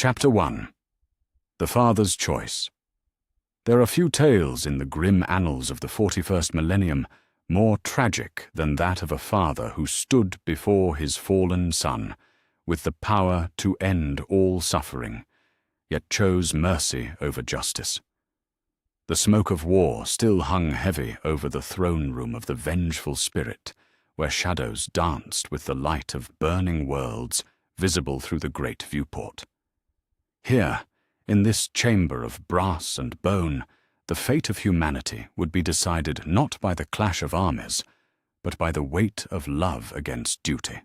Chapter 1. The Father's Choice. There are few tales in the grim annals of the 41st millennium more tragic than that of a father who stood before his fallen son with the power to end all suffering, yet chose mercy over justice. The smoke of war still hung heavy over the throne room of the vengeful spirit, where shadows danced with the light of burning worlds visible through the great viewport. Here, in this chamber of brass and bone, the fate of humanity would be decided not by the clash of armies, but by the weight of love against duty.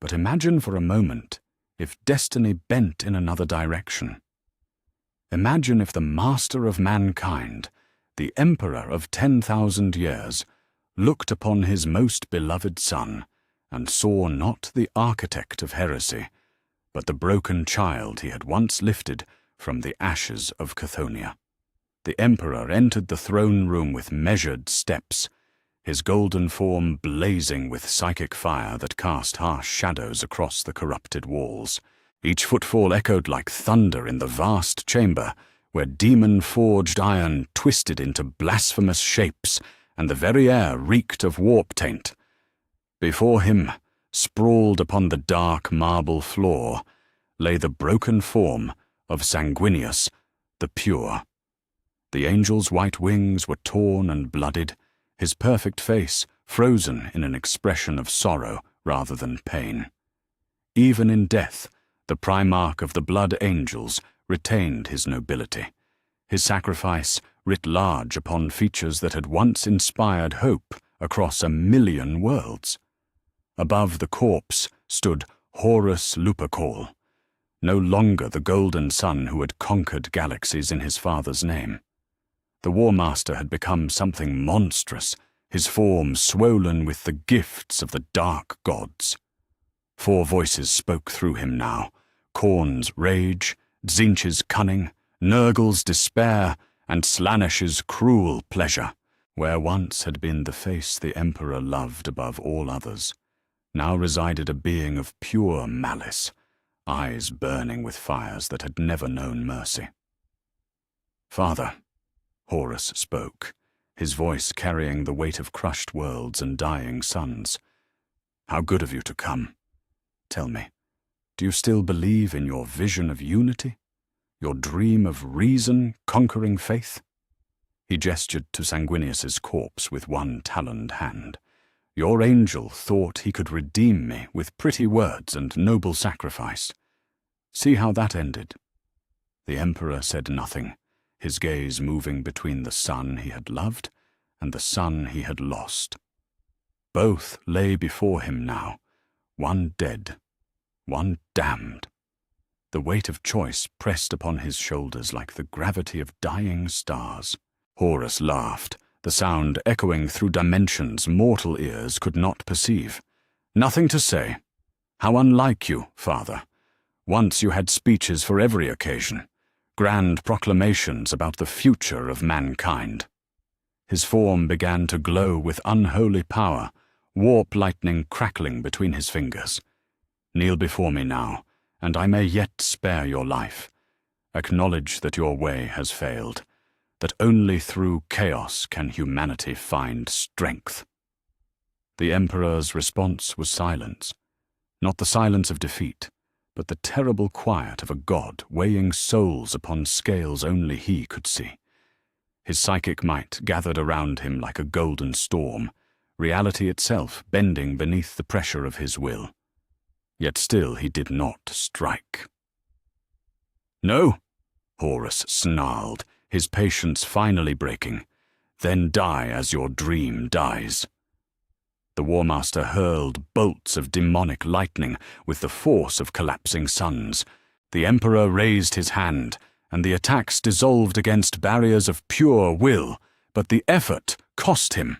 But imagine for a moment if destiny bent in another direction. Imagine if the master of mankind, the emperor of 10,000 years, looked upon his most beloved son and saw not the architect of heresy, but the broken child he had once lifted from the ashes of Chthoniya. The emperor entered the throne room with measured steps, his golden form blazing with psychic fire that cast harsh shadows across the corrupted walls. Each footfall echoed like thunder in the vast chamber, where demon-forged iron twisted into blasphemous shapes, and the very air reeked of warp taint. Before him, sprawled upon the dark marble floor, lay the broken form of Sanguinius, the Pure. The angel's white wings were torn and blooded, his perfect face frozen in an expression of sorrow rather than pain. Even in death, the Primarch of the Blood Angels retained his nobility, his sacrifice writ large upon features that had once inspired hope across 1,000,000 worlds. Above the corpse stood Horus Lupercal, no longer the golden sun who had conquered galaxies in his father's name. The War Master had become something monstrous, his form swollen with the gifts of the dark gods. 4 voices spoke through him now: Khorne's rage, Tzeentch's cunning, Nurgle's despair, and Slanesh's cruel pleasure. Where once had been the face the Emperor loved above all others, now resided a being of pure malice, eyes burning with fires that had never known mercy. "Father," Horus spoke, his voice carrying the weight of crushed worlds and dying suns, "how good of you to come. Tell me, do you still believe in your vision of unity, your dream of reason conquering faith?" He gestured to Sanguinius's corpse with one taloned hand. "Your angel thought he could redeem me with pretty words and noble sacrifice. See how that ended." The Emperor said nothing, his gaze moving between the son he had loved and the son he had lost. Both lay before him now, one dead, one damned. The weight of choice pressed upon his shoulders like the gravity of dying stars. Horus laughed, the sound echoing through dimensions mortal ears could not perceive. "Nothing to say. How unlike you, Father. Once you had speeches for every occasion, grand proclamations about the future of mankind." His form began to glow with unholy power, warp lightning crackling between his fingers. "Kneel before me now, and I may yet spare your life. Acknowledge that your way has failed, that only through chaos can humanity find strength." The Emperor's response was silence, not the silence of defeat, but the terrible quiet of a god weighing souls upon scales only he could see. His psychic might gathered around him like a golden storm, reality itself bending beneath the pressure of his will. Yet still he did not strike. "No," Horus snarled, his patience finally breaking. "Then die as your dream dies." The War Master hurled bolts of demonic lightning with the force of collapsing suns. The Emperor raised his hand, and the attacks dissolved against barriers of pure will, but the effort cost him.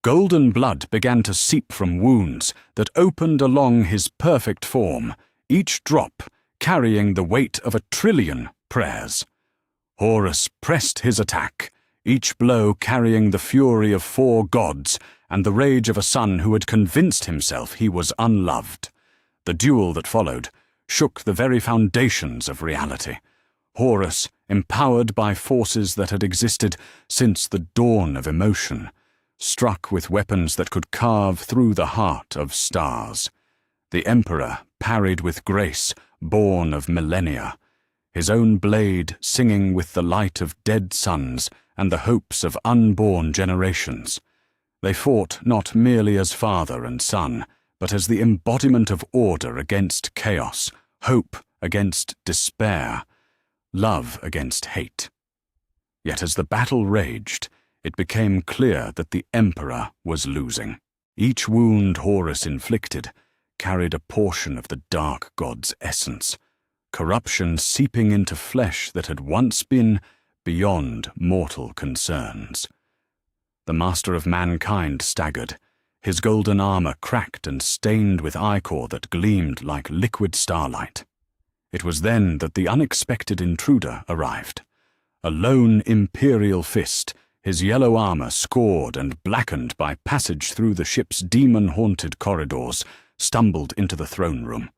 Golden blood began to seep from wounds that opened along his perfect form, each drop carrying the weight of 1,000,000,000,000 prayers. Horus pressed his attack, each blow carrying the fury of 4 gods and the rage of a son who had convinced himself he was unloved. The duel that followed, shook the very foundations of reality. Horus, empowered by forces that had existed since the dawn of emotion, struck with weapons that could carve through the heart of stars. The Emperor parried with grace, born of millennia, his own blade singing with the light of dead suns and the hopes of unborn generations. They fought not merely as father and son, but as the embodiment of order against chaos, hope against despair, love against hate. Yet as the battle raged, it became clear that the Emperor was losing. Each wound Horus inflicted carried a portion of the dark god's essence, corruption seeping into flesh that had once been beyond mortal concerns. The master of mankind staggered, his golden armor cracked and stained with ichor that gleamed like liquid starlight. It was then that the unexpected intruder arrived. A lone imperial fist, his yellow armor scored and blackened by passage through the ship's demon-haunted corridors, stumbled into the throne room.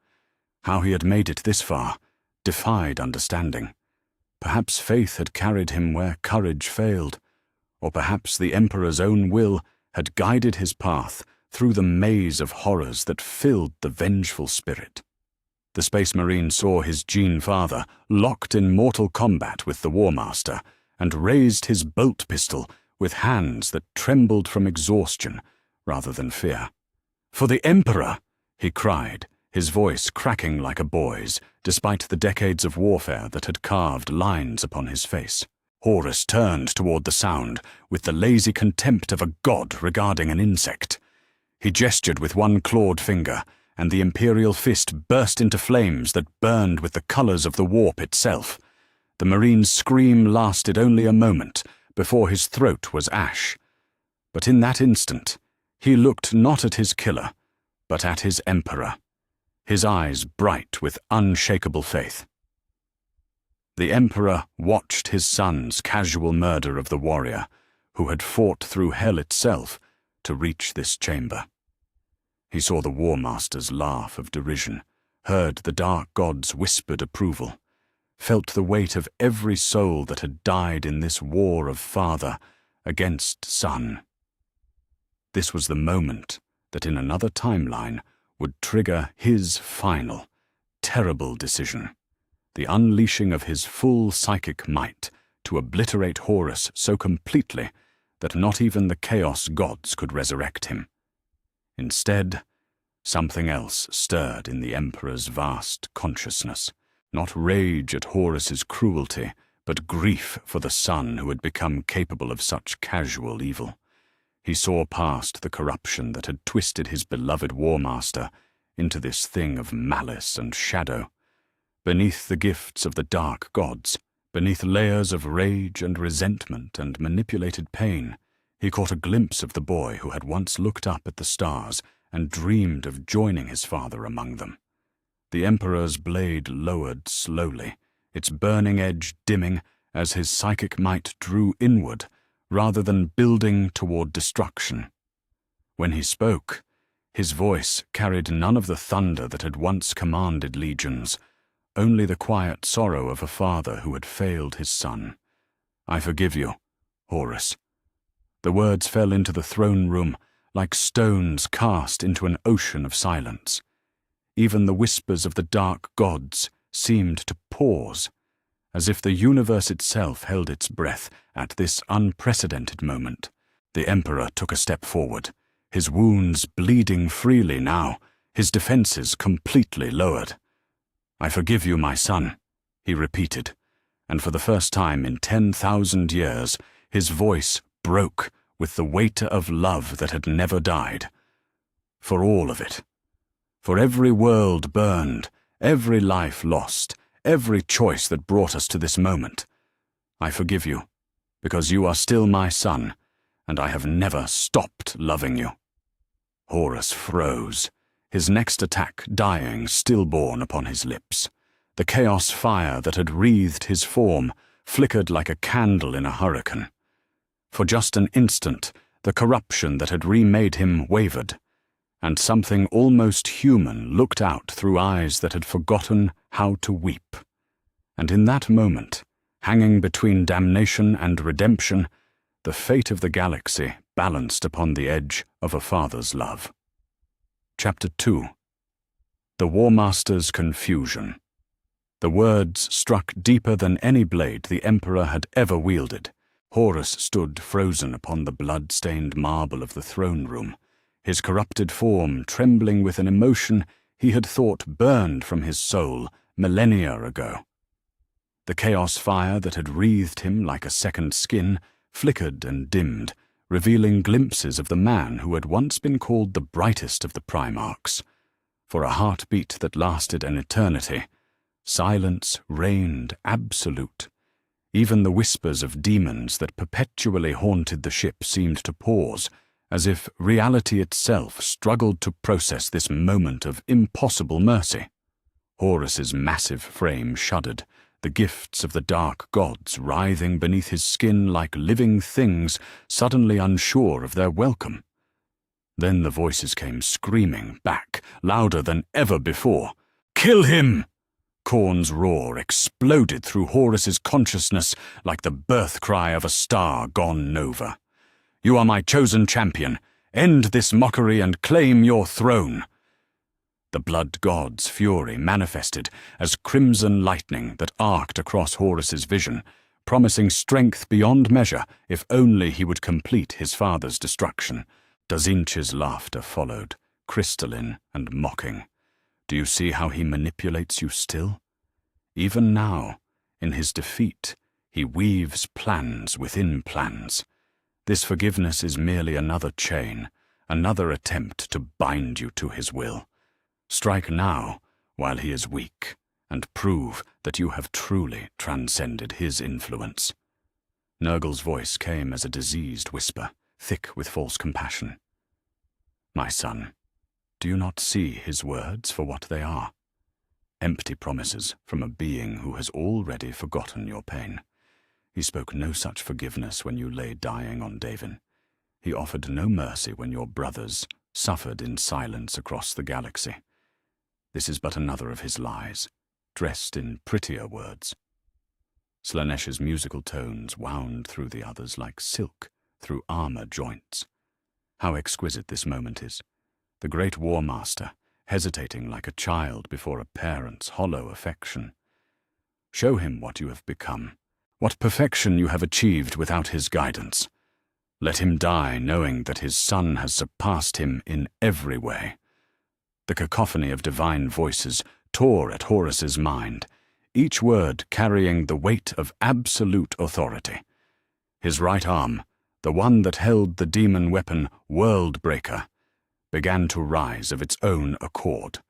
How he had made it this far defied understanding. Perhaps faith had carried him where courage failed, or perhaps the Emperor's own will had guided his path through the maze of horrors that filled the vengeful spirit. The Space Marine saw his Gene father locked in mortal combat with the War Master and raised his bolt pistol with hands that trembled from exhaustion rather than fear. "For the Emperor!" he cried, his voice cracking like a boy's, despite the decades of warfare that had carved lines upon his face. Horus turned toward the sound with the lazy contempt of a god regarding an insect. He gestured with one clawed finger, and the imperial fist burst into flames that burned with the colors of the warp itself. The Marine's scream lasted only a moment before his throat was ash. But in that instant, he looked not at his killer, but at his Emperor, his eyes bright with unshakable faith. The Emperor watched his son's casual murder of the warrior, who had fought through hell itself to reach this chamber. He saw the War Master's laugh of derision, heard the dark god's whispered approval, felt the weight of every soul that had died in this war of father against son. This was the moment that in another timeline would trigger his final, terrible decision, the unleashing of his full psychic might to obliterate Horus so completely that not even the Chaos gods could resurrect him. Instead, something else stirred in the Emperor's vast consciousness, not rage at Horus's cruelty, but grief for the son who had become capable of such casual evil. He saw past the corruption that had twisted his beloved War Master into this thing of malice and shadow. Beneath the gifts of the dark gods, beneath layers of rage and resentment and manipulated pain, he caught a glimpse of the boy who had once looked up at the stars and dreamed of joining his father among them. The Emperor's blade lowered slowly, its burning edge dimming as his psychic might drew inward rather than building toward destruction. When he spoke, his voice carried none of the thunder that had once commanded legions, only the quiet sorrow of a father who had failed his son. "I forgive you, Horus." The words fell into the throne room like stones cast into an ocean of silence. Even the whispers of the dark gods seemed to pause, as if the universe itself held its breath at this unprecedented moment. The Emperor took a step forward, his wounds bleeding freely now, his defenses completely lowered. "I forgive you, my son," he repeated, and for the first time in 10,000 years, his voice broke with the weight of love that had never died. For all of it. For every world burned, every life lost, every choice that brought us to this moment. I forgive you, because you are still my son, and I have never stopped loving you. Horus froze, his next attack dying stillborn upon his lips. The chaos fire that had wreathed his form flickered like a candle in a hurricane. For just an instant, the corruption that had remade him wavered, and something almost human looked out through eyes that had forgotten how to weep. And in that moment, hanging between damnation and redemption, the fate of the galaxy balanced upon the edge of a father's love. Chapter 2. The War Master's Confusion. The words struck deeper than any blade the Emperor had ever wielded. Horus stood frozen upon the blood-stained marble of the throne room, his corrupted form trembling with an emotion he had thought burned from his soul millennia ago. The chaos fire that had wreathed him like a second skin flickered and dimmed, revealing glimpses of the man who had once been called the brightest of the Primarchs. For a heartbeat that lasted an eternity, silence reigned absolute. Even the whispers of demons that perpetually haunted the ship seemed to pause, as if reality itself struggled to process this moment of impossible mercy. Horus's massive frame shuddered, the gifts of the dark gods writhing beneath his skin like living things suddenly unsure of their welcome. Then the voices came screaming back, louder than ever before. "Kill him!" Khorne's roar exploded through Horus's consciousness like the birth cry of a star gone nova. "You are my chosen champion. End this mockery and claim your throne." The blood god's fury manifested as crimson lightning that arced across Horus's vision, promising strength beyond measure if only he would complete his father's destruction. Dazinch's laughter followed, crystalline and mocking. "Do you see how he manipulates you still? Even now, in his defeat, he weaves plans within plans. This forgiveness is merely another chain, another attempt to bind you to his will. Strike now, while he is weak, and prove that you have truly transcended his influence." Nurgle's voice came as a diseased whisper, thick with false compassion. "My son, do you not see his words for what they are? Empty promises from a being who has already forgotten your pain. He spoke no such forgiveness when you lay dying on Davin. He offered no mercy when your brothers suffered in silence across the galaxy. This is but another of his lies, dressed in prettier words." Slanesh's musical tones wound through the others like silk through armor joints. How exquisite this moment is. The great War Master, hesitating like a child before a parent's hollow affection. Show him what you have become, what perfection you have achieved without his guidance. Let him die knowing that his son has surpassed him in every way. The cacophony of divine voices tore at Horus's mind, each word carrying the weight of absolute authority. His right arm, the one that held the demon weapon Worldbreaker, began to rise of its own accord.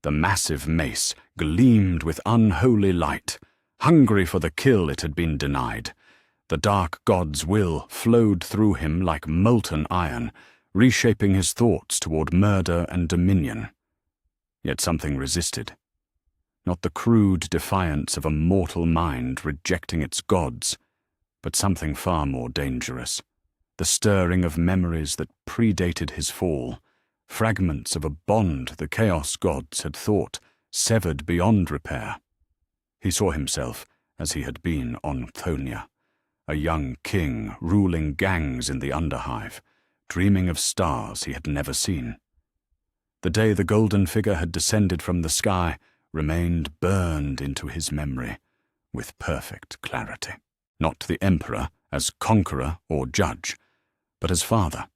The massive mace gleamed with unholy light, hungry for the kill it had been denied. The dark god's will flowed through him like molten iron, reshaping his thoughts toward murder and dominion. Yet something resisted. Not the crude defiance of a mortal mind rejecting its gods, but something far more dangerous. The stirring of memories that predated his fall, fragments of a bond the Chaos gods had thought severed beyond repair. He saw himself as he had been on Thonia, a young king ruling gangs in the Underhive, dreaming of stars he had never seen. The day the golden figure had descended from the sky remained burned into his memory with perfect clarity. Not the Emperor as conqueror or judge, but as father,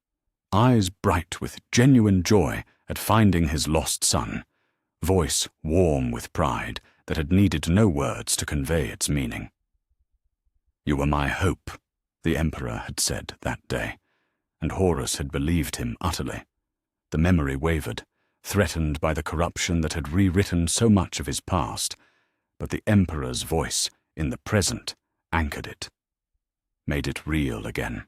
eyes bright with genuine joy at finding his lost son, voice warm with pride that had needed no words to convey its meaning. "You were my hope," the Emperor had said that day, and Horus had believed him utterly. The memory wavered, threatened by the corruption that had rewritten so much of his past, but the Emperor's voice in the present anchored it, made it real again.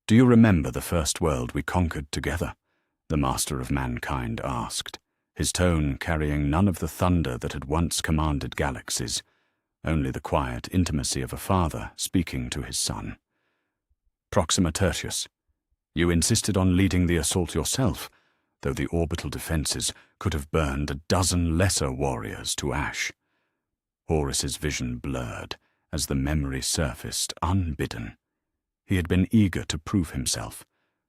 "Do you remember the first world we conquered together?" the Master of Mankind asked, his tone carrying none of the thunder that had once commanded galaxies, only the quiet intimacy of a father speaking to his son. "Proxima Tertius. You insisted on leading the assault yourself, though the orbital defenses could have burned a dozen lesser warriors to ash. Horus's vision blurred as the memory surfaced unbidden. He had been eager to prove himself,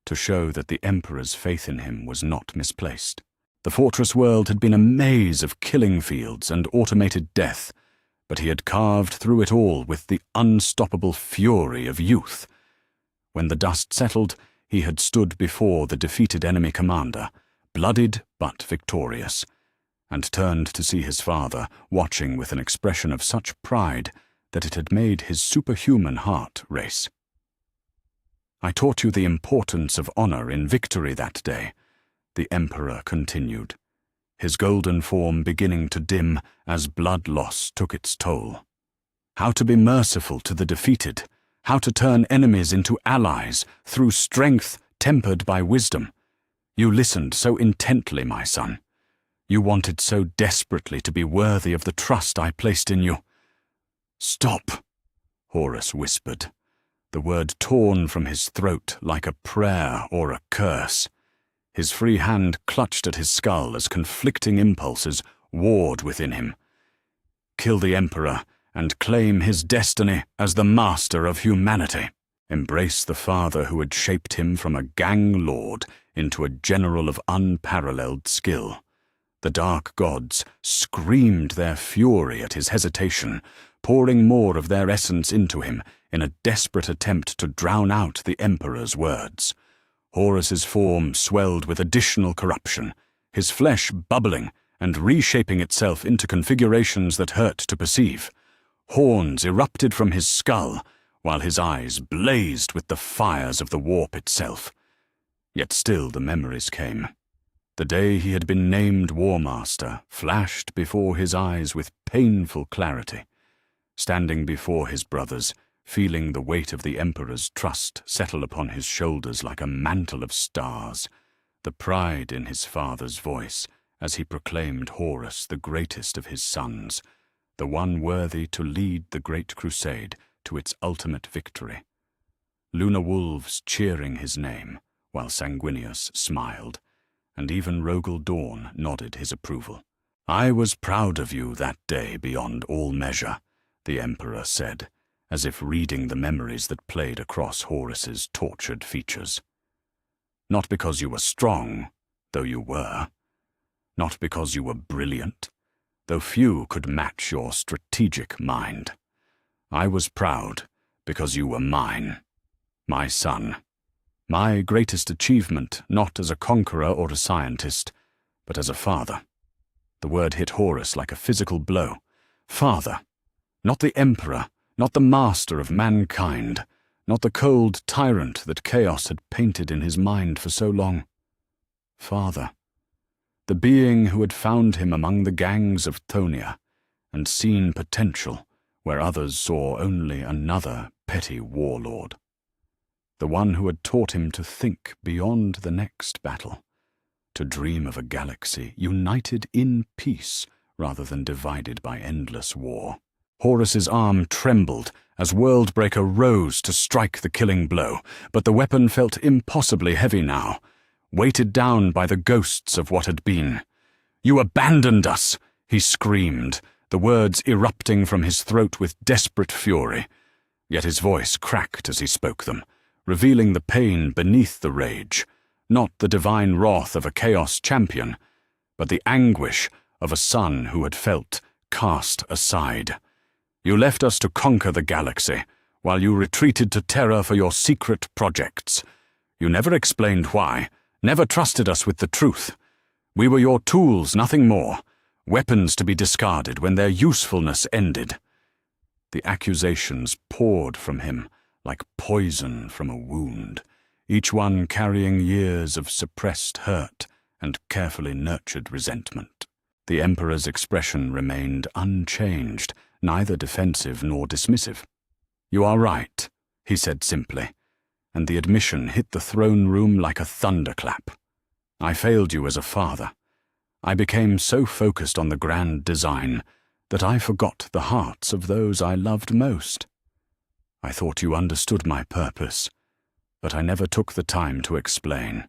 to show that the Emperor's faith in him was not misplaced. The fortress world had been a maze of killing fields and automated death, but he had carved through it all with the unstoppable fury of youth. When the dust settled, he had stood before the defeated enemy commander, bloodied but victorious, and turned to see his father watching with an expression of such pride that it had made his superhuman heart race. "I taught you the importance of honor in victory that day," the Emperor continued, his golden form beginning to dim as blood loss took its toll. "How to be merciful to the defeated, how to turn enemies into allies through strength tempered by wisdom. You listened so intently, my son. You wanted so desperately to be worthy of the trust I placed in you." "Stop," Horus whispered, the word torn from his throat like a prayer or a curse. His free hand clutched at his skull as conflicting impulses warred within him. Kill the Emperor and claim his destiny as the master of humanity. Embrace the father who had shaped him from a gang lord into a general of unparalleled skill. The dark gods screamed their fury at his hesitation, pouring more of their essence into him in a desperate attempt to drown out the Emperor's words. Horus's form swelled with additional corruption, his flesh bubbling and reshaping itself into configurations that hurt to perceive. Horns erupted from his skull, while his eyes blazed with the fires of the warp itself. Yet still the memories came. The day he had been named War Master flashed before his eyes with painful clarity. Standing before his brothers, feeling the weight of the Emperor's trust settle upon his shoulders like a mantle of stars, the pride in his father's voice as he proclaimed Horus the greatest of his sons, the one worthy to lead the great crusade to its ultimate victory. Lunar wolves cheering his name, while Sanguinius smiled, and even Rogel Dawn nodded his approval. "I was proud of you that day beyond all measure," the Emperor said, as if reading the memories that played across Horus's tortured features. "Not because you were strong, though you were. Not because you were brilliant, though few could match your strategic mind. I was proud because you were mine, my son. My greatest achievement not as a conqueror or a scientist, but as a father." The word hit Horus like a physical blow. Father. Not the Emperor, not the master of mankind, not the cold tyrant that chaos had painted in his mind for so long. Father. The being who had found him among the gangs of Thonia and seen potential where others saw only another petty warlord. The one who had taught him to think beyond the next battle, to dream of a galaxy united in peace rather than divided by endless war. Horus's arm trembled as Worldbreaker rose to strike the killing blow, but the weapon felt impossibly heavy now, weighted down by the ghosts of what had been. "You abandoned us!" he screamed, the words erupting from his throat with desperate fury. Yet his voice cracked as he spoke them, revealing the pain beneath the rage, not the divine wrath of a chaos champion, but the anguish of a son who had felt cast aside. "You left us to conquer the galaxy, while you retreated to Terra for your secret projects. You never explained why, never trusted us with the truth. We were your tools, nothing more, weapons to be discarded when their usefulness ended." The accusations poured from him like poison from a wound, each one carrying years of suppressed hurt and carefully nurtured resentment. The Emperor's expression remained unchanged, neither defensive nor dismissive. "You are right," he said simply, and the admission hit the throne room like a thunderclap. "I failed you as a father. I became so focused on the grand design that I forgot the hearts of those I loved most. I thought you understood my purpose, but I never took the time to explain.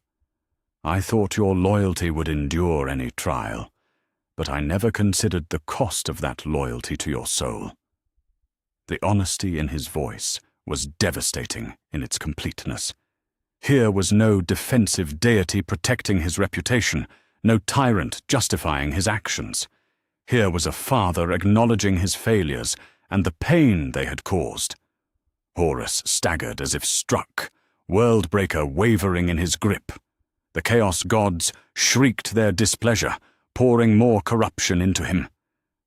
I thought your loyalty would endure any trial, but I never considered the cost of that loyalty to your soul." The honesty in his voice was devastating in its completeness. Here was no defensive deity protecting his reputation, no tyrant justifying his actions. Here was a father acknowledging his failures and the pain they had caused. Horus staggered as if struck, Worldbreaker wavering in his grip. The Chaos Gods shrieked their displeasure, pouring more corruption into him.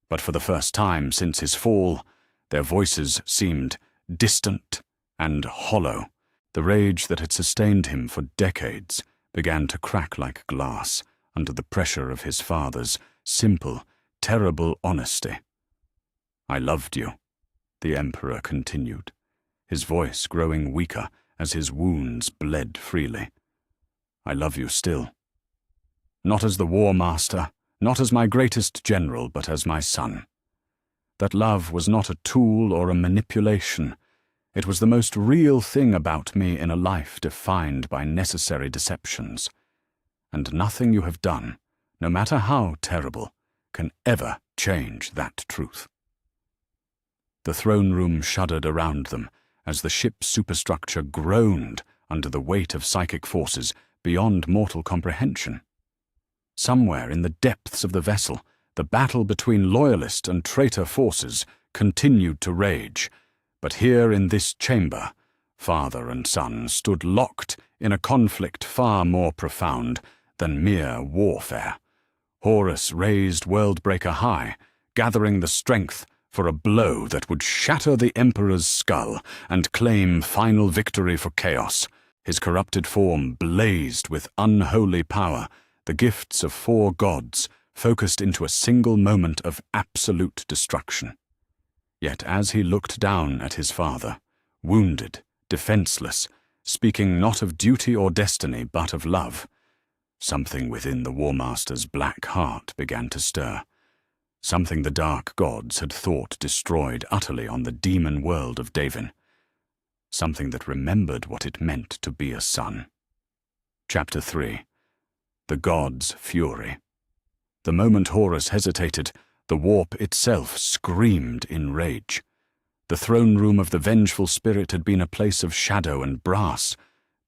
But for the first time since his fall, their voices seemed distant and hollow. The rage that had sustained him for decades began to crack like glass under the pressure of his father's simple, terrible honesty. "I loved you," the Emperor continued, his voice growing weaker as his wounds bled freely. "I love you still. Not as the War Master, not as my greatest general, but as my son. That love was not a tool or a manipulation. It was the most real thing about me in a life defined by necessary deceptions. And nothing you have done, no matter how terrible, can ever change that truth." The throne room shuddered around them as the ship's superstructure groaned under the weight of psychic forces beyond mortal comprehension. Somewhere in the depths of the vessel, the battle between loyalist and traitor forces continued to rage, but here in this chamber, father and son stood locked in a conflict far more profound than mere warfare. Horus raised Worldbreaker high, gathering the strength for a blow that would shatter the Emperor's skull and claim final victory for Chaos. His corrupted form blazed with unholy power, the gifts of 4 gods focused into a single moment of absolute destruction. Yet as he looked down at his father, wounded, defenseless, speaking not of duty or destiny but of love, something within the War Master's black heart began to stir. Something the dark gods had thought destroyed utterly on the demon world of Davin. Something that remembered what it meant to be a son. Chapter 3. The Gods' Fury. The moment Horus hesitated, the warp itself screamed in rage. The throne room of the vengeful spirit had been a place of shadow and brass,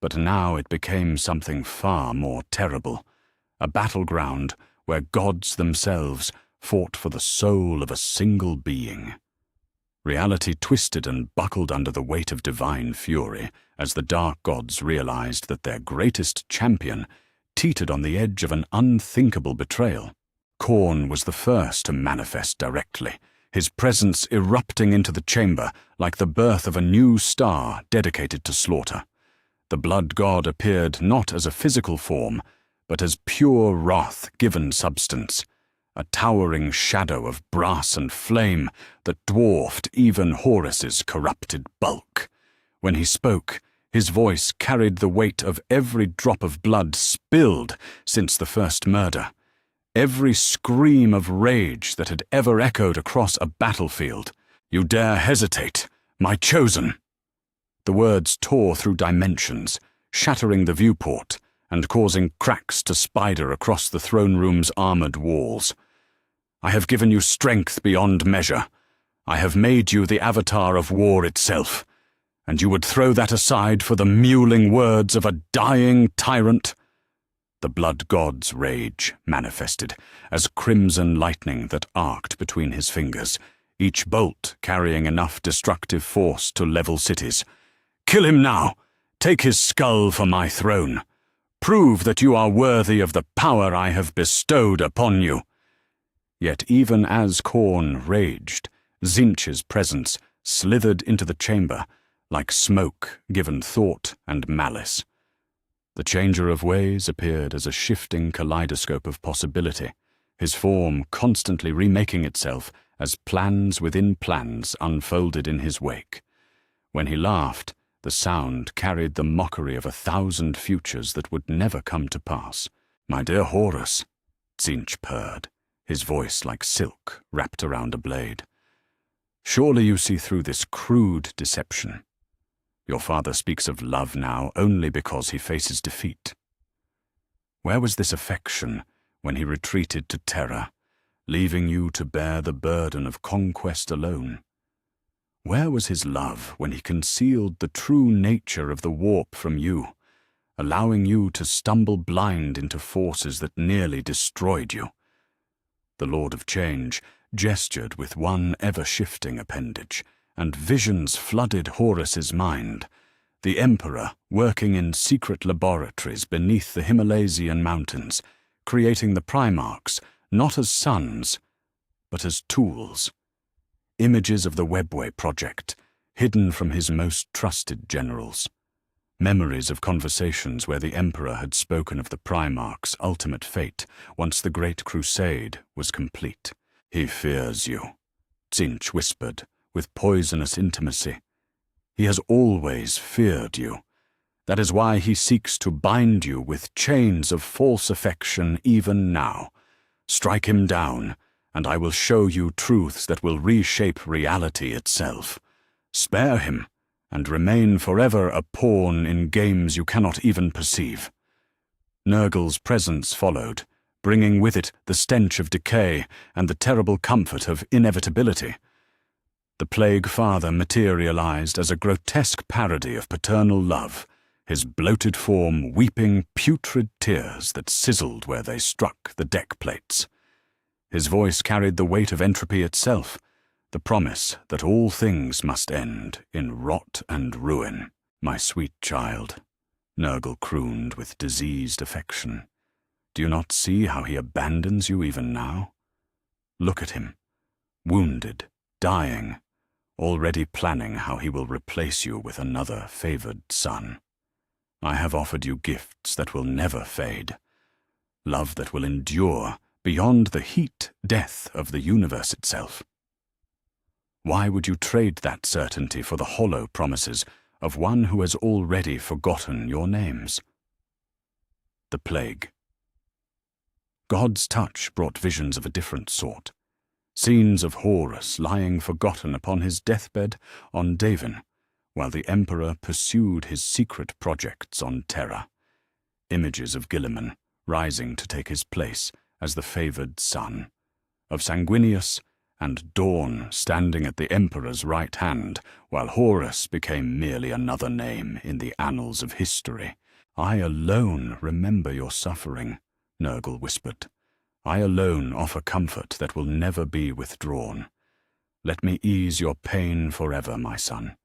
but now it became something far more terrible, a battleground where gods themselves fought for the soul of a single being. Reality twisted and buckled under the weight of divine fury as the dark gods realized that their greatest champion teetered on the edge of an unthinkable betrayal. Khorne was the first to manifest directly, his presence erupting into the chamber like the birth of a new star dedicated to slaughter. The blood god appeared not as a physical form, but as pure wrath given substance, a towering shadow of brass and flame that dwarfed even Horus's corrupted bulk. When he spoke, his voice carried the weight of every drop of blood spilled since the first murder, every scream of rage that had ever echoed across a battlefield. "You dare hesitate, my chosen!" The words tore through dimensions, shattering the viewport and causing cracks to spider across the throne room's armored walls. "I have given you strength beyond measure. I have made you the avatar of war itself, and you would throw that aside for the mewling words of a dying tyrant?" The blood god's rage manifested as crimson lightning that arced between his fingers, each bolt carrying enough destructive force to level cities. "Kill him now! Take his skull for my throne! Prove that you are worthy of the power I have bestowed upon you!" Yet even as Khorne raged, Tzeentch's presence slithered into the chamber like smoke given thought and malice. The Changer of Ways appeared as a shifting kaleidoscope of possibility, his form constantly remaking itself as plans within plans unfolded in his wake. When he laughed, the sound carried the mockery of 1,000 futures that would never come to pass. "My dear Horus," Tzeentch purred, his voice like silk wrapped around a blade. "Surely you see through this crude deception. Your father speaks of love now only because he faces defeat." Where was this affection when he retreated to Terra, leaving you to bear the burden of conquest alone? Where was his love when he concealed the true nature of the warp from you, allowing you to stumble blind into forces that nearly destroyed you? The Lord of Change gestured with one ever-shifting appendage, and visions flooded Horus's mind. The Emperor working in secret laboratories beneath the Himalaysian mountains, creating the Primarchs not as sons, but as tools. Images of the Webway project, hidden from his most trusted generals. Memories of conversations where the Emperor had spoken of the Primarch's ultimate fate once the Great Crusade was complete. "He fears you," Tzeentch whispered, with poisonous intimacy. "He has always feared you. That is why he seeks to bind you with chains of false affection even now. Strike him down, and I will show you truths that will reshape reality itself. Spare him, and remain forever a pawn in games you cannot even perceive." Nurgle's presence followed, bringing with it the stench of decay and the terrible comfort of inevitability. The Plague Father materialized as a grotesque parody of paternal love, his bloated form weeping putrid tears that sizzled where they struck the deck plates. His voice carried the weight of entropy itself, the promise that all things must end in rot and ruin. "My sweet child," Nurgle crooned with diseased affection. "Do you not see how he abandons you even now? Look at him, wounded, dying, already planning how he will replace you with another favored son. I have offered you gifts that will never fade, love that will endure beyond the heat-death of the universe itself. Why would you trade that certainty for the hollow promises of one who has already forgotten your names?" The Plague. God's touch brought visions of a different sort. Scenes of Horus lying forgotten upon his deathbed on Davin, while the Emperor pursued his secret projects on Terra. Images of Gilliman rising to take his place as the favored son, of Sanguinius and Dawn standing at the Emperor's right hand, while Horus became merely another name in the annals of history. "I alone remember your suffering," Nurgle whispered. "I alone offer comfort that will never be withdrawn. Let me ease your pain forever, my son.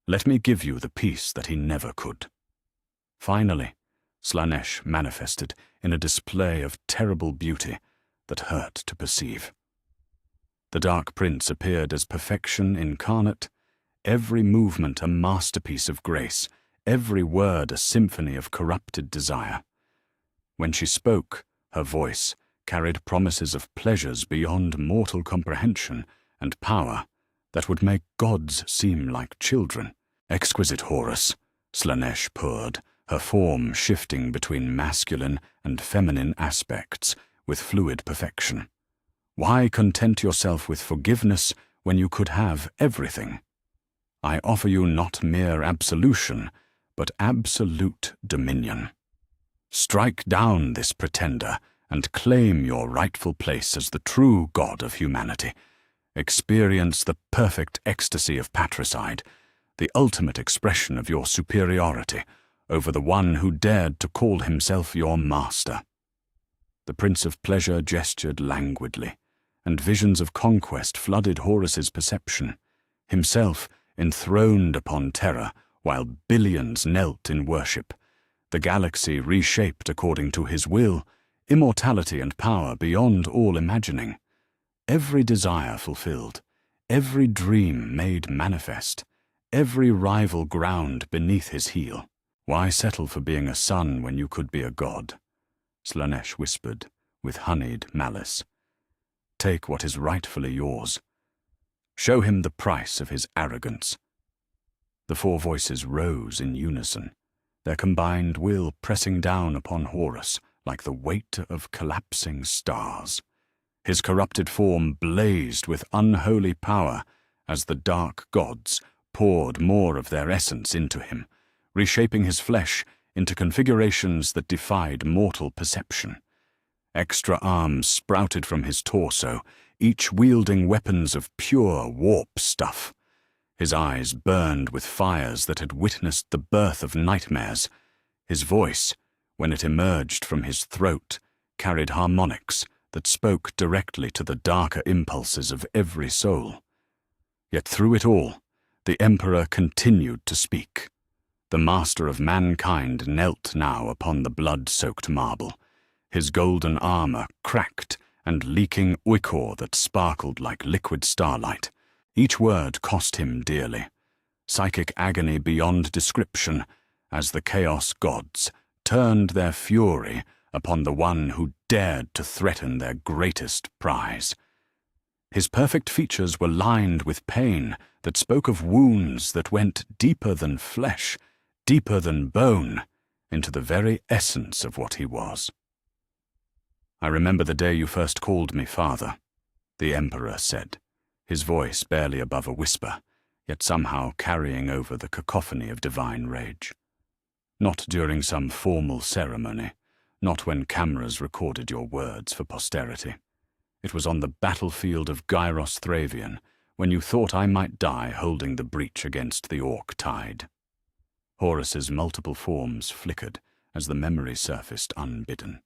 Let me give you the peace that he never could." Finally, Slaanesh manifested in a display of terrible beauty that hurt to perceive. The Dark Prince appeared as perfection incarnate, every movement a masterpiece of grace, every word a symphony of corrupted desire. When she spoke, her voice carried promises of pleasures beyond mortal comprehension and power that would make gods seem like children. "Exquisite Horus," Slaanesh purred, her form shifting between masculine and feminine aspects with fluid perfection. "Why content yourself with forgiveness when you could have everything? I offer you not mere absolution, but absolute dominion. Strike down this pretender and claim your rightful place as the true god of humanity. Experience the perfect ecstasy of patricide, the ultimate expression of your superiority over the one who dared to call himself your master." The Prince of Pleasure gestured languidly, and visions of conquest flooded Horus's perception, himself enthroned upon Terra while billions knelt in worship, the galaxy reshaped according to his will, immortality and power beyond all imagining. Every desire fulfilled, every dream made manifest, every rival ground beneath his heel. "Why settle for being a son when you could be a god?" Slaanesh whispered with honeyed malice. "Take what is rightfully yours. Show him the price of his arrogance." The four voices rose in unison, their combined will pressing down upon Horus like the weight of collapsing stars. His corrupted form blazed with unholy power as the dark gods poured more of their essence into him, reshaping his flesh into configurations that defied mortal perception. Extra arms sprouted from his torso, each wielding weapons of pure warp stuff. His eyes burned with fires that had witnessed the birth of nightmares. His voice, when it emerged from his throat, carried harmonics that spoke directly to the darker impulses of every soul. Yet through it all, the Emperor continued to speak. The master of mankind knelt now upon the blood-soaked marble, his golden armor cracked and leaking ichor that sparkled like liquid starlight. Each word cost him dearly, psychic agony beyond description, as the Chaos Gods turned their fury upon the one who dared to threaten their greatest prize. His perfect features were lined with pain that spoke of wounds that went deeper than flesh, deeper than bone, into the very essence of what he was. "I remember the day you first called me father," the Emperor said, his voice barely above a whisper, yet somehow carrying over the cacophony of divine rage. "Not during some formal ceremony, not when cameras recorded your words for posterity. It was on the battlefield of Gyros Thravian, when you thought I might die holding the breach against the Orc tide." Horus's multiple forms flickered as the memory surfaced unbidden.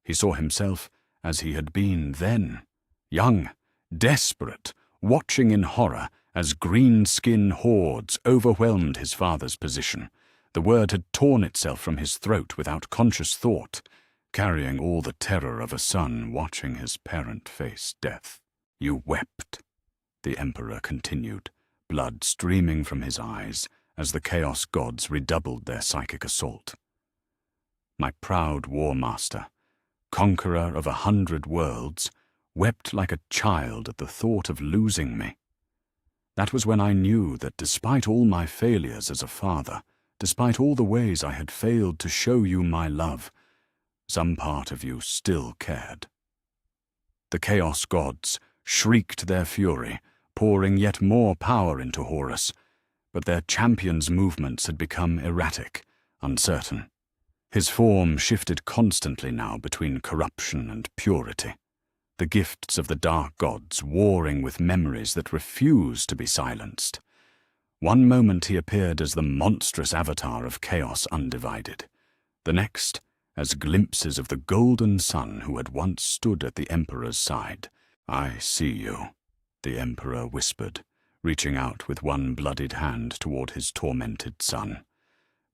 He saw himself as he had been then, young, desperate, watching in horror as green-skin hordes overwhelmed his father's position. The word had torn itself from his throat without conscious thought, carrying all the terror of a son watching his parent face death. "You wept," the Emperor continued, blood streaming from his eyes as the Chaos Gods redoubled their psychic assault. "My proud war master, conqueror of 100 worlds, wept like a child at the thought of losing me. That was when I knew that despite all my failures as a father, despite all the ways I had failed to show you my love, some part of you still cared." The Chaos Gods shrieked their fury, pouring yet more power into Horus, but their champion's movements had become erratic, uncertain. His form shifted constantly now between corruption and purity, the gifts of the dark gods warring with memories that refused to be silenced. One moment he appeared as the monstrous avatar of chaos undivided, the next as glimpses of the golden sun who had once stood at the Emperor's side. "I see you," the Emperor whispered, reaching out with one bloodied hand toward his tormented son.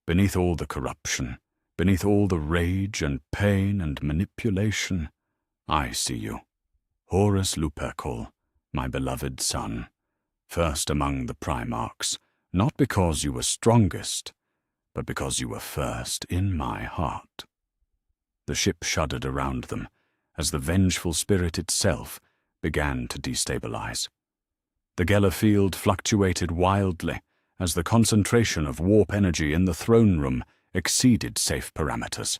"Beneath all the corruption, beneath all the rage and pain and manipulation, I see you. Horus Lupercal, my beloved son, first among the Primarchs, not because you were strongest, but because you were first in my heart." The ship shuddered around them as the vengeful spirit itself began to destabilize. The Geller field fluctuated wildly as the concentration of warp energy in the throne room exceeded safe parameters.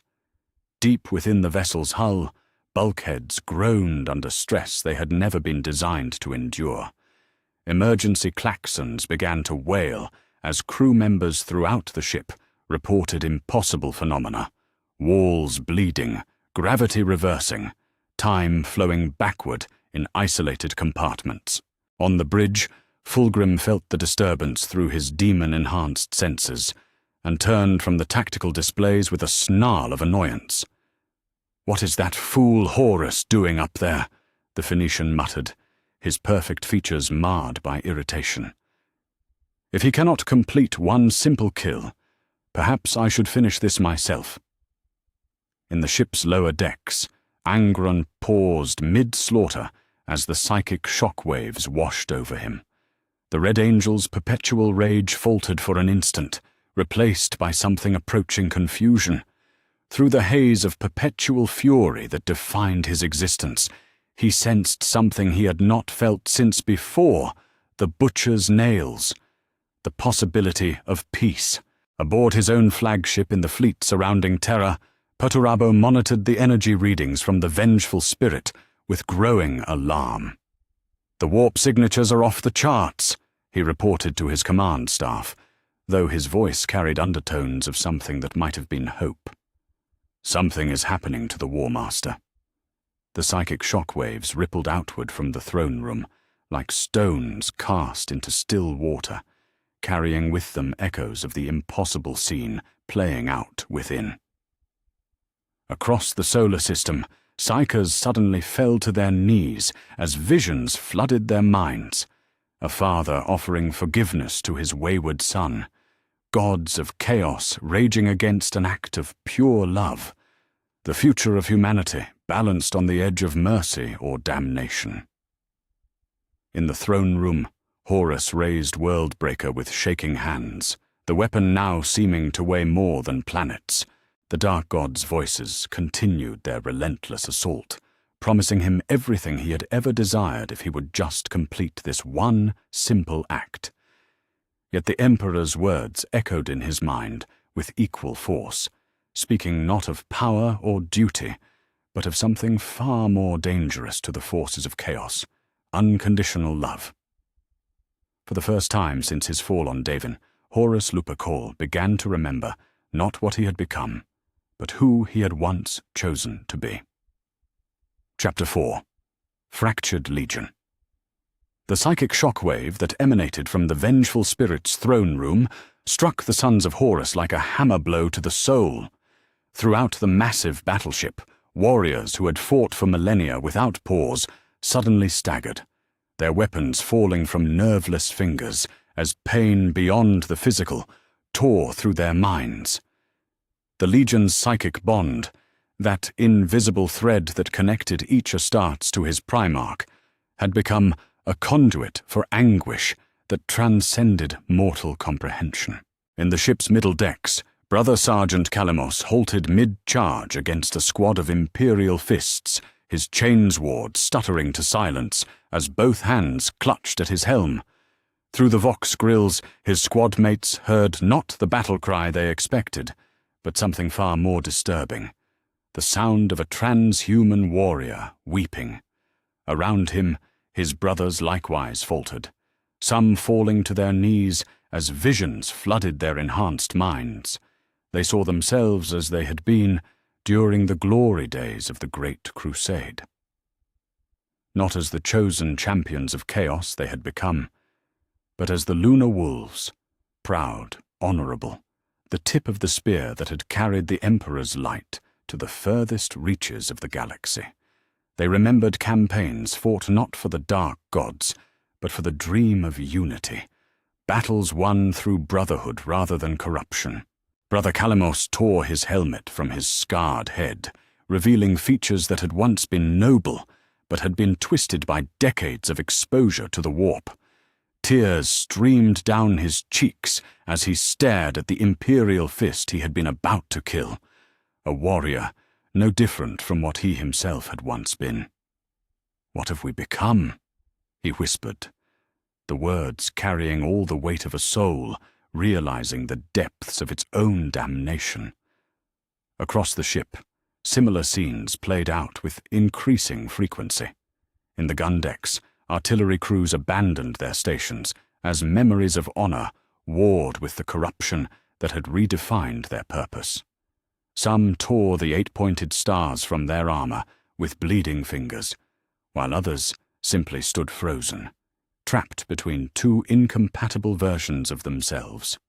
Deep within the vessel's hull, bulkheads groaned under stress they had never been designed to endure. Emergency klaxons began to wail as crew members throughout the ship reported impossible phenomena: walls bleeding, gravity reversing, time flowing backward in isolated compartments. On the bridge, Fulgrim felt the disturbance through his demon-enhanced senses and turned from the tactical displays with a snarl of annoyance. "What is that fool Horus doing up there?" the Phoenician muttered, his perfect features marred by irritation. "If he cannot complete one simple kill, perhaps I should finish this myself." In the ship's lower decks, Angron paused mid-slaughter as the psychic shockwaves washed over him. The Red Angel's perpetual rage faltered for an instant, replaced by something approaching confusion. Through the haze of perpetual fury that defined his existence, he sensed something he had not felt since before: the butcher's nails, the possibility of peace. Aboard his own flagship in the fleet surrounding Terra, Perturabo monitored the energy readings from the vengeful spirit with growing alarm. "The warp signatures are off the charts," he reported to his command staff. though his voice carried undertones of something that might have been hope. Something is happening to the War Master. The psychic shock waves rippled outward from the throne room, like stones cast into still water, carrying with them echoes of the impossible scene playing out within. Across the solar system, psychers suddenly fell to their knees as visions flooded their minds. A father offering forgiveness to his wayward son, gods of chaos raging against an act of pure love, the future of humanity balanced on the edge of mercy or damnation. In the throne room, Horus raised Worldbreaker with shaking hands, the weapon now seeming to weigh more than planets. The dark god's voices continued their relentless assault, promising him everything he had ever desired if he would just complete this one simple act. Yet the Emperor's words echoed in his mind with equal force, speaking not of power or duty, but of something far more dangerous to the forces of chaos: unconditional love. For the first time since his fall on Davin, Horus Lupercal began to remember not what he had become, but who he had once chosen to be. Chapter 4. Fractured Legion. The psychic shockwave that emanated from the vengeful spirit's throne room struck the sons of Horus like a hammer blow to the soul. Throughout the massive battleship, warriors who had fought for millennia without pause suddenly staggered, their weapons falling from nerveless fingers as pain beyond the physical tore through their minds. The Legion's psychic bond, that invisible thread that connected each Astartes to his Primarch, had become a conduit for anguish that transcended mortal comprehension. In the ship's middle decks, Brother Sergeant Kalamos halted mid-charge against a squad of Imperial fists, his chainsword stuttering to silence as both hands clutched at his helm. Through the vox grills, his squad mates heard not the battle cry they expected, but something far more disturbing: the sound of a transhuman warrior weeping. Around him, his brothers likewise faltered, some falling to their knees as visions flooded their enhanced minds. They saw themselves as they had been during the glory days of the Great Crusade. Not as the chosen champions of chaos they had become, but as the lunar wolves, proud, honorable, the tip of the spear that had carried the Emperor's light to the furthest reaches of the galaxy. They remembered campaigns fought not for the dark gods, but for the dream of unity, battles won through brotherhood rather than corruption. Brother Kalamos tore his helmet from his scarred head, revealing features that had once been noble, but had been twisted by decades of exposure to the warp. Tears streamed down his cheeks as he stared at the Imperial fist he had been about to kill, a warrior no different from what he himself had once been. "What have we become?" he whispered, the words carrying all the weight of a soul, realizing the depths of its own damnation. Across the ship, similar scenes played out with increasing frequency. In the gun decks, artillery crews abandoned their stations as memories of honor warred with the corruption that had redefined their purpose. Some tore the 8-pointed stars from their armor with bleeding fingers, while others simply stood frozen, trapped between two incompatible versions of themselves.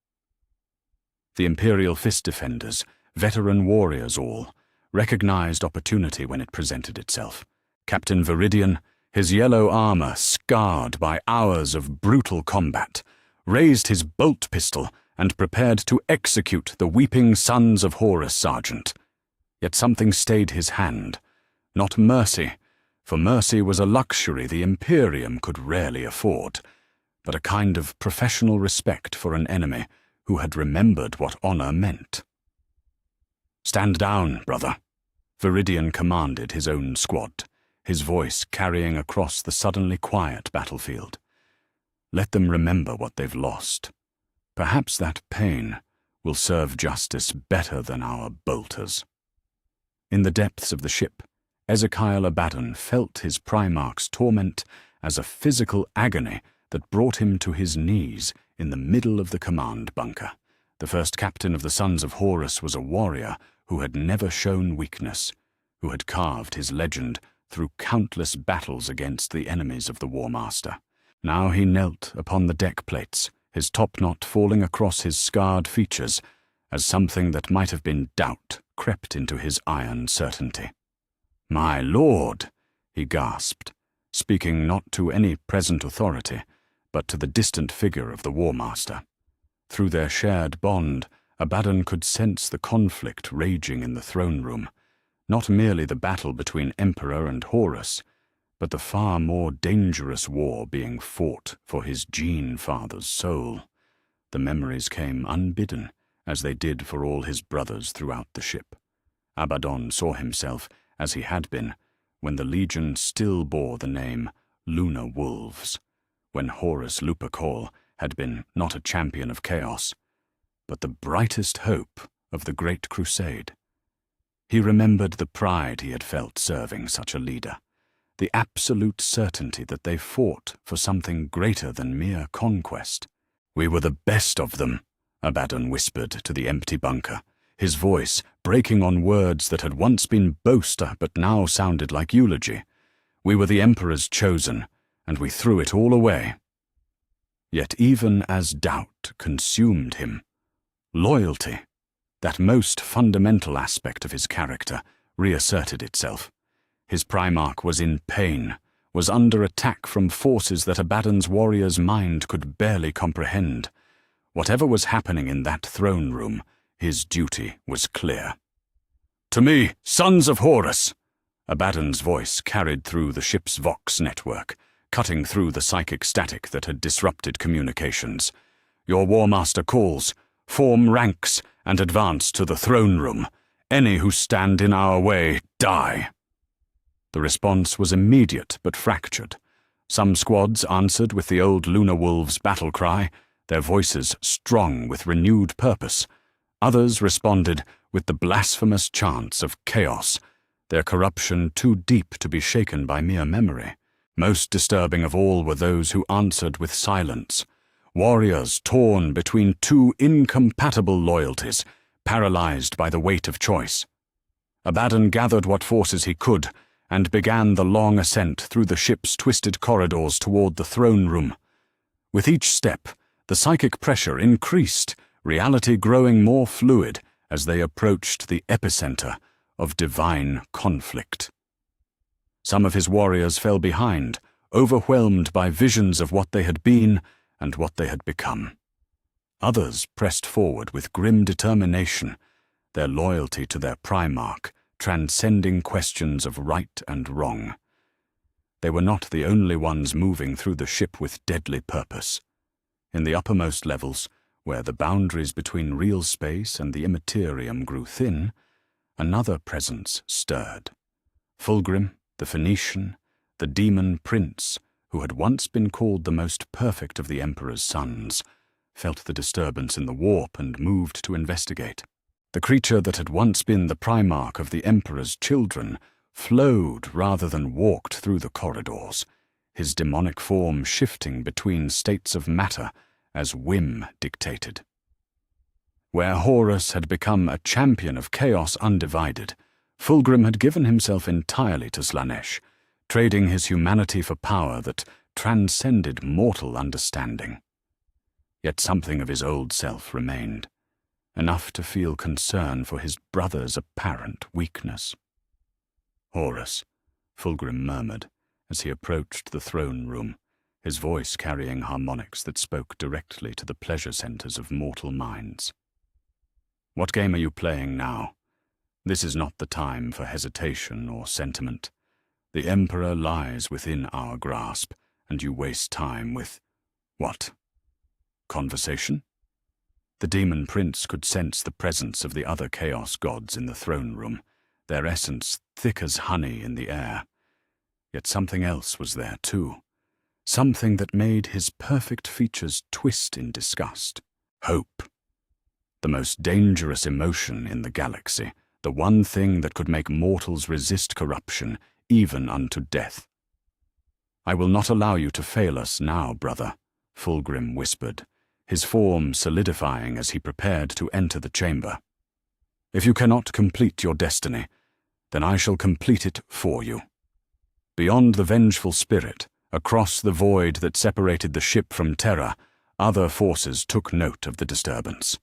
The Imperial fist defenders, veteran warriors all, recognized opportunity when it presented itself. Captain Viridian, his yellow armor scarred by hours of brutal combat, raised his bolt pistol and prepared to execute the weeping sons of Horus Sergeant. Yet something stayed his hand. Not mercy, for mercy was a luxury the Imperium could rarely afford, but a kind of professional respect for an enemy who had remembered what honor meant. "Stand down, brother," Viridian commanded his own squad, his voice carrying across the suddenly quiet battlefield. "Let them remember what they've lost. Perhaps that pain will serve justice better than our bolters." In the depths of the ship, Ezekiel Abaddon felt his Primarch's torment as a physical agony that brought him to his knees in the middle of the command bunker. The first captain of the Sons of Horus was a warrior who had never shown weakness, who had carved his legend through countless battles against the enemies of the War Master. Now he knelt upon the deck plates, his topknot falling across his scarred features, as something that might have been doubt crept into his iron certainty. "My lord," he gasped, speaking not to any present authority, but to the distant figure of the War Master. Through their shared bond, Abaddon could sense the conflict raging in the throne room, not merely the battle between Emperor and Horus, but the far more dangerous war being fought for his Gene Father's soul. The memories came unbidden, as they did for all his brothers throughout the ship. Abaddon saw himself as he had been when the Legion still bore the name Lunar Wolves, when Horus Lupercal had been not a champion of chaos, but the brightest hope of the Great Crusade. He remembered the pride he had felt serving such a leader, the absolute certainty that they fought for something greater than mere conquest. "We were the best of them," Abaddon whispered to the empty bunker, his voice breaking on words that had once been boast but now sounded like eulogy. "We were the Emperor's chosen, and we threw it all away." Yet even as doubt consumed him, loyalty, that most fundamental aspect of his character, reasserted itself. His Primarch was in pain, was under attack from forces that Abaddon's warrior's mind could barely comprehend. Whatever was happening in that throne room, his duty was clear. "To me, Sons of Horus!" Abaddon's voice carried through the ship's Vox network, cutting through the psychic static that had disrupted communications. "Your War Master calls. Form ranks and advance to the throne room. Any who stand in our way, die." The response was immediate but fractured. Some squads answered with the old Lunar Wolves' battle cry, their voices strong with renewed purpose. Others responded with the blasphemous chants of chaos, their corruption too deep to be shaken by mere memory. Most disturbing of all were those who answered with silence, warriors torn between two incompatible loyalties, paralyzed by the weight of choice. Abaddon gathered what forces he could and began the long ascent through the ship's twisted corridors toward the throne room. With each step, the psychic pressure increased, reality growing more fluid as they approached the epicenter of divine conflict. Some of his warriors fell behind, overwhelmed by visions of what they had been and what they had become. Others pressed forward with grim determination, their loyalty to their Primarch transcending questions of right and wrong. They were not the only ones moving through the ship with deadly purpose. In the uppermost levels, where the boundaries between real space and the Imperium grew thin, another presence stirred. Fulgrim, the Phoenician, the demon prince, who had once been called the most perfect of the Emperor's sons, felt the disturbance in the warp and moved to investigate. The creature that had once been the Primarch of the Emperor's children flowed rather than walked through the corridors, his demonic form shifting between states of matter as whim dictated. Where Horus had become a champion of chaos undivided, Fulgrim had given himself entirely to Slaanesh, trading his humanity for power that transcended mortal understanding. Yet something of his old self remained, enough to feel concern for his brother's apparent weakness. "Horus," Fulgrim murmured as he approached the throne room, his voice carrying harmonics that spoke directly to the pleasure centers of mortal minds. "What game are you playing now? This is not the time for hesitation or sentiment. The Emperor lies within our grasp, and you waste time with, what? Conversation?" The demon prince could sense the presence of the other chaos gods in the throne room, their essence thick as honey in the air. Yet something else was there too, something that made his perfect features twist in disgust. Hope. The most dangerous emotion in the galaxy, the one thing that could make mortals resist corruption, even unto death. "I will not allow you to fail us now, brother," Fulgrim whispered, his form solidifying as he prepared to enter the chamber. "If you cannot complete your destiny, then I shall complete it for you." Beyond the vengeful spirit, across the void that separated the ship from Terra, other forces took note of the disturbance.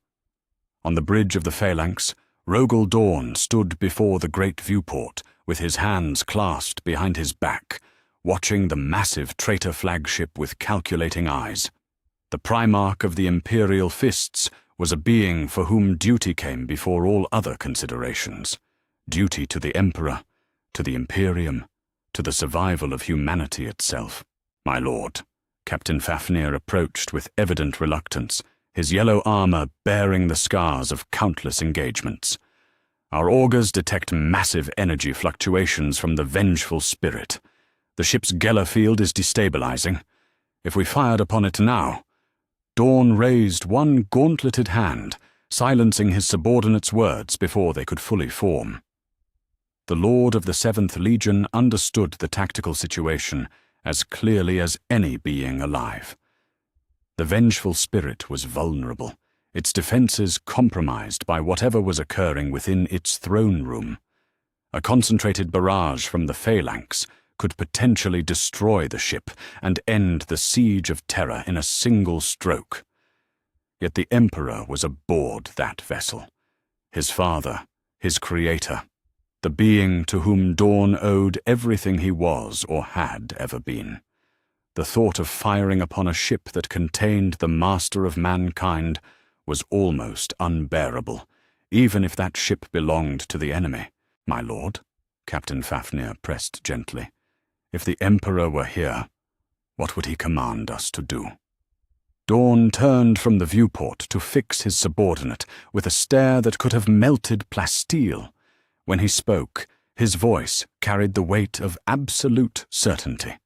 On the bridge of the phalanx, Rogel Dawn stood before the great viewport, with his hands clasped behind his back, watching the massive traitor flagship with calculating eyes. The Primarch of the Imperial Fists was a being for whom duty came before all other considerations. Duty to the Emperor, to the Imperium, to the survival of humanity itself. "My lord," Captain Fafnir approached with evident reluctance, his yellow armor bearing the scars of countless engagements. "Our augurs detect massive energy fluctuations from the vengeful spirit. The ship's Geller field is destabilizing. If we fired upon it now—" Dawn raised one gauntleted hand, silencing his subordinates' words before they could fully form. The Lord of the 7th Legion understood the tactical situation as clearly as any being alive. The vengeful spirit was vulnerable, its defenses compromised by whatever was occurring within its throne room. A concentrated barrage from the phalanx could potentially destroy the ship and end the siege of Terra in a single stroke. Yet the Emperor was aboard that vessel. His father, his creator, the being to whom Dawn owed everything he was or had ever been. The thought of firing upon a ship that contained the master of mankind was almost unbearable, even if that ship belonged to the enemy. "My lord," Captain Fafnir pressed gently, "if the Emperor were here, what would he command us to do?" Dawn turned from the viewport to fix his subordinate with a stare that could have melted plasteel. When he spoke, his voice carried the weight of absolute certainty.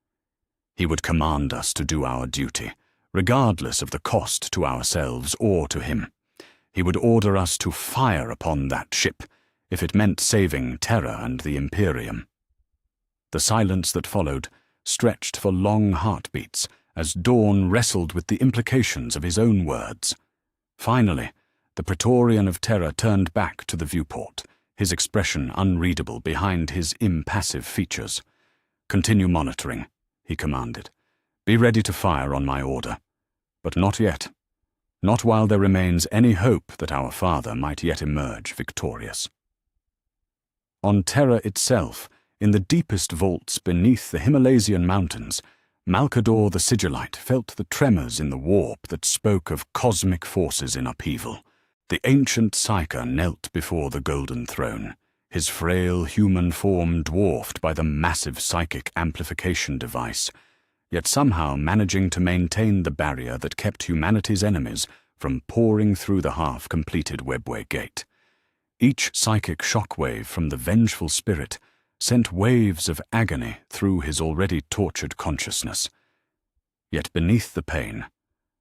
He would command us to do our duty, regardless of the cost to ourselves or to him. He would order us to fire upon that ship, if it meant saving Terra and the Imperium. The silence that followed stretched for long heartbeats as Dawn wrestled with the implications of his own words. Finally, the Praetorian of Terra turned back to the viewport, his expression unreadable behind his impassive features. "Continue monitoring," he commanded. "Be ready to fire on my order. But not yet. Not while there remains any hope that our father might yet emerge victorious." On Terra itself, in the deepest vaults beneath the Himalaysian mountains, Malkador the Sigillite felt the tremors in the warp that spoke of cosmic forces in upheaval. The ancient Psyker knelt before the golden throne, his frail human form dwarfed by the massive psychic amplification device, yet somehow managing to maintain the barrier that kept humanity's enemies from pouring through the half-completed webway gate. Each psychic shockwave from the vengeful spirit sent waves of agony through his already tortured consciousness. Yet beneath the pain,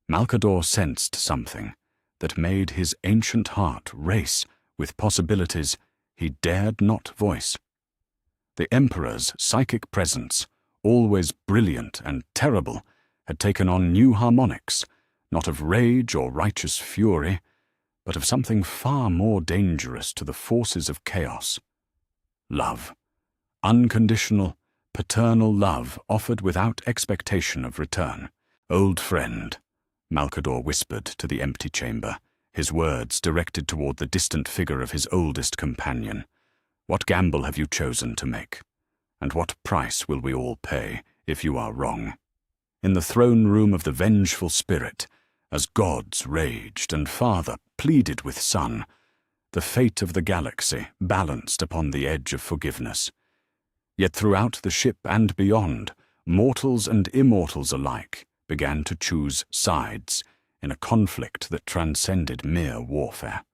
Malkador sensed something that made his ancient heart race with possibilities he dared not voice. The Emperor's psychic presence, always brilliant and terrible, had taken on new harmonics, not of rage or righteous fury, but of something far more dangerous to the forces of chaos. Love. Unconditional, paternal love offered without expectation of return. "Old friend," Malkador whispered to the empty chamber, his words directed toward the distant figure of his oldest companion. "What gamble have you chosen to make? And what price will we all pay if you are wrong?" In the throne room of the vengeful spirit, as gods raged and father pleaded with son, the fate of the galaxy balanced upon the edge of forgiveness. Yet throughout the ship and beyond, mortals and immortals alike began to choose sides in a conflict that transcended mere warfare.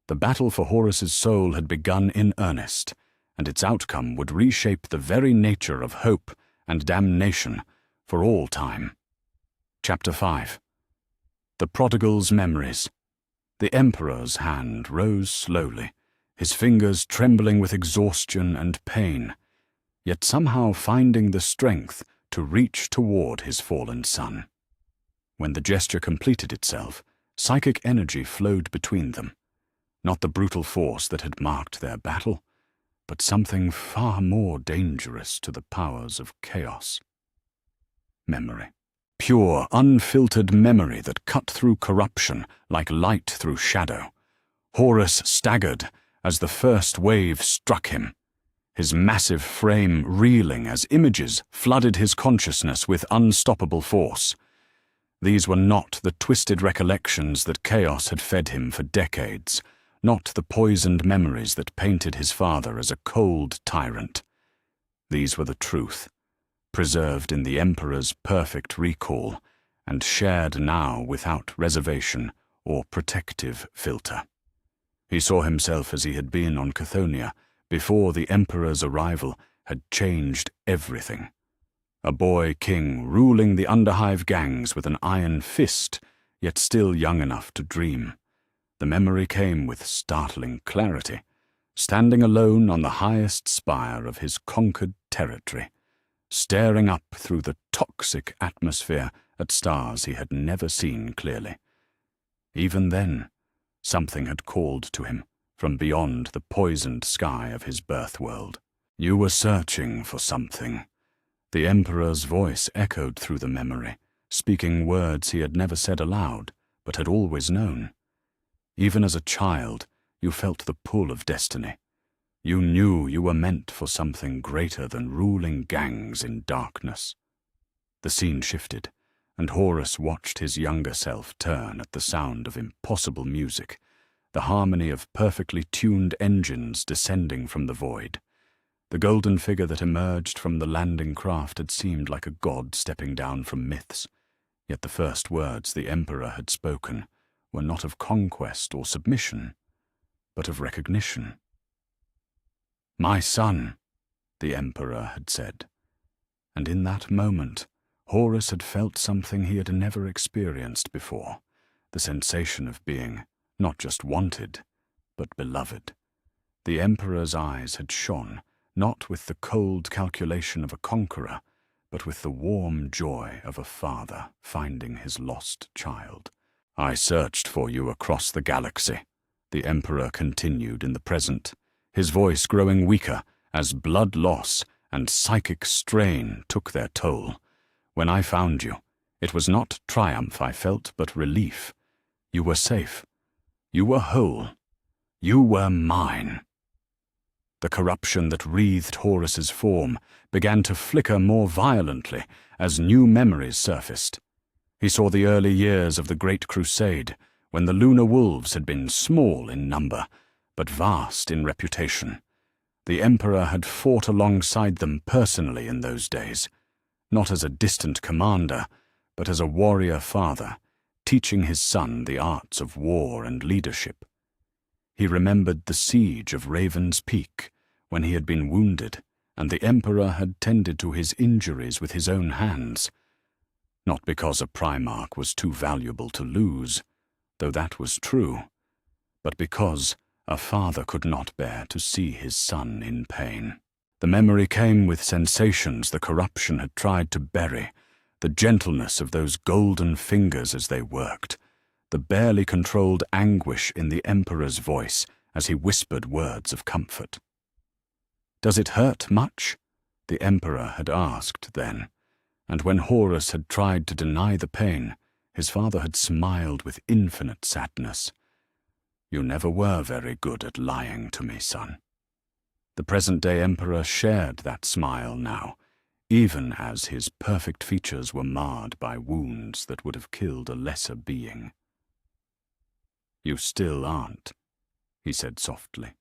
The battle for Horus's soul had begun in earnest, and its outcome would reshape the very nature of hope and damnation for all time. Chapter 5. The Prodigal's Memories. The Emperor's hand rose slowly, his fingers trembling with exhaustion and pain, yet somehow finding the strength to reach toward his fallen son. When the gesture completed itself, psychic energy flowed between them. Not the brutal force that had marked their battle, but something far more dangerous to the powers of chaos. Memory. Pure, unfiltered memory that cut through corruption like light through shadow. Horus staggered as the first wave struck him, his massive frame reeling as images flooded his consciousness with unstoppable force. These were not the twisted recollections that chaos had fed him for decades, not the poisoned memories that painted his father as a cold tyrant. These were the truth, preserved in the Emperor's perfect recall, and shared now without reservation or protective filter. He saw himself as he had been on Chthoniya, before the Emperor's arrival had changed everything. A boy king ruling the Underhive gangs with an iron fist, yet still young enough to dream. The memory came with startling clarity, standing alone on the highest spire of his conquered territory, staring up through the toxic atmosphere at stars he had never seen clearly. Even then, something had called to him from beyond the poisoned sky of his birth world. You were searching for something. The Emperor's voice echoed through the memory, speaking words he had never said aloud, but had always known. Even as a child, you felt the pull of destiny. You knew you were meant for something greater than ruling gangs in darkness. The scene shifted, and Horus watched his younger self turn at the sound of impossible music, the harmony of perfectly tuned engines descending from the void. The golden figure that emerged from the landing craft had seemed like a god stepping down from myths, yet the first words the Emperor had spoken were not of conquest or submission, but of recognition. "My son," the Emperor had said, and in that moment Horus had felt something he had never experienced before, the sensation of being not just wanted, but beloved. The Emperor's eyes had shone, not with the cold calculation of a conqueror, but with the warm joy of a father finding his lost child. "I searched for you across the galaxy," the Emperor continued in the present, his voice growing weaker as blood loss and psychic strain took their toll. "When I found you, it was not triumph I felt, but relief. You were safe. You were whole. You were mine." The corruption that wreathed Horus's form began to flicker more violently as new memories surfaced. He saw the early years of the Great Crusade, when the Lunar Wolves had been small in number, but vast in reputation. The Emperor had fought alongside them personally in those days, not as a distant commander, but as a warrior father, teaching his son the arts of war and leadership. He remembered the siege of Raven's Peak, when he had been wounded, and the Emperor had tended to his injuries with his own hands. Not because a Primarch was too valuable to lose, though that was true, but because a father could not bear to see his son in pain. The memory came with sensations the corruption had tried to bury, the gentleness of those golden fingers as they worked, the barely controlled anguish in the Emperor's voice as he whispered words of comfort. "Does it hurt much?" the Emperor had asked then, and when Horus had tried to deny the pain, his father had smiled with infinite sadness. "You never were very good at lying to me, son." The present-day Emperor shared that smile now, even as his perfect features were marred by wounds that would have killed a lesser being. "You still aren't," he said softly.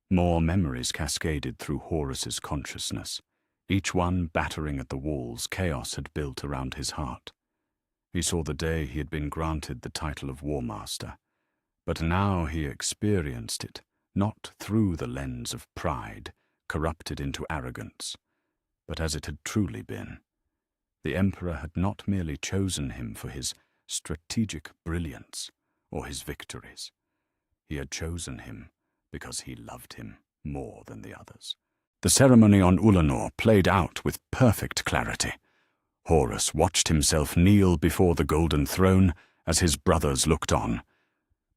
More memories cascaded through Horus's consciousness, each one battering at the walls chaos had built around his heart. He saw the day he had been granted the title of War Master, but now he experienced it not through the lens of pride, corrupted into arrogance, but as it had truly been. The Emperor had not merely chosen him for his strategic brilliance or his victories. He had chosen him because he loved him more than the others. The ceremony on Ulanor played out with perfect clarity. Horus watched himself kneel before the golden throne as his brothers looked on.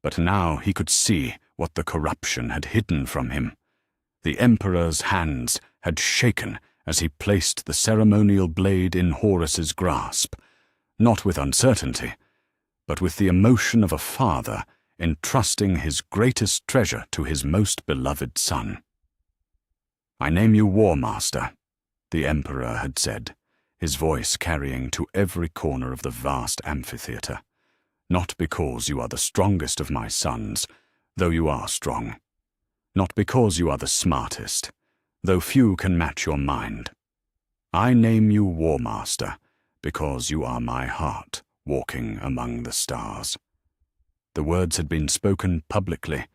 But now he could see what the corruption had hidden from him. The Emperor's hands had shaken as he placed the ceremonial blade in Horus's grasp, not with uncertainty, but with the emotion of a father entrusting his greatest treasure to his most beloved son. "I name you War Master," the Emperor had said, his voice carrying to every corner of the vast amphitheater. "Not because you are the strongest of my sons, though you are strong. Not because you are the smartest, though few can match your mind. I name you War Master because you are my heart walking among the stars." The words had been spoken publicly,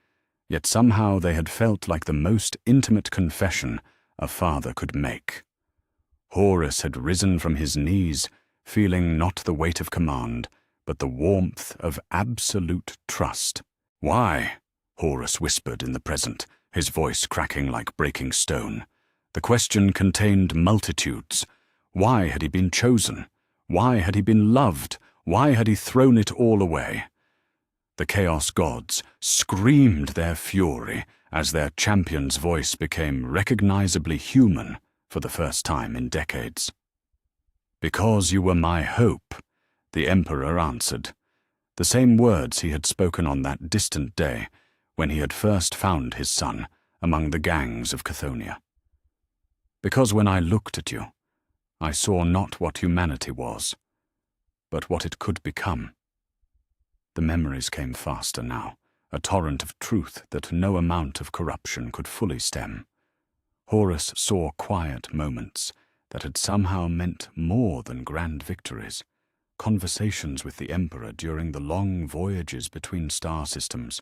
yet somehow they had felt like the most intimate confession a father could make. Horus had risen from his knees, feeling not the weight of command, but the warmth of absolute trust. "Why?" Horus whispered in the present, his voice cracking like breaking stone. The question contained multitudes. Why had he been chosen? Why had he been loved? Why had he thrown it all away? The Chaos Gods screamed their fury as their champion's voice became recognizably human for the first time in decades. "Because you were my hope," the Emperor answered, the same words he had spoken on that distant day when he had first found his son among the gangs of Chthoniya. "Because when I looked at you, I saw not what humanity was, but what it could become." The memories came faster now, a torrent of truth that no amount of corruption could fully stem. Horus saw quiet moments that had somehow meant more than grand victories, conversations with the Emperor during the long voyages between star systems,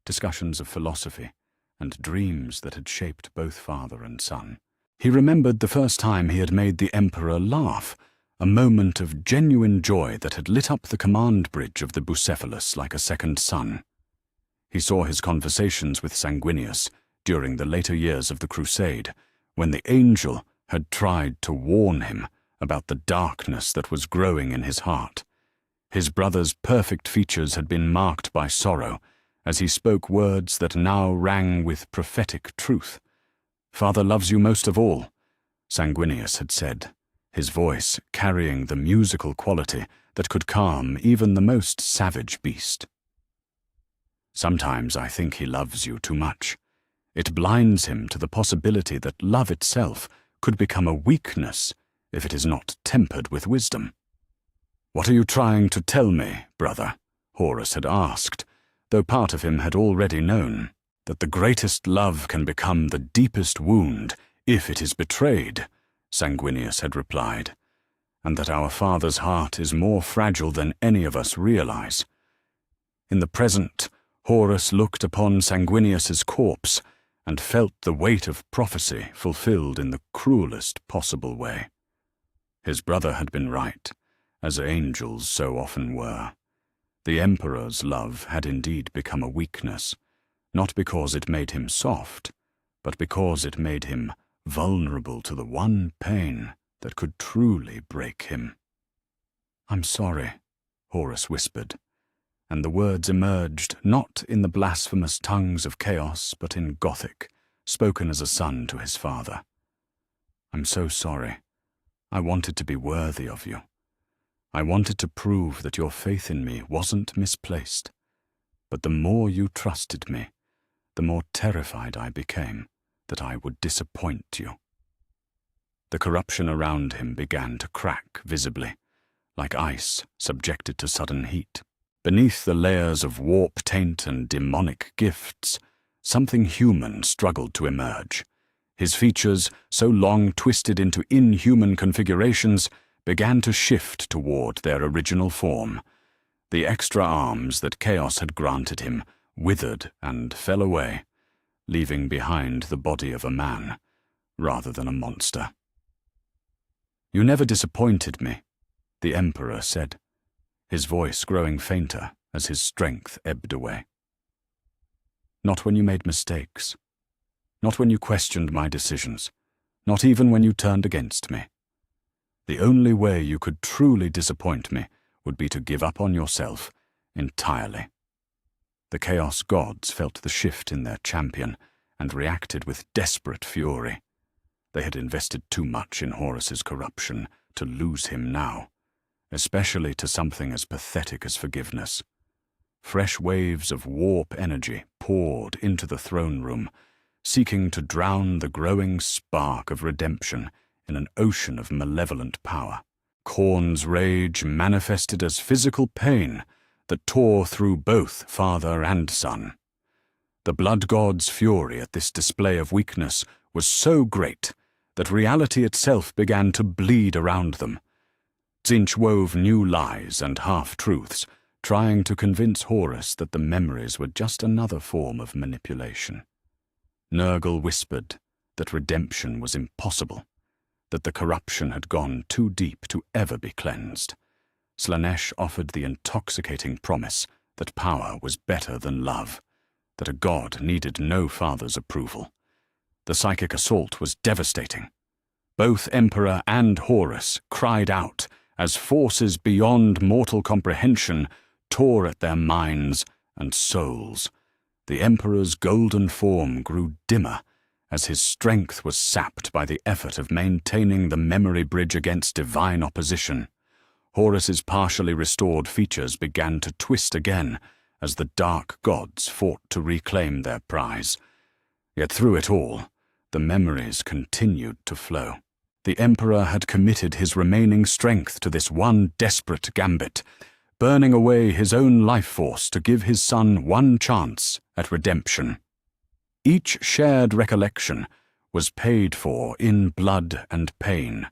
discussions of philosophy, and dreams that had shaped both father and son. He remembered the first time he had made the Emperor laugh, a moment of genuine joy that had lit up the command bridge of the Bucephalus like a second sun. He saw his conversations with Sanguinius during the later years of the Crusade, when the angel had tried to warn him about the darkness that was growing in his heart. His brother's perfect features had been marked by sorrow, as he spoke words that now rang with prophetic truth. "Father loves you most of all," Sanguinius had said, his voice carrying the musical quality that could calm even the most savage beast. "Sometimes I think he loves you too much. It blinds him to the possibility that love itself could become a weakness if it is not tempered with wisdom." "What are you trying to tell me, brother?" Horus had asked, though part of him had already known that the greatest love can become the deepest wound if it is betrayed, Sanguinius had replied, and that our father's heart is more fragile than any of us realize. In the present, Horus looked upon Sanguinius's corpse and felt the weight of prophecy fulfilled in the cruelest possible way. His brother had been right, as angels so often were. The Emperor's love had indeed become a weakness, not because it made him soft, but because it made him vulnerable to the one pain that could truly break him. "I'm sorry," Horus whispered, and the words emerged not in the blasphemous tongues of chaos, but in Gothic, spoken as a son to his father. "I'm so sorry. I wanted to be worthy of you. I wanted to prove that your faith in me wasn't misplaced. But the more you trusted me, the more terrified I became that I would disappoint you." The corruption around him began to crack visibly, like ice subjected to sudden heat. Beneath the layers of warp taint and demonic gifts, something human struggled to emerge. His features, so long twisted into inhuman configurations, began to shift toward their original form. The extra arms that chaos had granted him withered and fell away, leaving behind the body of a man, rather than a monster. "You never disappointed me," the Emperor said, his voice growing fainter as his strength ebbed away. "Not when you made mistakes. Not when you questioned my decisions. Not even when you turned against me." The only way you could truly disappoint me would be to give up on yourself entirely. The Chaos Gods felt the shift in their champion and reacted with desperate fury. They had invested too much in Horus's corruption to lose him now, especially to something as pathetic as forgiveness. Fresh waves of warp energy poured into the throne room, seeking to drown the growing spark of redemption in an ocean of malevolent power. Khorne's rage manifested as physical pain that tore through both father and son. The blood god's fury at this display of weakness was so great that reality itself began to bleed around them. Tzeentch wove new lies and half-truths, trying to convince Horus that the memories were just another form of manipulation. Nurgle whispered that redemption was impossible, that the corruption had gone too deep to ever be cleansed. Slaanesh offered the intoxicating promise that power was better than love, that a god needed no father's approval. The psychic assault was devastating. Both Emperor and Horus cried out as forces beyond mortal comprehension tore at their minds and souls. The Emperor's golden form grew dimmer as his strength was sapped by the effort of maintaining the memory bridge against divine opposition. Horus's partially restored features began to twist again as the dark gods fought to reclaim their prize. Yet through it all, the memories continued to flow. The Emperor had committed his remaining strength to this one desperate gambit, burning away his own life force to give his son one chance at redemption. Each shared recollection was paid for in blood and pain,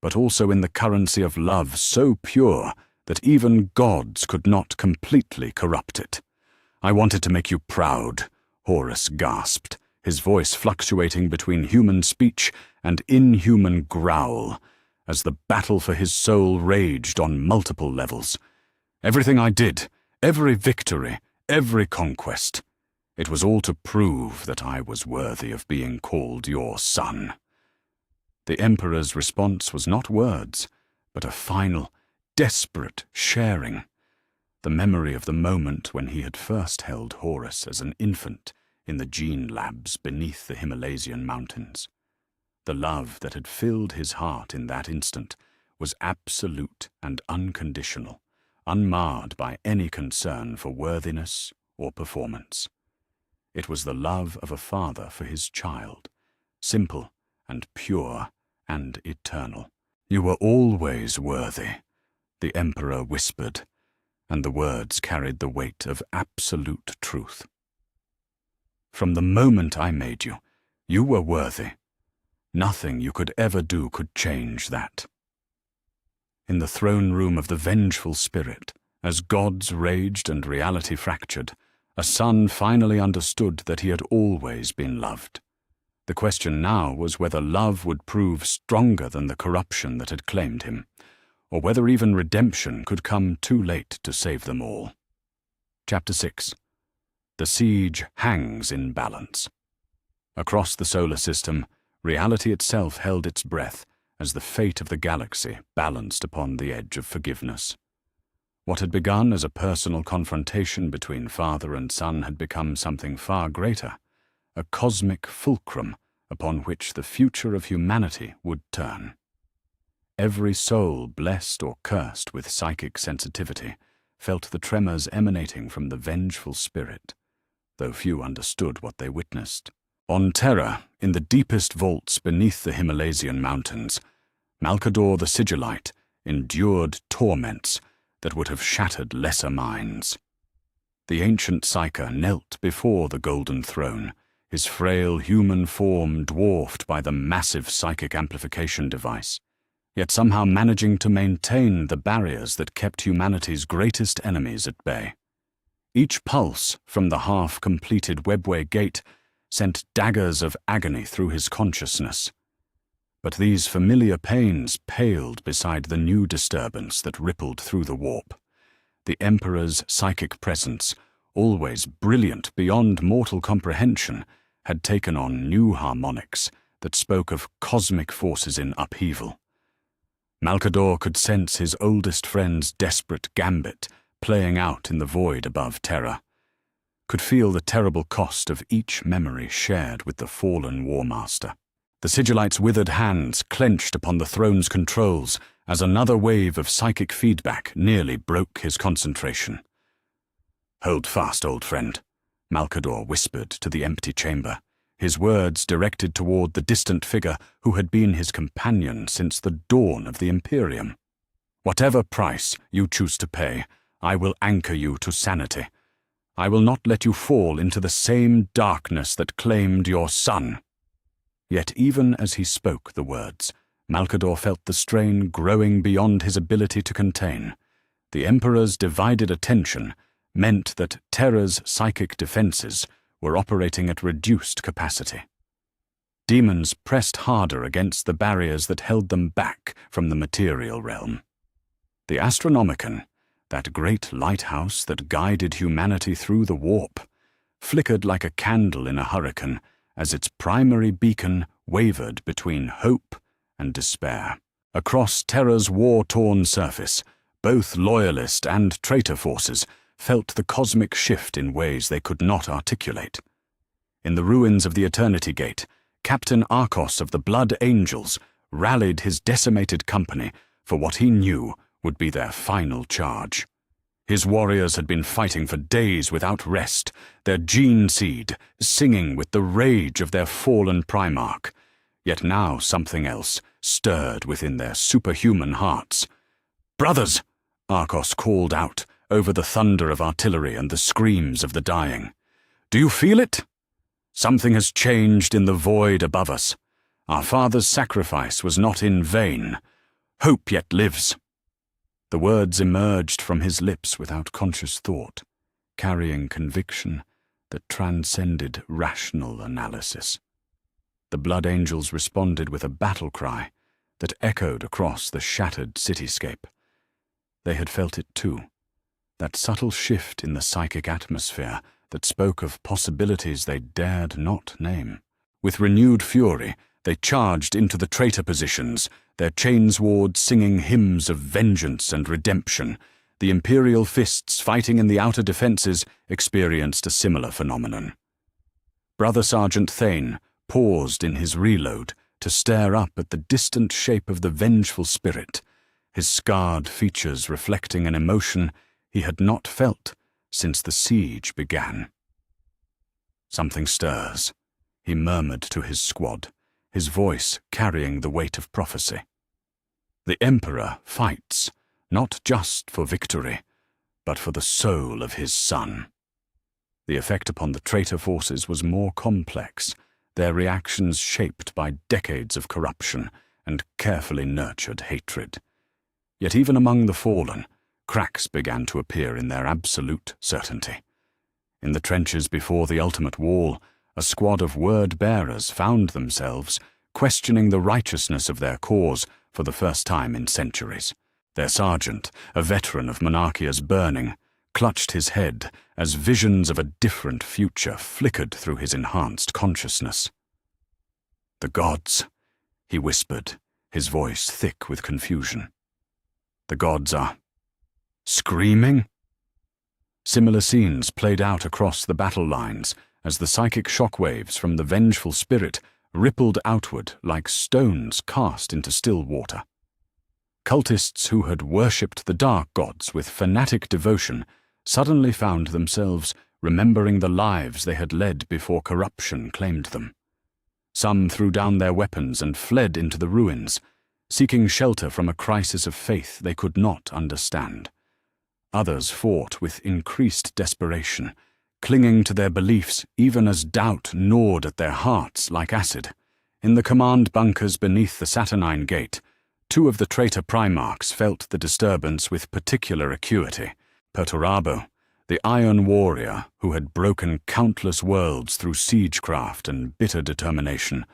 but also in the currency of love so pure that even gods could not completely corrupt it. "I wanted to make you proud," Horus gasped, his voice fluctuating between human speech and inhuman growl, as the battle for his soul raged on multiple levels. "Everything I did, every victory, every conquest, it was all to prove that I was worthy of being called your son." The Emperor's response was not words, but a final, desperate sharing. The memory of the moment when he had first held Horus as an infant in the gene labs beneath the Himalaysian mountains. The love that had filled his heart in that instant was absolute and unconditional, unmarred by any concern for worthiness or performance. It was the love of a father for his child, simple and pure and eternal. "You were always worthy," the Emperor whispered, and the words carried the weight of absolute truth. "From the moment I made you, you were worthy. Nothing you could ever do could change that." In the throne room of the vengeful spirit, as gods raged and reality fractured, a son finally understood that he had always been loved. The question now was whether love would prove stronger than the corruption that had claimed him, or whether even redemption could come too late to save them all. Chapter 6. The siege hangs in balance. Across the solar system, reality itself held its breath as the fate of the galaxy balanced upon the edge of forgiveness. What had begun as a personal confrontation between father and son had become something far greater, a cosmic fulcrum upon which the future of humanity would turn. Every soul blessed or cursed with psychic sensitivity felt the tremors emanating from the vengeful spirit, though few understood what they witnessed. On Terra, in the deepest vaults beneath the Himalaysian mountains, Malkador the Sigillite endured torments that would have shattered lesser minds. The ancient Psyker knelt before the golden throne, his frail human form dwarfed by the massive psychic amplification device, yet somehow managing to maintain the barriers that kept humanity's greatest enemies at bay. Each pulse from the half-completed webway gate sent daggers of agony through his consciousness. But these familiar pains paled beside the new disturbance that rippled through the warp. The Emperor's psychic presence, always brilliant beyond mortal comprehension, had taken on new harmonics that spoke of cosmic forces in upheaval. Malcador could sense his oldest friend's desperate gambit playing out in the void above Terra, could feel the terrible cost of each memory shared with the fallen War Master. The Sigillite's withered hands clenched upon the throne's controls as another wave of psychic feedback nearly broke his concentration. "Hold fast, old friend," Malcador whispered to the empty chamber, his words directed toward the distant figure who had been his companion since the dawn of the Imperium. "Whatever price you choose to pay, I will anchor you to sanity. I will not let you fall into the same darkness that claimed your son." Yet even as he spoke the words, Malcador felt the strain growing beyond his ability to contain. The Emperor's divided attention meant that Terra's psychic defenses were operating at reduced capacity. Demons pressed harder against the barriers that held them back from the material realm. The Astronomicon, that great lighthouse that guided humanity through the warp, flickered like a candle in a hurricane as its primary beacon wavered between hope and despair. Across Terra's war-torn surface, both loyalist and traitor forces felt the cosmic shift in ways they could not articulate. In the ruins of the Eternity Gate, Captain Arcos of the Blood Angels rallied his decimated company for what he knew would be their final charge. His warriors had been fighting for days without rest, their gene seed singing with the rage of their fallen Primarch. Yet now something else stirred within their superhuman hearts. "Brothers!" Arcos called out over the thunder of artillery and the screams of the dying. "Do you feel it? Something has changed in the void above us. Our father's sacrifice was not in vain. Hope yet lives." The words emerged from his lips without conscious thought, carrying conviction that transcended rational analysis. The Blood Angels responded with a battle cry that echoed across the shattered cityscape. They had felt it too, that subtle shift in the psychic atmosphere that spoke of possibilities they dared not name. With renewed fury, they charged into the traitor positions, their chainsword singing hymns of vengeance and redemption. The Imperial fists fighting in the outer defenses experienced a similar phenomenon. Brother Sergeant Thane paused in his reload to stare up at the distant shape of the vengeful spirit, his scarred features reflecting an emotion he had not felt since the siege began. "Something stirs," he murmured to his squad, his voice carrying the weight of prophecy. "The Emperor fights, not just for victory, but for the soul of his son." The effect upon the traitor forces was more complex, their reactions shaped by decades of corruption and carefully nurtured hatred. Yet even among the fallen, cracks began to appear in their absolute certainty. In the trenches before the ultimate wall, a squad of word-bearers found themselves questioning the righteousness of their cause for the first time in centuries. Their sergeant, a veteran of Monarchia's burning, clutched his head as visions of a different future flickered through his enhanced consciousness. "The gods," he whispered, his voice thick with confusion. "The gods are screaming?" Similar scenes played out across the battle lines as the psychic shockwaves from the vengeful spirit rippled outward like stones cast into still water. Cultists who had worshipped the dark gods with fanatic devotion suddenly found themselves remembering the lives they had led before corruption claimed them. Some threw down their weapons and fled into the ruins, seeking shelter from a crisis of faith they could not understand. Others fought with increased desperation, clinging to their beliefs even as doubt gnawed at their hearts like acid. In the command bunkers beneath the Saturnine Gate, two of the traitor Primarchs felt the disturbance with particular acuity. Perturabo, the Iron Warrior who had broken countless worlds through siegecraft and bitter determination,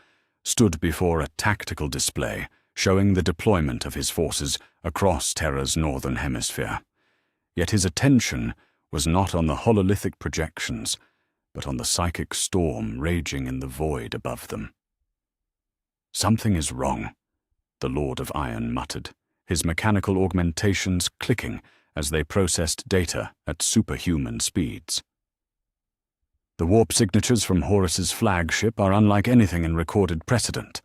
stood before a tactical display showing the deployment of his forces across Terra's northern hemisphere. Yet his attention was not on the hololithic projections, but on the psychic storm raging in the void above them. "Something is wrong," the Lord of Iron muttered, his mechanical augmentations clicking as they processed data at superhuman speeds. The warp signatures from Horus's flagship are unlike anything in recorded precedent.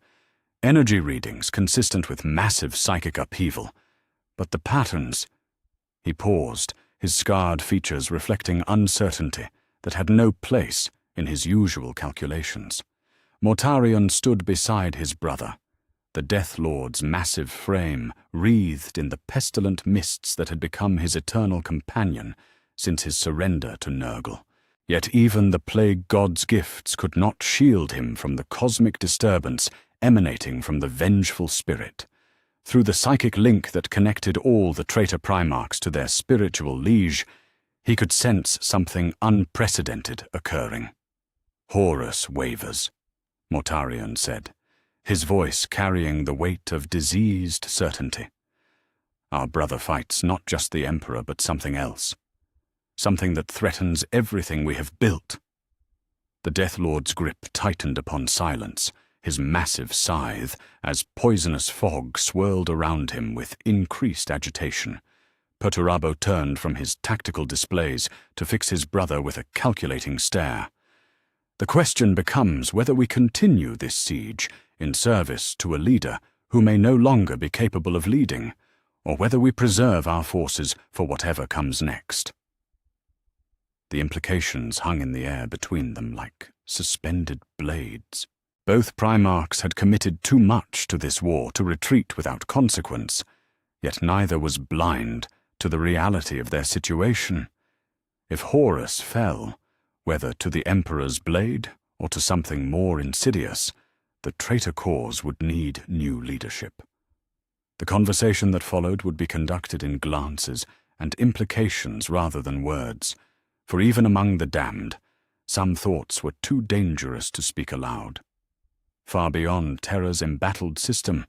Energy readings consistent with massive psychic upheaval. But the patterns... He paused, his scarred features reflecting uncertainty that had no place in his usual calculations. Mortarion stood beside his brother, the Death Lord's massive frame wreathed in the pestilent mists that had become his eternal companion since his surrender to Nurgle. Yet even the Plague God's gifts could not shield him from the cosmic disturbance emanating from the vengeful spirit. Through the psychic link that connected all the traitor Primarchs to their spiritual liege, he could sense something unprecedented occurring. "Horus wavers," Mortarion said, his voice carrying the weight of diseased certainty. "Our brother fights not just the Emperor but something else. Something that threatens everything we have built." The Death Lord's grip tightened upon silence, his massive scythe, as poisonous fog swirled around him with increased agitation. Perturabo turned from his tactical displays to fix his brother with a calculating stare. "The question becomes whether we continue this siege in service to a leader who may no longer be capable of leading, or whether we preserve our forces for whatever comes next." The implications hung in the air between them like suspended blades. Both Primarchs had committed too much to this war to retreat without consequence, yet neither was blind to the reality of their situation. If Horus fell, whether to the Emperor's blade or to something more insidious, the traitor cause would need new leadership. The conversation that followed would be conducted in glances and implications rather than words, for even among the damned, some thoughts were too dangerous to speak aloud. Far beyond Terra's embattled system,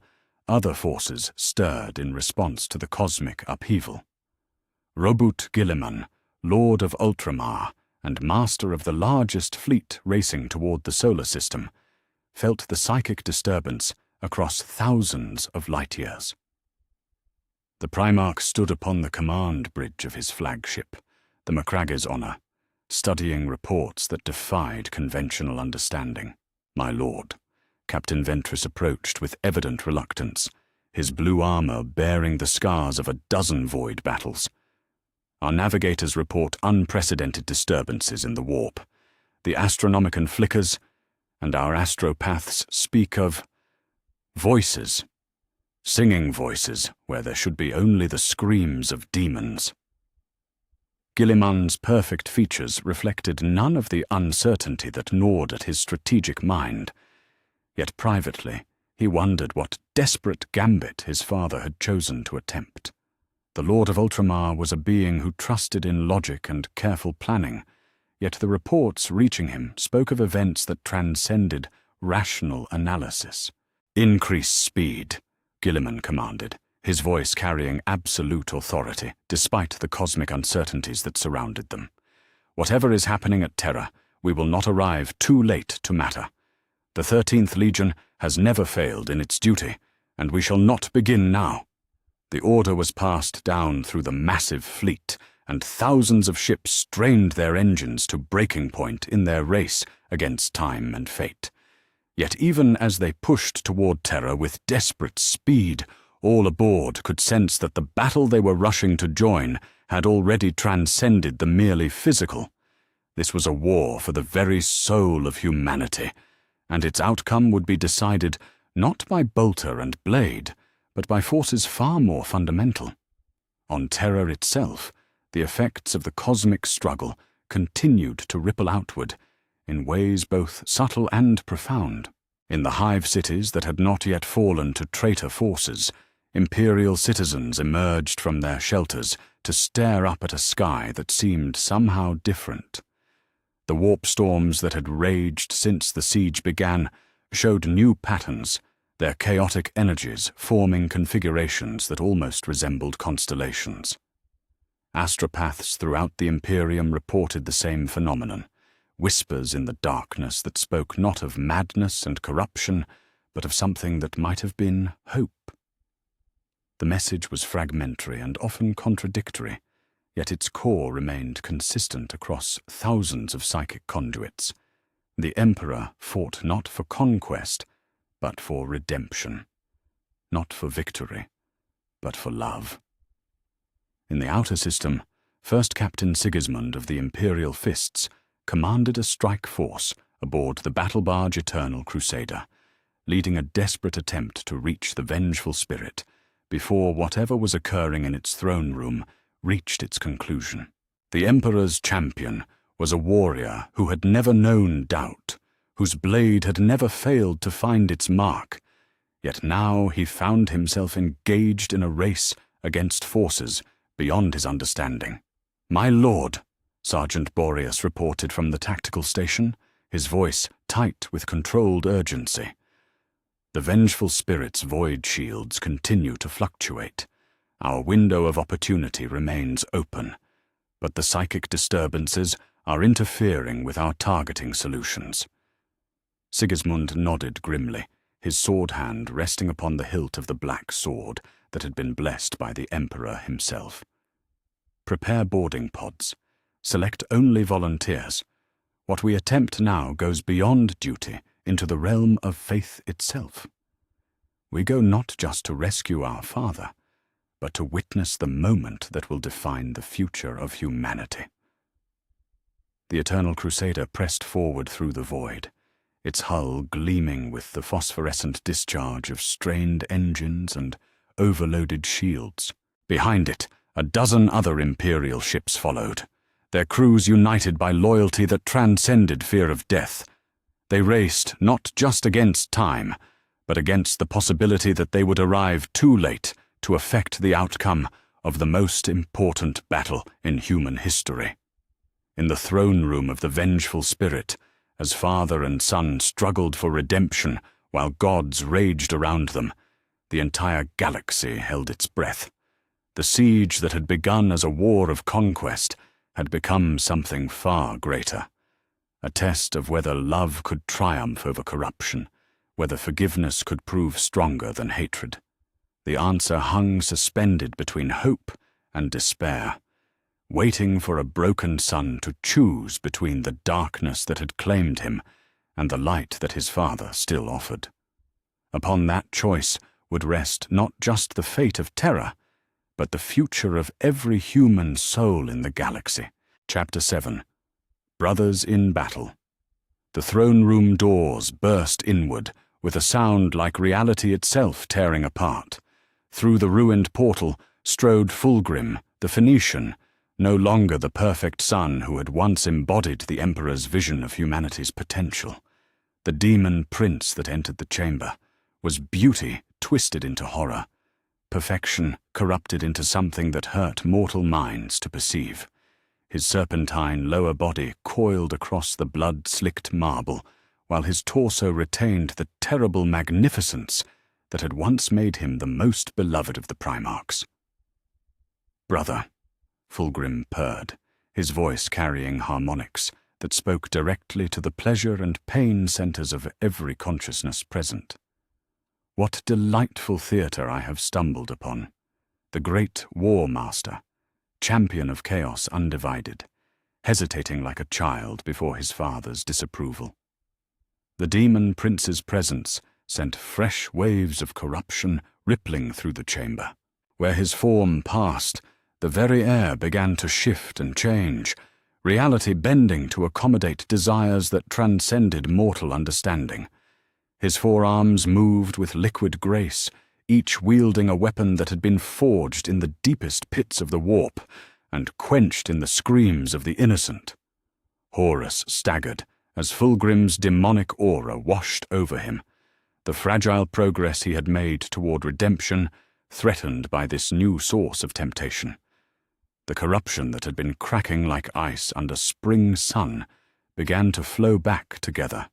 other forces stirred in response to the cosmic upheaval. Robut Guilliman, Lord of Ultramar and master of the largest fleet racing toward the solar system, felt the psychic disturbance across thousands of light years. The Primarch stood upon the command bridge of his flagship, the Macrage's honor, studying reports that defied conventional understanding. "My lord," Captain Ventress approached with evident reluctance, his blue armor bearing the scars of a dozen void battles. "Our navigators report unprecedented disturbances in the warp. The Astronomicon flickers, and our astropaths speak of voices, singing voices where there should be only the screams of demons." Guilliman's perfect features reflected none of the uncertainty that gnawed at his strategic mind. Yet privately, he wondered what desperate gambit his father had chosen to attempt. The Lord of Ultramar was a being who trusted in logic and careful planning, yet the reports reaching him spoke of events that transcended rational analysis. "Increase speed," Guilliman commanded, his voice carrying absolute authority, despite the cosmic uncertainties that surrounded them. "Whatever is happening at Terra, we will not arrive too late to matter. The 13th Legion has never failed in its duty, and we shall not begin now." The order was passed down through the massive fleet, and thousands of ships strained their engines to breaking point in their race against time and fate. Yet even as they pushed toward Terra with desperate speed, all aboard could sense that the battle they were rushing to join had already transcended the merely physical. This was a war for the very soul of humanity, and its outcome would be decided not by bolter and blade, but by forces far more fundamental. On Terra itself, the effects of the cosmic struggle continued to ripple outward, in ways both subtle and profound. In the hive cities that had not yet fallen to traitor forces, Imperial citizens emerged from their shelters to stare up at a sky that seemed somehow different. The warp storms that had raged since the siege began showed new patterns, their chaotic energies forming configurations that almost resembled constellations. Astropaths throughout the Imperium reported the same phenomenon, whispers in the darkness that spoke not of madness and corruption, but of something that might have been hope. The message was fragmentary and often contradictory, yet its core remained consistent across thousands of psychic conduits. The Emperor fought not for conquest, but for redemption. Not for victory, but for love. In the outer system, First Captain Sigismund of the Imperial Fists commanded a strike force aboard the battle barge Eternal Crusader, leading a desperate attempt to reach the vengeful spirit before whatever was occurring in its throne room reached its conclusion. The Emperor's champion was a warrior who had never known doubt, whose blade had never failed to find its mark, yet now he found himself engaged in a race against forces beyond his understanding. "My lord," Sergeant Boreas reported from the tactical station, his voice tight with controlled urgency. The vengeful spirit's void shields continue to fluctuate. Our window of opportunity remains open, but the psychic disturbances are interfering with our targeting solutions. Sigismund nodded grimly, his sword hand resting upon the hilt of the black sword that had been blessed by the Emperor himself. "Prepare boarding pods. Select only volunteers. What we attempt now goes beyond duty into the realm of faith itself. We go not just to rescue our father, but to witness the moment that will define the future of humanity." The Eternal Crusader pressed forward through the void, its hull gleaming with the phosphorescent discharge of strained engines and overloaded shields. Behind it, a dozen other Imperial ships followed, their crews united by loyalty that transcended fear of death. They raced not just against time, but against the possibility that they would arrive too late to affect the outcome of the most important battle in human history. In the throne room of the vengeful spirit, as father and son struggled for redemption while gods raged around them, the entire galaxy held its breath. The siege that had begun as a war of conquest had become something far greater, a test of whether love could triumph over corruption, whether forgiveness could prove stronger than hatred. The answer hung suspended between hope and despair, waiting for a broken son to choose between the darkness that had claimed him and the light that his father still offered. Upon that choice would rest not just the fate of Terra, but the future of every human soul in the galaxy. Chapter 7. Brothers in Battle. The throne room doors burst inward, with a sound like reality itself tearing apart. Through the ruined portal strode Fulgrim, the Phoenician, no longer the perfect son who had once embodied the Emperor's vision of humanity's potential. The demon prince that entered the chamber was beauty twisted into horror, perfection corrupted into something that hurt mortal minds to perceive. His serpentine lower body coiled across the blood-slicked marble, while his torso retained the terrible magnificence that had once made him the most beloved of the Primarchs. "Brother," Fulgrim purred, his voice carrying harmonics that spoke directly to the pleasure and pain centers of every consciousness present. "What delightful theater I have stumbled upon. The great War Master, champion of chaos undivided, hesitating like a child before his father's disapproval." The demon prince's presence sent fresh waves of corruption rippling through the chamber. Where his form passed, the very air began to shift and change, reality bending to accommodate desires that transcended mortal understanding. His forearms moved with liquid grace, each wielding a weapon that had been forged in the deepest pits of the warp and quenched in the screams of the innocent. Horus staggered as Fulgrim's demonic aura washed over him, the fragile progress he had made toward redemption threatened by this new source of temptation. The corruption that had been cracking like ice under spring sun began to flow back together,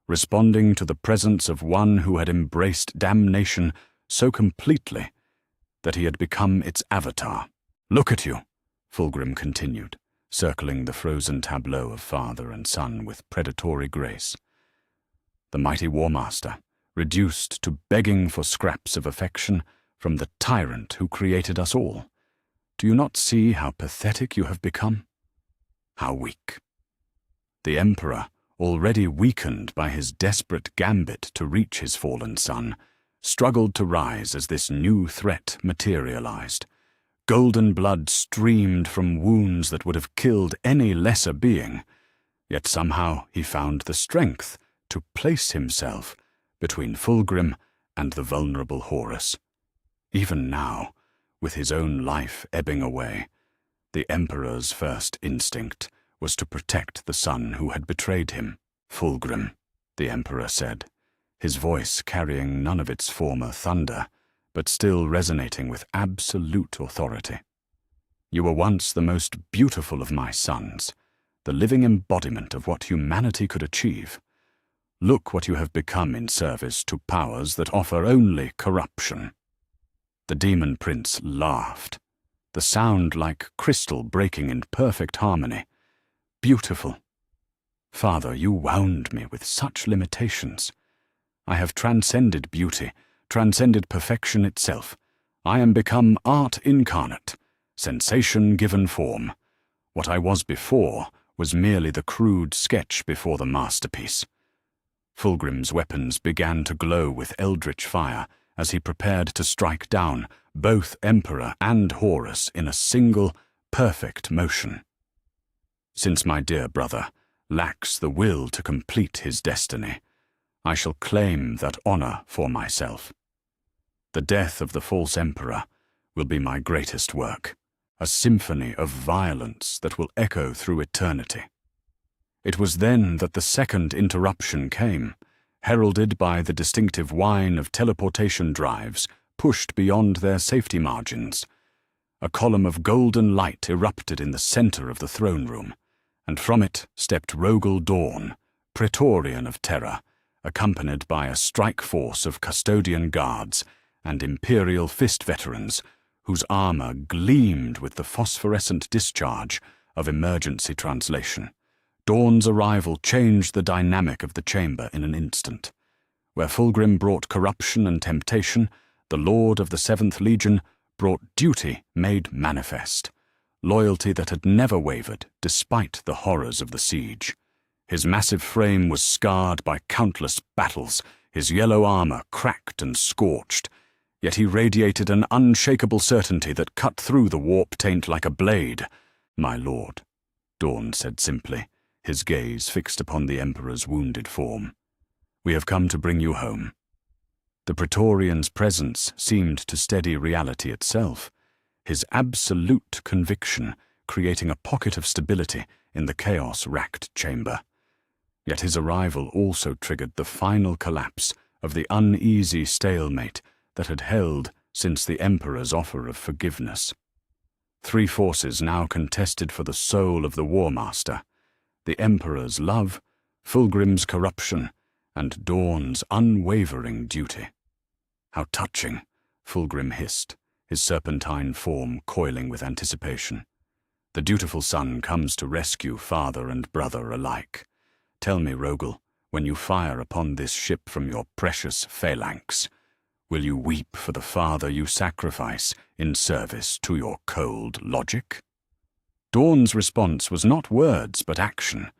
responding to the presence of one who had embraced damnation so completely that he had become its avatar. "Look at you," Fulgrim continued, circling the frozen tableau of father and son with predatory grace. The mighty War Master, reduced to begging for scraps of affection from the tyrant who created us all. Do you not see how pathetic you have become? How weak. The Emperor, already weakened by his desperate gambit to reach his fallen son, struggled to rise as this new threat materialized. Golden blood streamed from wounds that would have killed any lesser being, yet somehow he found the strength to place himself between Fulgrim and the vulnerable Horus. Even now, with his own life ebbing away, the Emperor's first instinct was to protect the son who had betrayed him. "Fulgrim," the Emperor said, his voice carrying none of its former thunder, but still resonating with absolute authority. "You were once the most beautiful of my sons, the living embodiment of what humanity could achieve. Look what you have become in service to powers that offer only corruption." The demon prince laughed, the sound like crystal breaking in perfect harmony. "Beautiful. Father, you wound me with such limitations. I have transcended beauty, transcended perfection itself. I am become art incarnate, sensation given form. What I was before was merely the crude sketch before the masterpiece." Fulgrim's weapons began to glow with eldritch fire as he prepared to strike down both Emperor and Horus in a single, perfect motion. "Since my dear brother lacks the will to complete his destiny, I shall claim that honor for myself. The death of the false Emperor will be my greatest work, a symphony of violence that will echo through eternity." It was then that the second interruption came, heralded by the distinctive whine of teleportation drives pushed beyond their safety margins. A column of golden light erupted in the center of the throne room, and from it stepped Rogel Dawn, Praetorian of Terror, accompanied by a strike force of custodian guards and Imperial fist veterans whose armor gleamed with the phosphorescent discharge of emergency translation. Dawn's arrival changed the dynamic of the chamber in an instant. Where Fulgrim brought corruption and temptation, the Lord of the 7th Legion brought duty made manifest, loyalty that had never wavered despite the horrors of the siege. His massive frame was scarred by countless battles, his yellow armor cracked and scorched, yet he radiated an unshakable certainty that cut through the warp taint like a blade. "My lord," Dawn said simply, his gaze fixed upon the Emperor's wounded form, "we have come to bring you home." The Praetorian's presence seemed to steady reality itself, his absolute conviction creating a pocket of stability in the chaos-racked chamber. Yet his arrival also triggered the final collapse of the uneasy stalemate that had held since the Emperor's offer of forgiveness. Three forces now contested for the soul of the War Master: the Emperor's love, Fulgrim's corruption, and Dawn's unwavering duty. "How touching," Fulgrim hissed, his serpentine form coiling with anticipation. "The dutiful son comes to rescue father and brother alike. Tell me, Rogel, when you fire upon this ship from your precious phalanx, will you weep for the father you sacrifice in service to your cold logic?" Dawn's response was not words but action.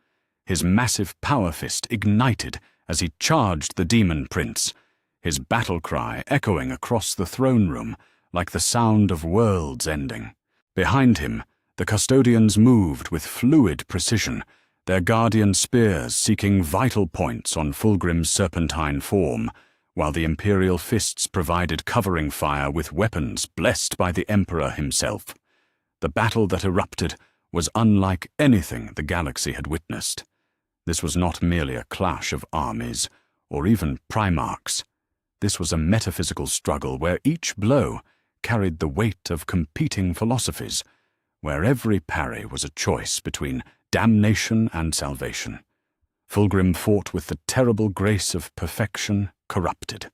His massive power fist ignited as he charged the demon prince, his battle cry echoing across the throne room like the sound of worlds ending. Behind him, the custodians moved with fluid precision, their guardian spears seeking vital points on Fulgrim's serpentine form, while the Imperial fists provided covering fire with weapons blessed by the Emperor himself. The battle that erupted was unlike anything the galaxy had witnessed. This was not merely a clash of armies, or even primarchs. This was a metaphysical struggle where each blow carried the weight of competing philosophies, where every parry was a choice between damnation and salvation. Fulgrim fought with the terrible grace of perfection corrupted,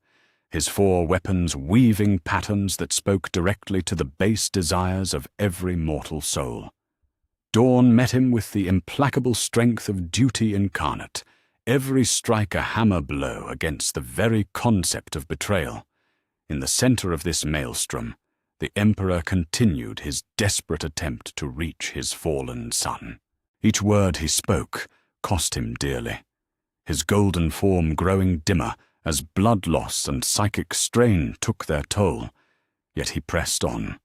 his four weapons weaving patterns that spoke directly to the base desires of every mortal soul. Dawn met him with the implacable strength of duty incarnate, every strike a hammer blow against the very concept of betrayal. In the center of this maelstrom, the Emperor continued his desperate attempt to reach his fallen son. Each word he spoke cost him dearly, his golden form growing dimmer as blood loss and psychic strain took their toll. Yet he pressed on,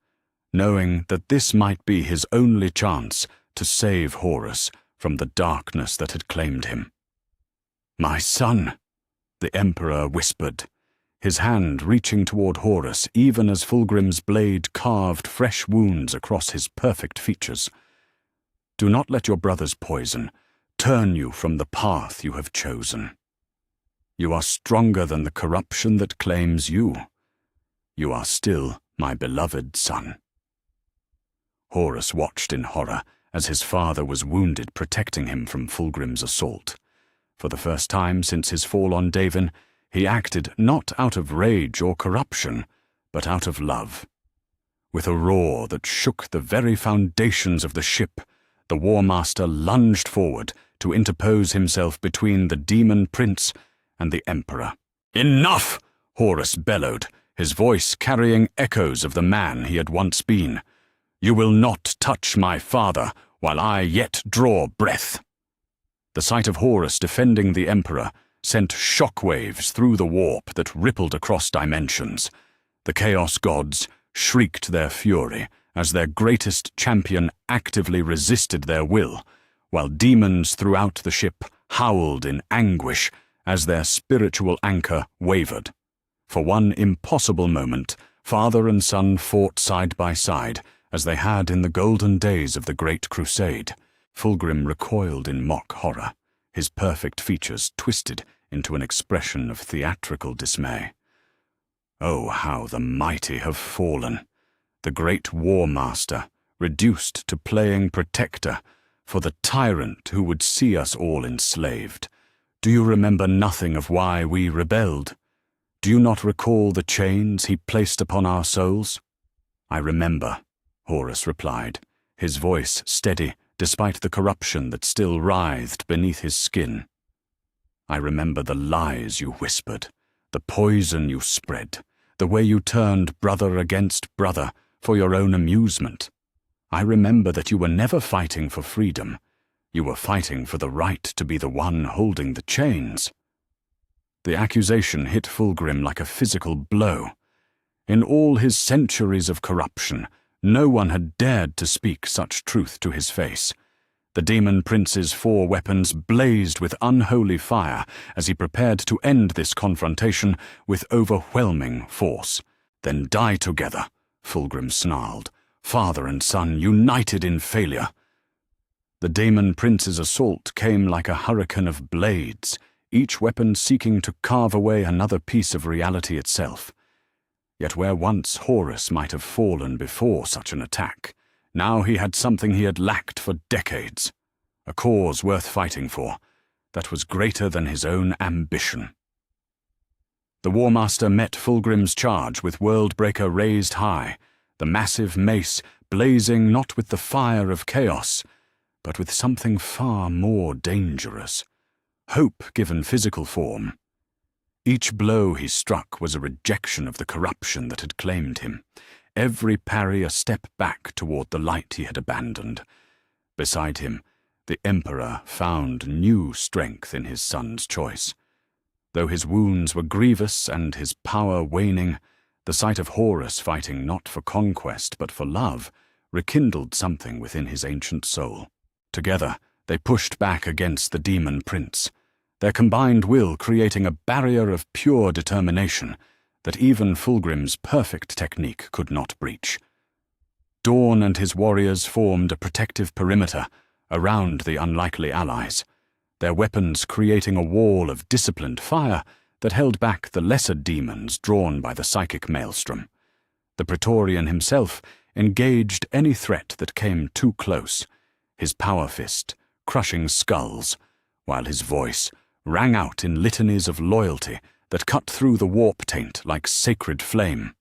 knowing that this might be his only chance to save Horus from the darkness that had claimed him. "My son," the Emperor whispered, his hand reaching toward Horus even as Fulgrim's blade carved fresh wounds across his perfect features. "Do not let your brother's poison turn you from the path you have chosen. You are stronger than the corruption that claims you. You are still my beloved son." Horus watched in horror as his father was wounded protecting him from Fulgrim's assault. For the first time since his fall on Davin, he acted not out of rage or corruption, but out of love. With a roar that shook the very foundations of the ship, the War Master lunged forward to interpose himself between the demon prince and the Emperor. "Enough!" Horus bellowed, his voice carrying echoes of the man he had once been. "You will not touch my father while I yet draw breath." The sight of Horus defending the Emperor sent shockwaves through the warp that rippled across dimensions. The Chaos Gods shrieked their fury as their greatest champion actively resisted their will, while demons throughout the ship howled in anguish as their spiritual anchor wavered. For one impossible moment, father and son fought side by side, as they had in the golden days of the Great Crusade. Fulgrim recoiled in mock horror, his perfect features twisted into an expression of theatrical dismay. Oh, how the mighty have fallen! The great War Master, reduced to playing protector, for the tyrant who would see us all enslaved. Do you remember nothing of why we rebelled? Do you not recall the chains he placed upon our souls? "I remember," Horus replied, his voice steady despite the corruption that still writhed beneath his skin. "I remember the lies you whispered, the poison you spread, the way you turned brother against brother for your own amusement. I remember that you were never fighting for freedom. You were fighting for the right to be the one holding the chains." The accusation hit Fulgrim like a physical blow. In all his centuries of corruption, no one had dared to speak such truth to his face. The demon prince's 4 weapons blazed with unholy fire as he prepared to end this confrontation with overwhelming force. "Then die together," Fulgrim snarled, father and son united in failure. The demon prince's assault came like a hurricane of blades, each weapon seeking to carve away another piece of reality itself. Yet where once Horus might have fallen before such an attack, now he had something he had lacked for decades, a cause worth fighting for, that was greater than his own ambition. The War Master met Fulgrim's charge with Worldbreaker raised high, the massive mace blazing not with the fire of chaos, but with something far more dangerous, hope given physical form. Each blow he struck was a rejection of the corruption that had claimed him, every parry a step back toward the light he had abandoned. Beside him, the Emperor found new strength in his son's choice. Though his wounds were grievous and his power waning, the sight of Horus fighting not for conquest but for love rekindled something within his ancient soul. Together, they pushed back against the demon prince, their combined will creating a barrier of pure determination that even Fulgrim's perfect technique could not breach. Dawn and his warriors formed a protective perimeter around the unlikely allies, their weapons creating a wall of disciplined fire that held back the lesser demons drawn by the psychic maelstrom. The Praetorian himself engaged any threat that came too close, his power fist crushing skulls, while his voice rang out in litanies of loyalty that cut through the warp taint like sacred flame.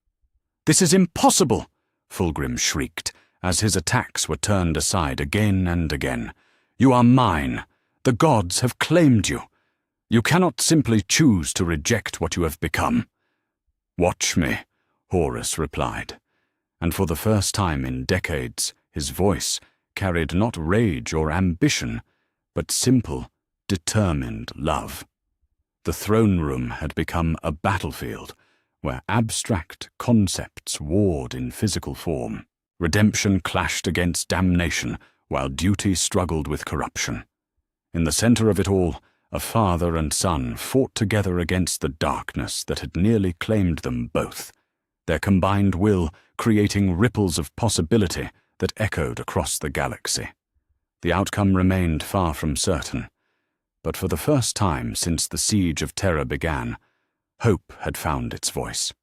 "This is impossible!" Fulgrim shrieked, as his attacks were turned aside again and again. "You are mine. The gods have claimed you. You cannot simply choose to reject what you have become. Watch me, Horus replied, and for the first time in decades, his voice carried not rage or ambition, but simple, determined love. The throne room had become a battlefield where abstract concepts warred in physical form. Redemption clashed against damnation, while duty struggled with corruption. In the center of it all, a father and son fought together against the darkness that had nearly claimed them both, their combined will creating ripples of possibility that echoed across the galaxy. The outcome remained far from certain, but for the first time since the Siege of Terra began, hope had found its voice.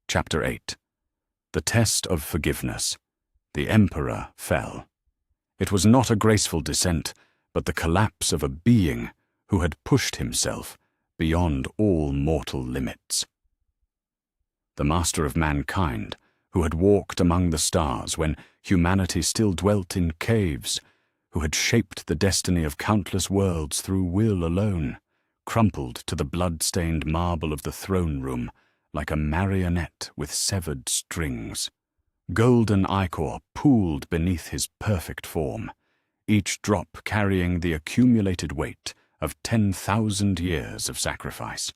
Chapter 8. The Test of Forgiveness. The Emperor fell. It was not a graceful descent, but the collapse of a being who had pushed himself beyond all mortal limits. The master of mankind, who had walked among the stars when humanity still dwelt in caves, who had shaped the destiny of countless worlds through will alone, crumpled to the blood-stained marble of the throne room like a marionette with severed strings. Golden ichor pooled beneath his perfect form, each drop carrying the accumulated weight of 10,000 years of sacrifice.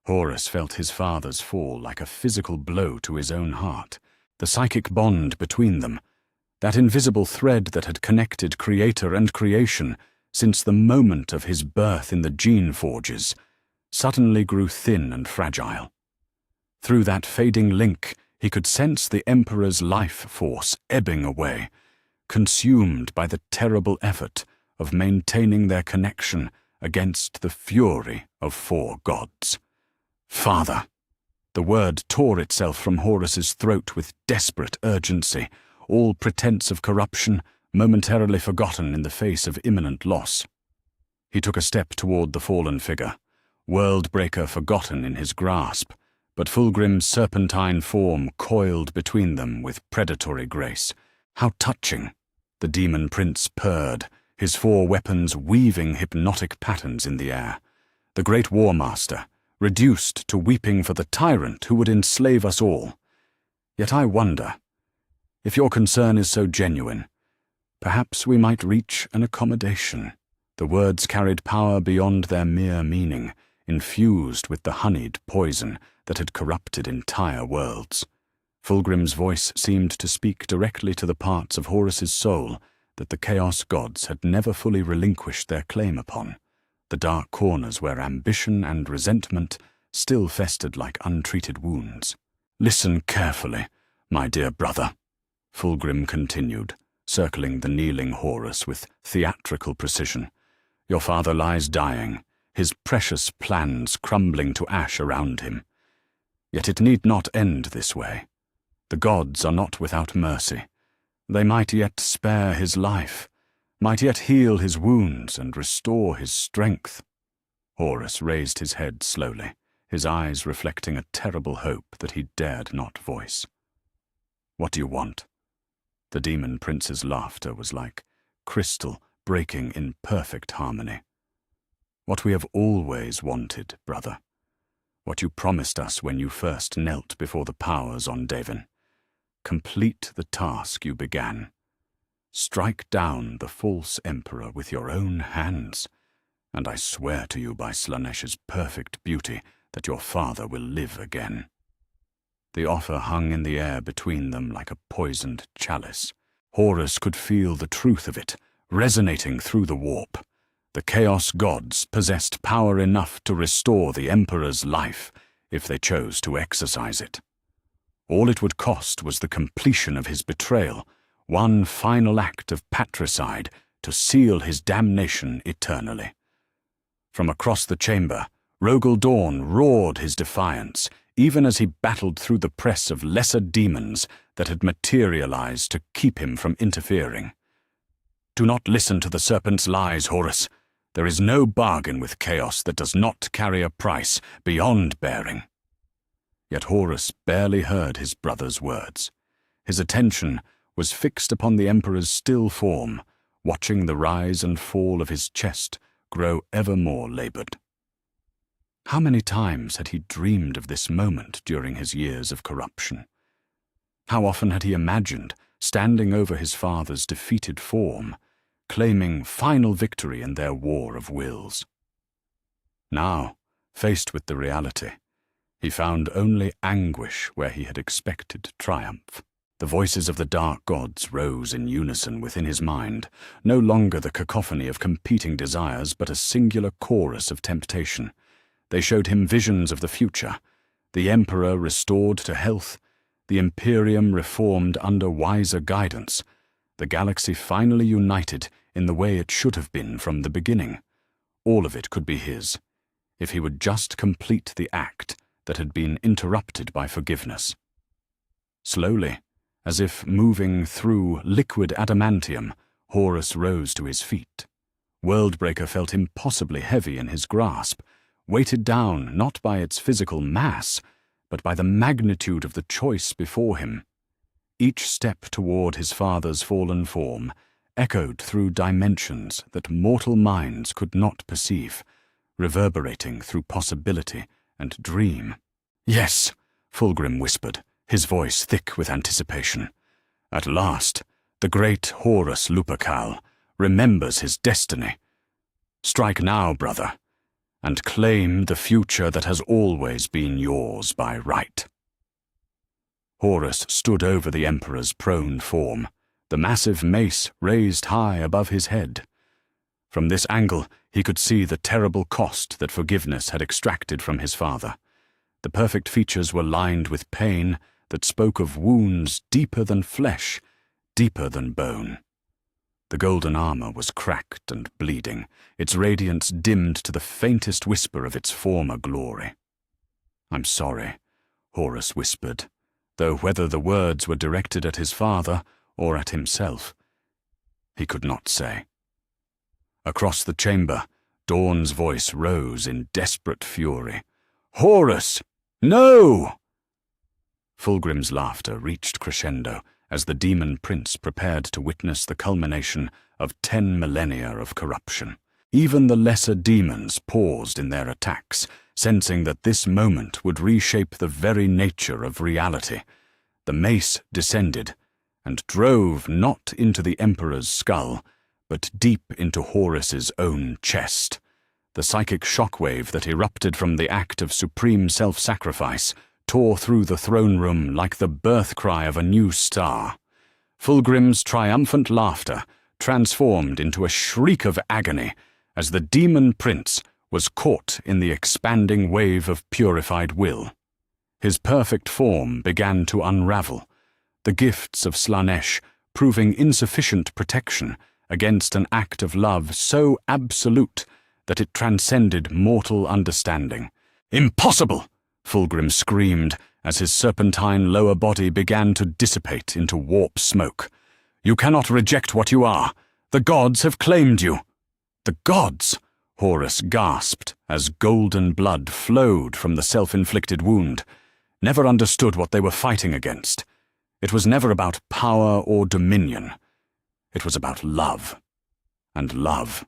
Horus felt his father's fall like a physical blow to his own heart. The psychic bond between them, that invisible thread that had connected creator and creation since the moment of his birth in the gene forges, suddenly grew thin and fragile. Through that fading link, he could sense the Emperor's life force ebbing away, consumed by the terrible effort of maintaining their connection against the fury of 4 gods. Father! The word tore itself from Horus's throat with desperate urgency, all pretense of corruption momentarily forgotten in the face of imminent loss. He took a step toward the fallen figure, Worldbreaker forgotten in his grasp, but Fulgrim's serpentine form coiled between them with predatory grace. How touching! The demon prince purred, his 4 weapons weaving hypnotic patterns in the air. The great war master, reduced to weeping for the tyrant who would enslave us all. Yet I wonder, if your concern is so genuine, perhaps we might reach an accommodation. The words carried power beyond their mere meaning, infused with the honeyed poison that had corrupted entire worlds. Fulgrim's voice seemed to speak directly to the parts of Horus's soul that the Chaos Gods had never fully relinquished their claim upon, the dark corners where ambition and resentment still festered like untreated wounds. Listen carefully, my dear brother, Fulgrim continued, circling the kneeling Horus with theatrical precision. Your father lies dying, his precious plans crumbling to ash around him. Yet it need not end this way. The gods are not without mercy. They might yet spare his life, might yet heal his wounds and restore his strength. Horus raised his head slowly, his eyes reflecting a terrible hope that he dared not voice. What do you want? The demon prince's laughter was like crystal breaking in perfect harmony. What we have always wanted, brother. What you promised us when you first knelt before the powers on Devon. Complete the task you began. Strike down the false emperor with your own hands, and I swear to you by Slaaneish's perfect beauty that your father will live again. The offer hung in the air between them like a poisoned chalice. Horus could feel the truth of it, resonating through the warp. The Chaos Gods possessed power enough to restore the Emperor's life if they chose to exercise it. All it would cost was the completion of his betrayal, one final act of patricide to seal his damnation eternally. From across the chamber, Rogel Dawn roared his defiance, even as he battled through the press of lesser demons that had materialized to keep him from interfering. Do not listen to the serpent's lies, Horus. There is no bargain with chaos that does not carry a price beyond bearing. Yet Horus barely heard his brother's words. His attention was fixed upon the Emperor's still form, watching the rise and fall of his chest grow ever more labored. How many times had he dreamed of this moment during his years of corruption? How often had he imagined standing over his father's defeated form, claiming final victory in their war of wills? Now, faced with the reality, he found only anguish where he had expected triumph. The voices of the dark gods rose in unison within his mind, no longer the cacophony of competing desires, but a singular chorus of temptation. They showed him visions of the future, the Emperor restored to health, the Imperium reformed under wiser guidance, the galaxy finally united in the way it should have been from the beginning. All of it could be his, if he would just complete the act that had been interrupted by forgiveness. Slowly, as if moving through liquid adamantium, Horus rose to his feet. Worldbreaker felt impossibly heavy in his grasp, weighted down not by its physical mass, but by the magnitude of the choice before him. Each step toward his father's fallen form echoed through dimensions that mortal minds could not perceive, reverberating through possibility and dream. "Yes," Fulgrim whispered, his voice thick with anticipation. "At last, the great Horus Lupercal remembers his destiny. Strike now, brother, and claim the future that has always been yours by right." Horus stood over the Emperor's prone form, the massive mace raised high above his head. From this angle, he could see the terrible cost that forgiveness had extracted from his father. The perfect features were lined with pain that spoke of wounds deeper than flesh, deeper than bone. The golden armor was cracked and bleeding, its radiance dimmed to the faintest whisper of its former glory. "I'm sorry," Horus whispered, though whether the words were directed at his father or at himself, he could not say. Across the chamber, Dawn's voice rose in desperate fury. "Horus! No!" Fulgrim's laughter reached crescendo as the demon prince prepared to witness the culmination of 10 millennia of corruption. Even the lesser demons paused in their attacks, sensing that this moment would reshape the very nature of reality. The mace descended and drove not into the Emperor's skull, but deep into Horus's own chest. The psychic shockwave that erupted from the act of supreme self-sacrifice tore through the throne room like the birth cry of a new star. Fulgrim's triumphant laughter transformed into a shriek of agony as the demon prince was caught in the expanding wave of purified will. His perfect form began to unravel, the gifts of Slanesh proving insufficient protection against an act of love so absolute that it transcended mortal understanding. "Impossible!" Fulgrim screamed as his serpentine lower body began to dissipate into warp smoke. "You cannot reject what you are. The gods have claimed you." "The gods!" Horus gasped as golden blood flowed from the self-inflicted wound. Never understood what they were fighting against. It was never about power or dominion. It was about love. And love.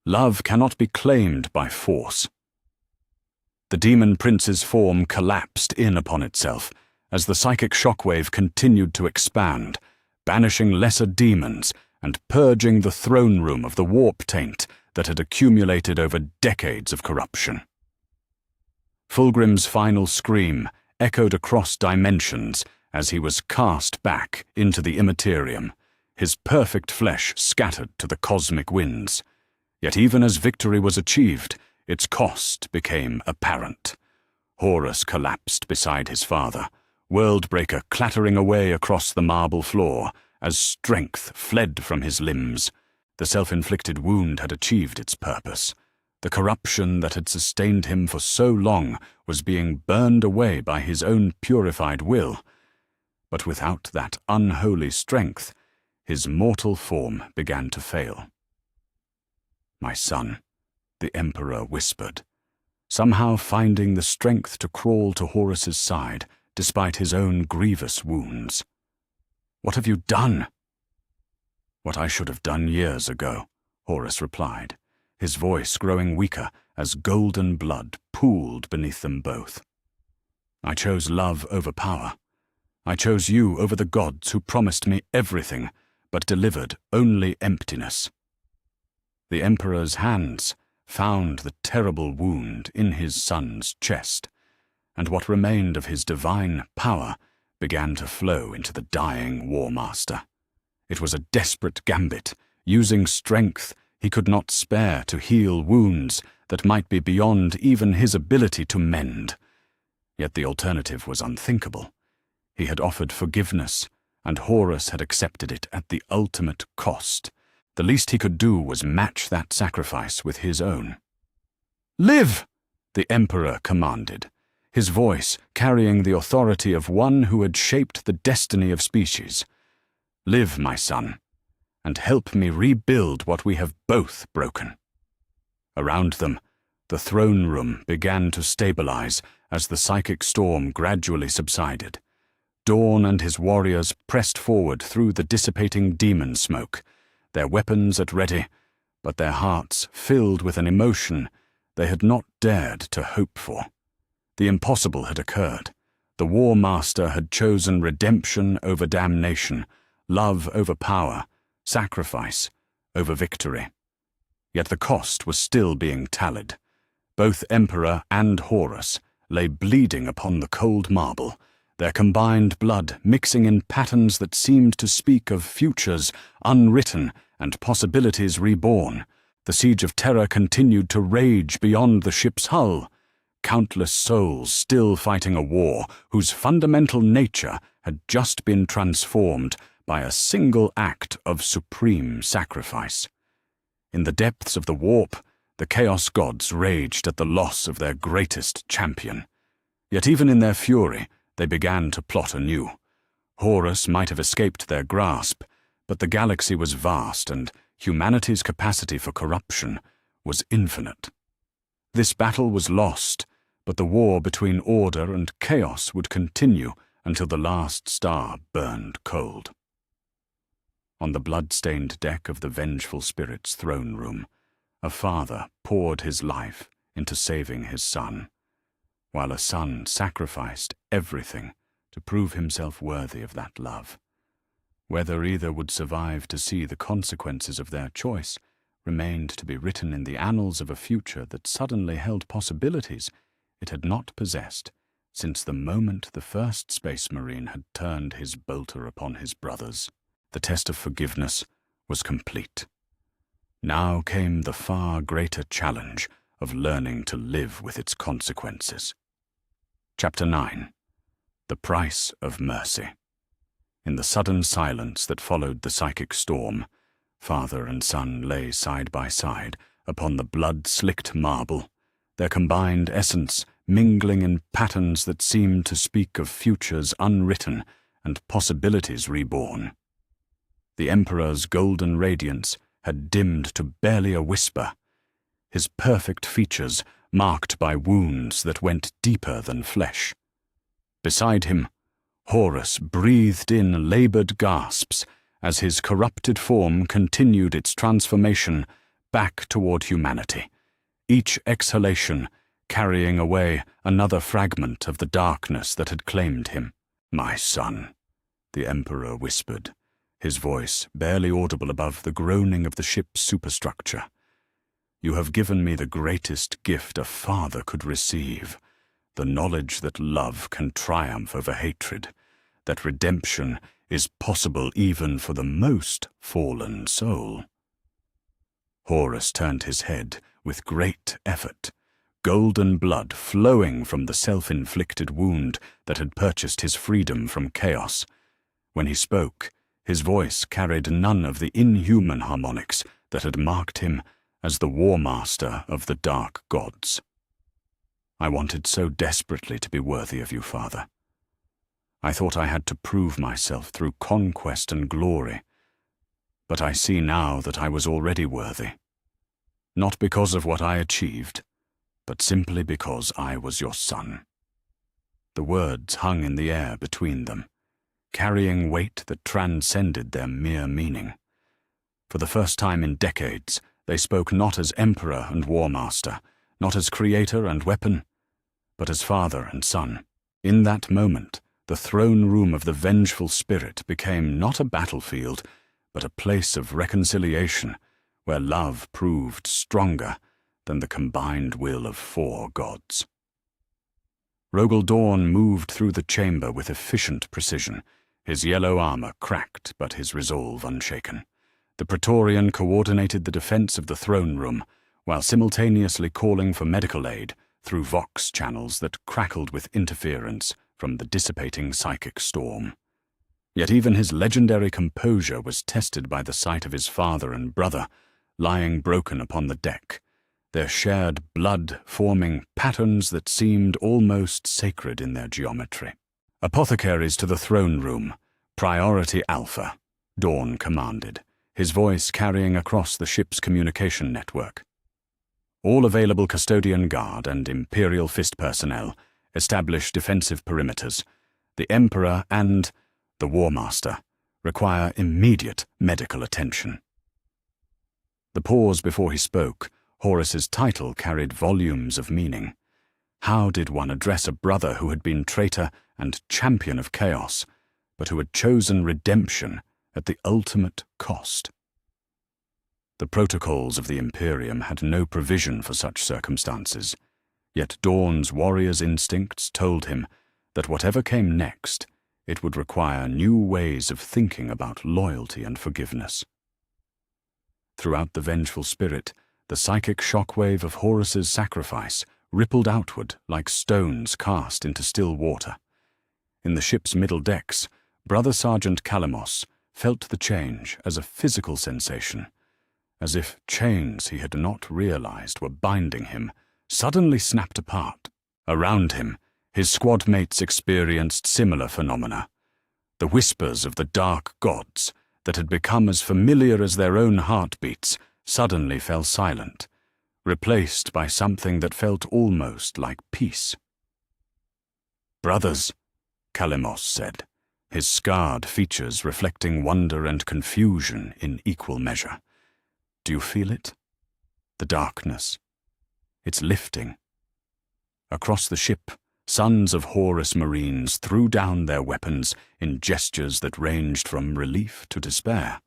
Love cannot be claimed by force. The demon prince's form collapsed in upon itself as the psychic shockwave continued to expand, banishing lesser demons and purging the throne room of the warp taint that had accumulated over decades of corruption. Fulgrim's final scream echoed across dimensions as he was cast back into the Imperium, his perfect flesh scattered to the cosmic winds. Yet even as victory was achieved, its cost became apparent. Horus collapsed beside his father, Worldbreaker clattering away across the marble floor as strength fled from his limbs. The self-inflicted wound had achieved its purpose. The corruption that had sustained him for so long was being burned away by his own purified will. But without that unholy strength, his mortal form began to fail. "My son," the Emperor whispered, somehow finding the strength to crawl to Horus's side despite his own grievous wounds. "What have you done?" "What I should have done years ago," Horus replied, his voice growing weaker as golden blood pooled beneath them both. I chose love over power. I chose you over the gods who promised me everything, but delivered only emptiness. The Emperor's hands found the terrible wound in his son's chest, and what remained of his divine power began to flow into the dying War Master. It was a desperate gambit, using strength he could not spare to heal wounds that might be beyond even his ability to mend. Yet the alternative was unthinkable. He had offered forgiveness, and Horus had accepted it at the ultimate cost. The least he could do was match that sacrifice with his own. "Live!" the Emperor commanded, his voice carrying the authority of one who had shaped the destiny of species. "Live, my son, and help me rebuild what we have both broken." Around them, the throne room began to stabilize as the psychic storm gradually subsided. Dawn and his warriors pressed forward through the dissipating demon smoke, their weapons at ready, but their hearts filled with an emotion they had not dared to hope for. The impossible had occurred. The War Master had chosen redemption over damnation, love over power, sacrifice over victory. Yet the cost was still being tallied. Both Emperor and Horus lay bleeding upon the cold marble, their combined blood mixing in patterns that seemed to speak of futures unwritten and possibilities reborn. The siege of terror continued to rage beyond the ship's hull, countless souls still fighting a war whose fundamental nature had just been transformed by a single act of supreme sacrifice. In the depths of the warp, the Chaos Gods raged at the loss of their greatest champion. Yet even in their fury, they began to plot anew. Horus might have escaped their grasp, but the galaxy was vast and humanity's capacity for corruption was infinite. This battle was lost, but the war between order and chaos would continue until the last star burned cold. On the blood-stained deck of the vengeful spirit's throne room, a father poured his life into saving his son, while a son sacrificed everything to prove himself worthy of that love. Whether either would survive to see the consequences of their choice remained to be written in the annals of a future that suddenly held possibilities it had not possessed since the moment the first Space Marine had turned his bolter upon his brothers. The test of forgiveness was complete. Now came the far greater challenge of learning to live with its consequences. Chapter 9. The Price of Mercy. In the sudden silence that followed the psychic storm, father and son lay side by side upon the blood-slicked marble, their combined essence mingling in patterns that seemed to speak of futures unwritten and possibilities reborn. The Emperor's golden radiance had dimmed to barely a whisper, his perfect features marked by wounds that went deeper than flesh. Beside him, Horus breathed in labored gasps as his corrupted form continued its transformation back toward humanity, each exhalation carrying away another fragment of the darkness that had claimed him. "My son," the Emperor whispered, his voice barely audible above the groaning of the ship's superstructure. "You have given me the greatest gift a father could receive, the knowledge that love can triumph over hatred, that redemption is possible even for the most fallen soul." Horus turned his head with great effort, golden blood flowing from the self-inflicted wound that had purchased his freedom from chaos. When he spoke, his voice carried none of the inhuman harmonics that had marked him as the War Master of the Dark Gods. "I wanted so desperately to be worthy of you, Father. I thought I had to prove myself through conquest and glory, but I see now that I was already worthy, not because of what I achieved, but simply because I was your son." The words hung in the air between them, carrying weight that transcended their mere meaning. For the first time in decades, They spoke not as emperor and war master, not as creator and weapon, but as father and son. In that moment, the throne room of the vengeful spirit became not a battlefield, but a place of reconciliation, where love proved stronger than the combined will of 4 gods. Rogel Dawn moved through the chamber with efficient precision, his yellow armor cracked but his resolve unshaken. The Praetorian coordinated the defense of the throne room, while simultaneously calling for medical aid through vox channels that crackled with interference from the dissipating psychic storm. Yet even his legendary composure was tested by the sight of his father and brother lying broken upon the deck, their shared blood forming patterns that seemed almost sacred in their geometry. "Apothecaries to the throne room, priority Alpha," Dawn commanded, his voice carrying across the ship's communication network. "All available custodian guard and Imperial Fist personnel establish defensive perimeters. The Emperor and the War Master require immediate medical attention." The pause before he spoke, Horus's title carried volumes of meaning. How did one address a brother who had been traitor and champion of chaos, but who had chosen redemption at the ultimate cost? The protocols of the Imperium had no provision for such circumstances, yet Dawn's warrior's instincts told him that whatever came next, it would require new ways of thinking about loyalty and forgiveness. Throughout the vengeful spirit, the psychic shockwave of Horus's sacrifice rippled outward like stones cast into still water. In the ship's middle decks, Brother Sergeant Kalamos felt the change as a physical sensation, as if chains he had not realized were binding him suddenly snapped apart. Around him, his squad mates experienced similar phenomena. The whispers of the dark gods that had become as familiar as their own heartbeats suddenly fell silent, replaced by something that felt almost like peace. "Brothers," Kalamos said, his scarred features reflecting wonder and confusion in equal measure. "Do you feel it? The darkness. It's lifting." Across the ship, sons of Horus Marines threw down their weapons in gestures that ranged from relief to despair.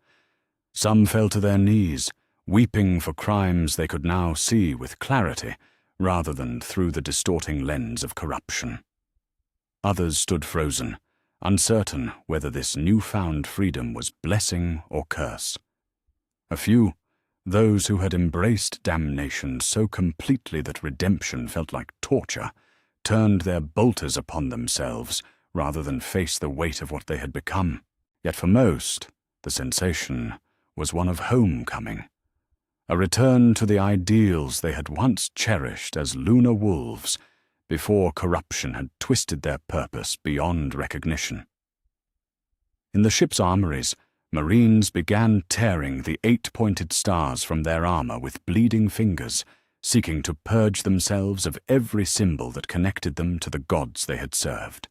Some fell to their knees, weeping for crimes they could now see with clarity, rather than through the distorting lens of corruption. Others stood frozen, uncertain whether this newfound freedom was blessing or curse. A few, those who had embraced damnation so completely that redemption felt like torture, turned their bolters upon themselves rather than face the weight of what they had become. Yet for most, the sensation was one of homecoming, a return to the ideals they had once cherished as lunar wolves before corruption had twisted their purpose beyond recognition. In the ship's armories, Marines began tearing the 8-pointed stars from their armor with bleeding fingers, seeking to purge themselves of every symbol that connected them to the gods they had served.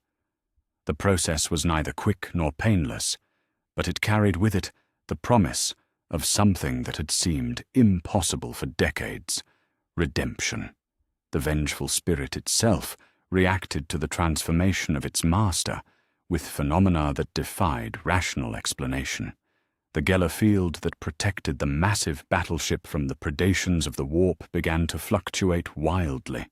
The process was neither quick nor painless, but it carried with it the promise of something that had seemed impossible for decades: redemption. The vengeful spirit itself reacted to the transformation of its master with phenomena that defied rational explanation. The Geller field that protected the massive battleship from the predations of the warp began to fluctuate wildly,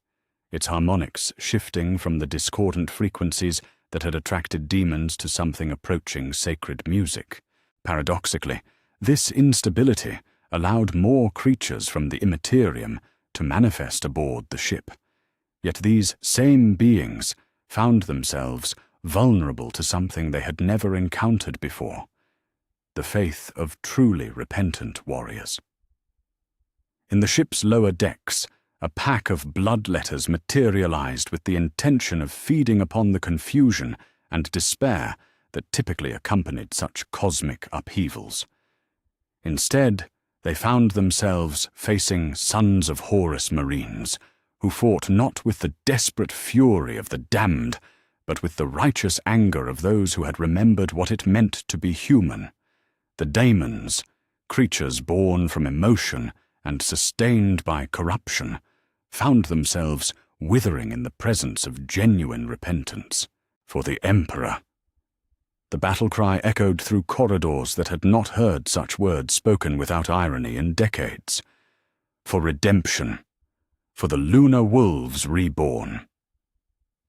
its harmonics shifting from the discordant frequencies that had attracted demons to something approaching sacred music. Paradoxically, this instability allowed more creatures from the Imperium to manifest aboard the ship. Yet these same beings found themselves vulnerable to something they had never encountered before: the faith of truly repentant warriors. In the ship's lower decks, a pack of bloodletters materialized with the intention of feeding upon the confusion and despair that typically accompanied such cosmic upheavals. Instead, they found themselves facing sons of Horus Marines, who fought not with the desperate fury of the damned, but with the righteous anger of those who had remembered what it meant to be human. The daemons, creatures born from emotion and sustained by corruption, found themselves withering in the presence of genuine repentance. For the Emperor. The battle cry echoed through corridors that had not heard such words spoken without irony in decades. For redemption. For the lunar wolves reborn.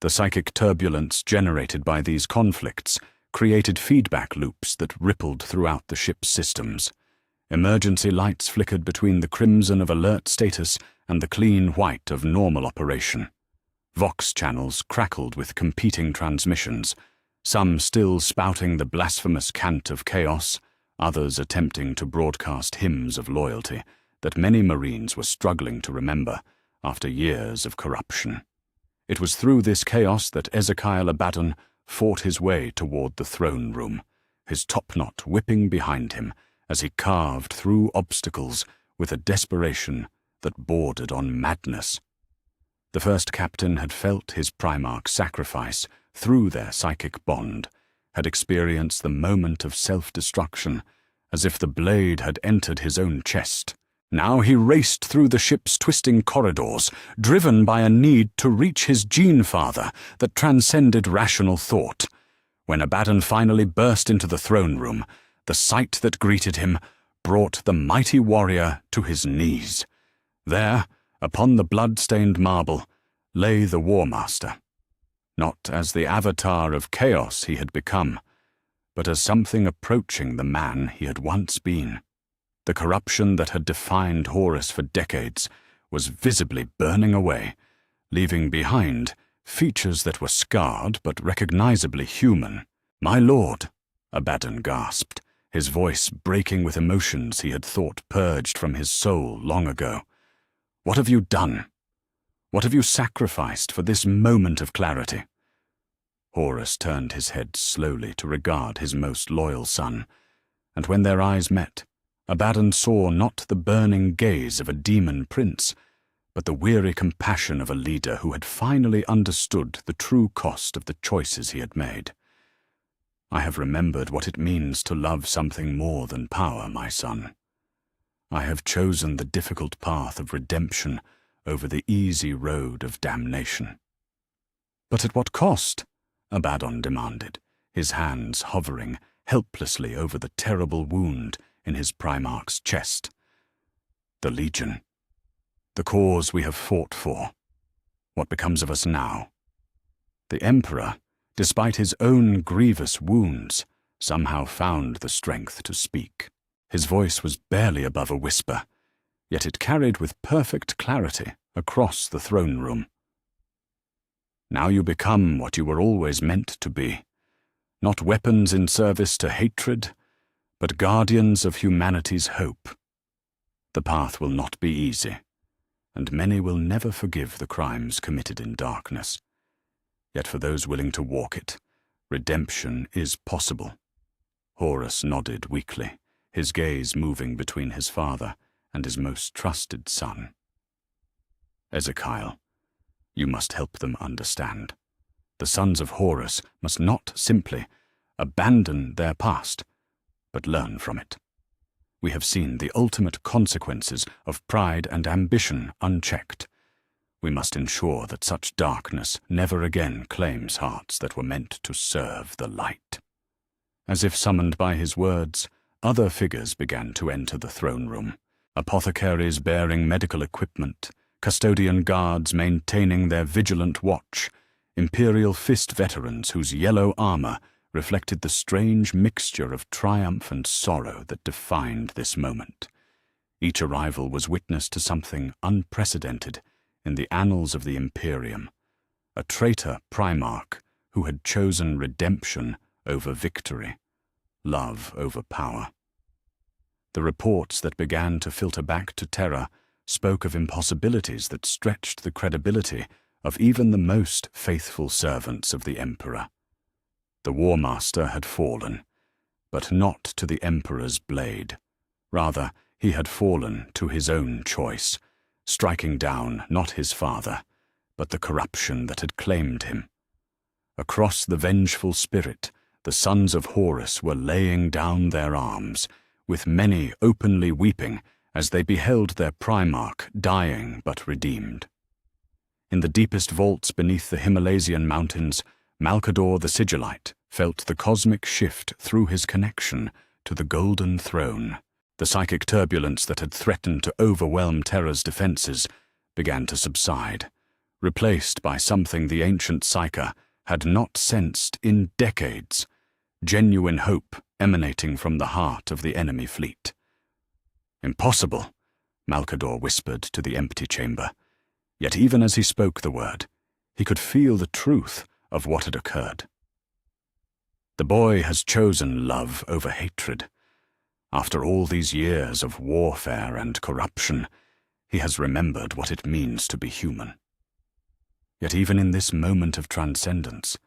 The psychic turbulence generated by these conflicts created feedback loops that rippled throughout the ship's systems. Emergency lights flickered between the crimson of alert status and the clean white of normal operation. Vox channels crackled with competing transmissions, some still spouting the blasphemous cant of chaos, others attempting to broadcast hymns of loyalty that many Marines were struggling to remember after years of corruption. It was through this chaos that Ezekiel Abaddon fought his way toward the throne room, his topknot whipping behind him as he carved through obstacles with a desperation that bordered on madness. The first captain had felt his Primarch's sacrifice through their psychic bond, had experienced the moment of self-destruction as if the blade had entered his own chest. Now he raced through the ship's twisting corridors, driven by a need to reach his gene father that transcended rational thought. When Abaddon finally burst into the throne room, the sight that greeted him brought the mighty warrior to his knees. There, upon the blood-stained marble, lay the War Master, not as the avatar of chaos he had become, but as something approaching the man he had once been. The corruption that had defined Horus for decades was visibly burning away, leaving behind features that were scarred but recognizably human. "My lord," Abaddon gasped, his voice breaking with emotions he had thought purged from his soul long ago. "What have you done? What have you sacrificed for this moment of clarity?" Horus turned his head slowly to regard his most loyal son, and when their eyes met, Abaddon saw not the burning gaze of a demon prince, but the weary compassion of a leader who had finally understood the true cost of the choices he had made. "I have remembered what it means to love something more than power, my son. I have chosen the difficult path of redemption over the easy road of damnation." "But at what cost?" Abaddon demanded, his hands hovering helplessly over the terrible wound in his Primarch's chest. "The Legion. The cause we have fought for. What becomes of us now?" The Emperor, despite his own grievous wounds, somehow found the strength to speak. His voice was barely above a whisper, yet it carried with perfect clarity across the throne room. "Now you become what you were always meant to be, not weapons in service to hatred, but guardians of humanity's hope. The path will not be easy, and many will never forgive the crimes committed in darkness. Yet for those willing to walk it, redemption is possible." Horus nodded weakly, his gaze moving between his father and his most trusted son. "Ezekiel, you must help them understand. The sons of Horus must not simply abandon their past, but learn from it. We have seen the ultimate consequences of pride and ambition unchecked. We must ensure that such darkness never again claims hearts that were meant to serve the light." As if summoned by his words, other figures began to enter the throne room. Apothecaries bearing medical equipment, custodian guards maintaining their vigilant watch, Imperial Fist veterans whose yellow armor reflected the strange mixture of triumph and sorrow that defined this moment. Each arrival was witness to something unprecedented in the annals of the Imperium, a traitor Primarch who had chosen redemption over victory, love over power. The reports that began to filter back to Terra spoke of impossibilities that stretched the credibility of even the most faithful servants of the Emperor. The War Master had fallen, but not to the Emperor's blade. Rather, he had fallen to his own choice, striking down not his father, but the corruption that had claimed him. Across the vengeful spirit, the sons of Horus were laying down their arms, with many openly weeping as they beheld their Primarch dying but redeemed. In the deepest vaults beneath the Himalasian mountains, Malkador the Sigillite felt the cosmic shift through his connection to the Golden Throne. The psychic turbulence that had threatened to overwhelm Terra's defenses began to subside, replaced by something the ancient Psyker had not sensed in decades, genuine hope emanating from the heart of the enemy fleet. "Impossible," Malkador whispered to the empty chamber. Yet even as he spoke the word, he could feel the truth of what had occurred. The boy has chosen love over hatred. After all these years of warfare and corruption, he has remembered what it means to be human. Yet even in this moment of transcendence,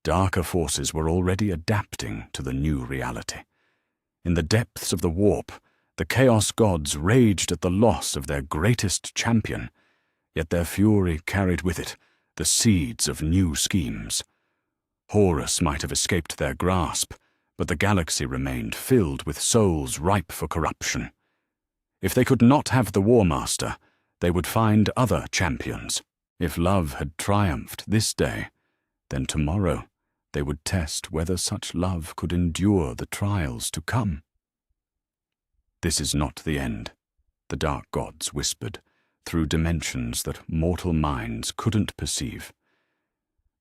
darker forces were already adapting to the new reality. In the depths of the warp, the Chaos Gods raged at the loss of their greatest champion, yet their fury carried with it the seeds of new schemes. Horus might have escaped their grasp, but the galaxy remained filled with souls ripe for corruption. If they could not have the War Master, they would find other champions. If love had triumphed this day, then tomorrow they would test whether such love could endure the trials to come. "This is not the end," the dark gods whispered, through dimensions that mortal minds couldn't perceive.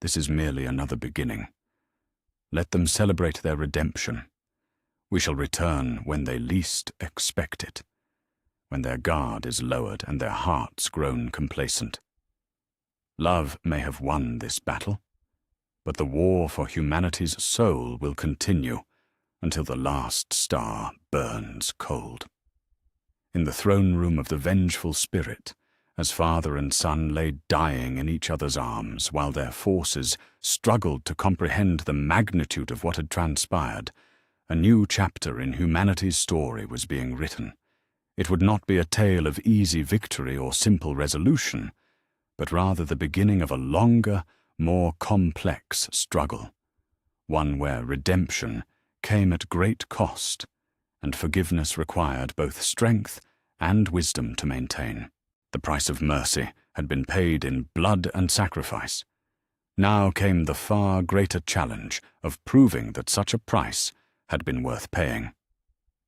"This is merely another beginning. Let them celebrate their redemption. We shall return when they least expect it, when their guard is lowered and their hearts grown complacent. Love may have won this battle, but the war for humanity's soul will continue until the last star burns cold." In the throne room of the vengeful spirit, as father and son lay dying in each other's arms while their forces struggled to comprehend the magnitude of what had transpired, a new chapter in humanity's story was being written. It would not be a tale of easy victory or simple resolution, but rather the beginning of a longer, more complex struggle, one where redemption came at great cost, and forgiveness required both strength and wisdom to maintain. The price of mercy had been paid in blood and sacrifice. Now came the far greater challenge of proving that such a price had been worth paying.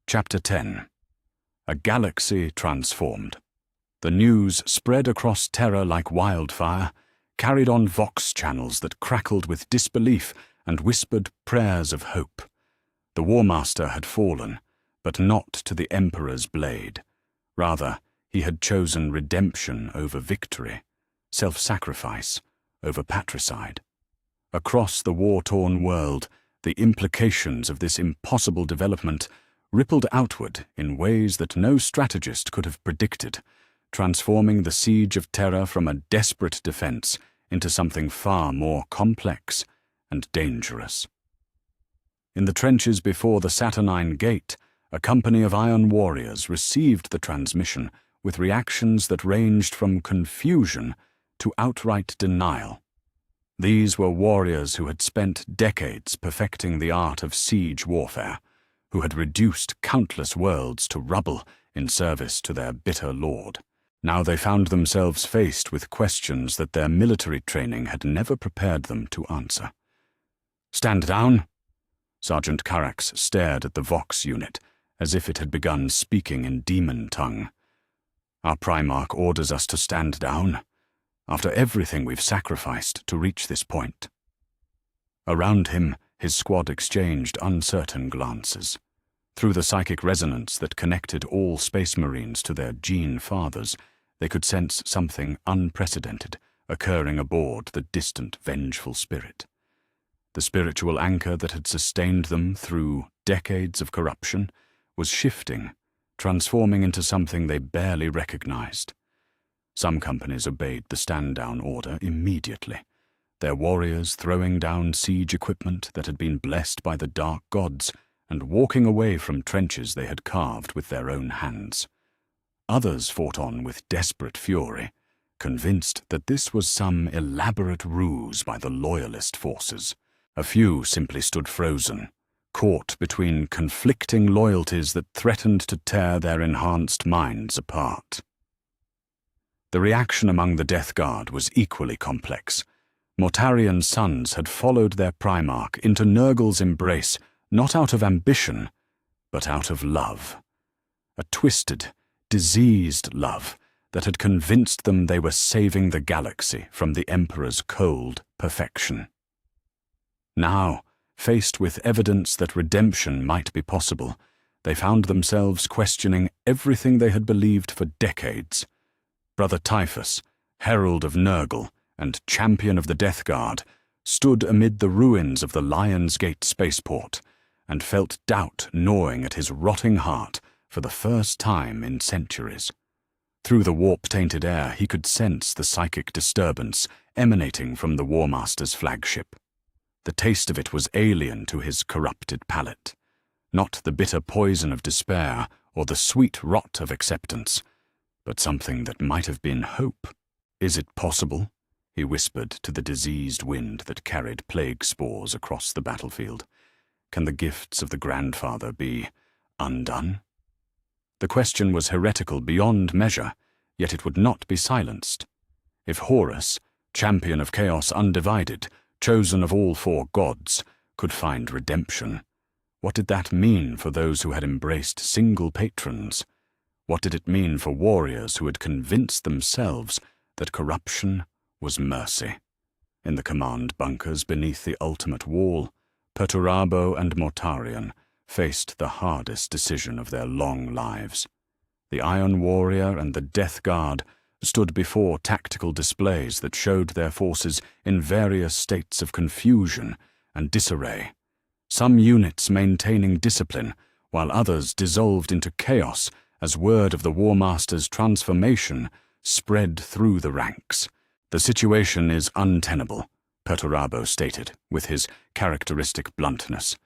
Chapter 10. A Galaxy Transformed. The news spread across Terra like wildfire, carried on vox channels that crackled with disbelief and whispered prayers of hope. The War Master had fallen, but not to the Emperor's blade. Rather, he had chosen redemption over victory, self-sacrifice over patricide. Across the war-torn world, the implications of this impossible development rippled outward in ways that no strategist could have predicted, transforming the siege of Terra from a desperate defense into something far more complex and dangerous. In the trenches before the Saturnine Gate, a company of iron warriors received the transmission with reactions that ranged from confusion to outright denial. These were warriors who had spent decades perfecting the art of siege warfare, who had reduced countless worlds to rubble in service to their bitter lord. Now they found themselves faced with questions that their military training had never prepared them to answer. "Stand down!" Sergeant Carax stared at the Vox unit as if it had begun speaking in demon tongue. "Our Primarch orders us to stand down, after everything we've sacrificed to reach this point." Around him, his squad exchanged uncertain glances. Through the psychic resonance that connected all Space Marines to their gene fathers, they could sense something unprecedented occurring aboard the distant vengeful spirit. The spiritual anchor that had sustained them through decades of corruption was shifting, transforming into something they barely recognized. Some companies obeyed the stand-down order immediately, their warriors throwing down siege equipment that had been blessed by the dark gods and walking away from trenches they had carved with their own hands. Others fought on with desperate fury, convinced that this was some elaborate ruse by the loyalist forces. A few simply stood frozen, caught between conflicting loyalties that threatened to tear their enhanced minds apart. The reaction among the Death Guard was equally complex. Mortarian's sons had followed their Primarch into Nurgle's embrace not out of ambition, but out of love. A twisted, diseased love that had convinced them they were saving the galaxy from the Emperor's cold perfection. Now, faced with evidence that redemption might be possible, they found themselves questioning everything they had believed for decades. Brother Typhus, herald of Nurgle and champion of the Death Guard, stood amid the ruins of the Lion's Gate spaceport and felt doubt gnawing at his rotting heart for the first time in centuries. Through the warp-tainted air, he could sense the psychic disturbance emanating from the War Master's flagship. The taste of it was alien to his corrupted palate. Not the bitter poison of despair or the sweet rot of acceptance, but something that might have been hope. "Is it possible?" he whispered to the diseased wind that carried plague spores across the battlefield. "Can the gifts of the Grandfather be undone?" The question was heretical beyond measure, yet it would not be silenced. If Horus, champion of chaos undivided, chosen of all four gods, could find redemption, what did that mean for those who had embraced single patrons? What did it mean for warriors who had convinced themselves that corruption was mercy? In the command bunkers beneath the ultimate wall, Perturabo and Mortarion faced the hardest decision of their long lives. The Iron Warrior and the Death Guard stood before tactical displays that showed their forces in various states of confusion and disarray. Some units maintaining discipline, while others dissolved into chaos as word of the War Master's transformation spread through the ranks. "The situation is untenable," Perturabo stated, with his characteristic bluntness.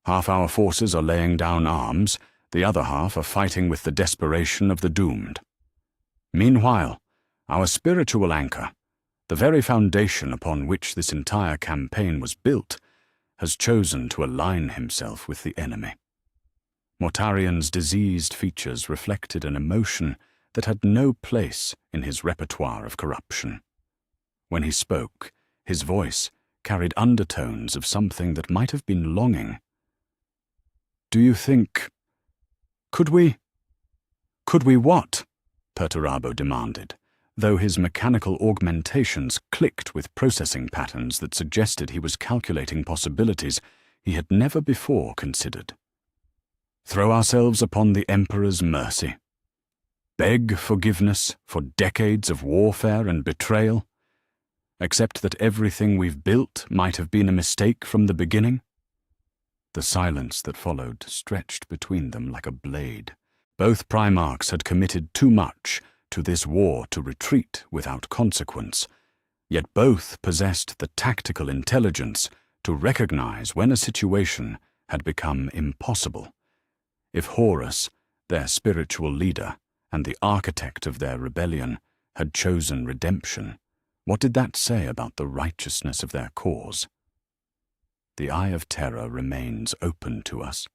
"Half our forces are laying down arms, the other half are fighting with the desperation of the doomed. Meanwhile, our spiritual anchor, the very foundation upon which this entire campaign was built, has chosen to align himself with the enemy." Mortarion's diseased features reflected an emotion that had no place in his repertoire of corruption. When he spoke, his voice carried undertones of something that might have been longing. "Do you think... Could we what?" Perturabo demanded, though his mechanical augmentations clicked with processing patterns that suggested he was calculating possibilities he had never before considered. "Throw ourselves upon the Emperor's mercy? Beg forgiveness for decades of warfare and betrayal? Accept that everything we've built might have been a mistake from the beginning?" The silence that followed stretched between them like a blade. Both Primarchs had committed too much to this war to retreat without consequence, yet both possessed the tactical intelligence to recognize when a situation had become impossible. If Horus, their spiritual leader and the architect of their rebellion, had chosen redemption, what did that say about the righteousness of their cause? "The Eye of Terror remains open to us,"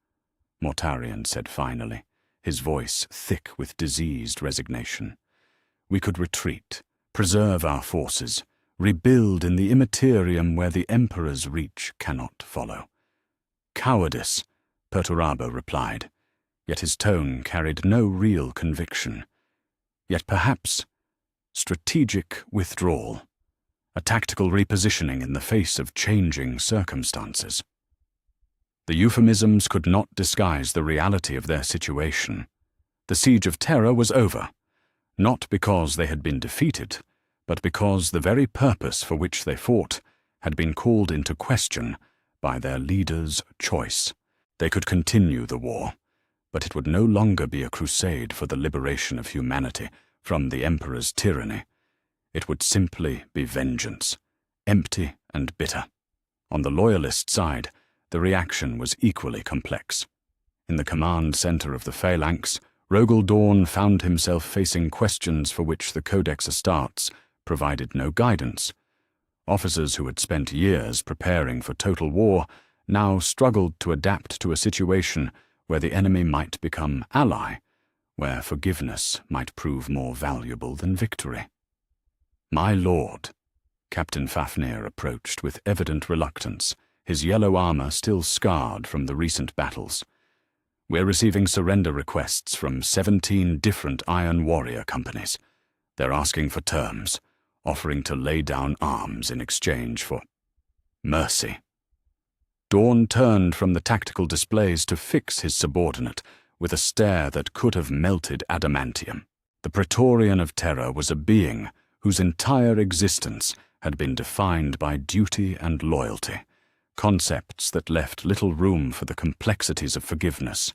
Mortarion said finally, his voice thick with diseased resignation. "We could retreat, preserve our forces, rebuild in the Imperium where the Emperor's reach cannot follow." "Cowardice," Perturabo replied, yet his tone carried no real conviction. "Yet perhaps strategic withdrawal, a tactical repositioning in the face of changing circumstances." The euphemisms could not disguise the reality of their situation. The Siege of Terror was over, not because they had been defeated, but because the very purpose for which they fought had been called into question by their leader's choice. They could continue the war, but it would no longer be a crusade for the liberation of humanity from the Emperor's tyranny. It would simply be vengeance, empty and bitter. On the Loyalist side, the reaction was equally complex. In the command center of the Phalanx, Rogel Dawn found himself facing questions for which the Codex Astartes provided no guidance. Officers who had spent years preparing for total war now struggled to adapt to a situation where the enemy might become ally, where forgiveness might prove more valuable than victory. "My lord," Captain Fafnir approached with evident reluctance, his yellow armor still scarred from the recent battles. "We're receiving surrender requests from 17 different Iron Warrior companies. They're asking for terms, offering to lay down arms in exchange for mercy." Dawn turned from the tactical displays to fix his subordinate with a stare that could have melted adamantium. The Praetorian of Terror was a being whose entire existence had been defined by duty and loyalty, concepts that left little room for the complexities of forgiveness.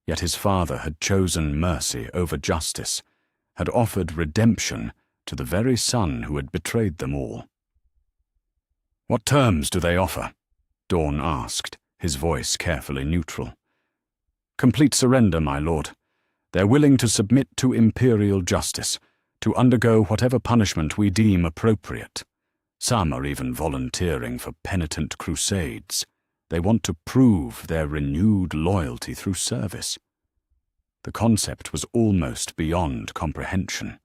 Yet his father had chosen mercy over justice, had offered redemption to the very son who had betrayed them all. "What terms do they offer?" Dawn asked, his voice carefully neutral. "Complete surrender, my lord. They're willing to submit to imperial justice, to undergo whatever punishment we deem appropriate. Some are even volunteering for penitent crusades. They want to prove their renewed loyalty through service." The concept was almost beyond comprehension.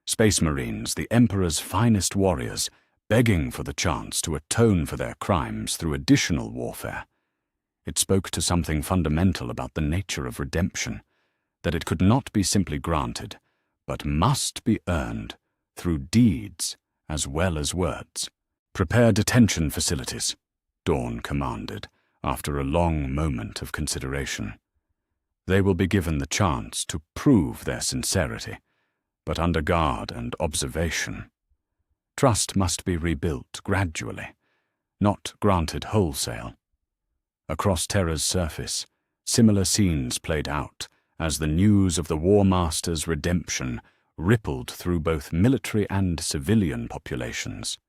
Space Marines, the Emperor's finest warriors, begging for the chance to atone for their crimes through additional warfare. It spoke to something fundamental about the nature of redemption, that it could not be simply granted, but must be earned through deeds as well as words. "Prepare detention facilities," Dawn commanded, after a long moment of consideration. "They will be given the chance to prove their sincerity, but under guard and observation. Trust must be rebuilt gradually, not granted wholesale." Across Terra's surface, similar scenes played out as the news of the War Master's redemption rippled through both military and civilian populations.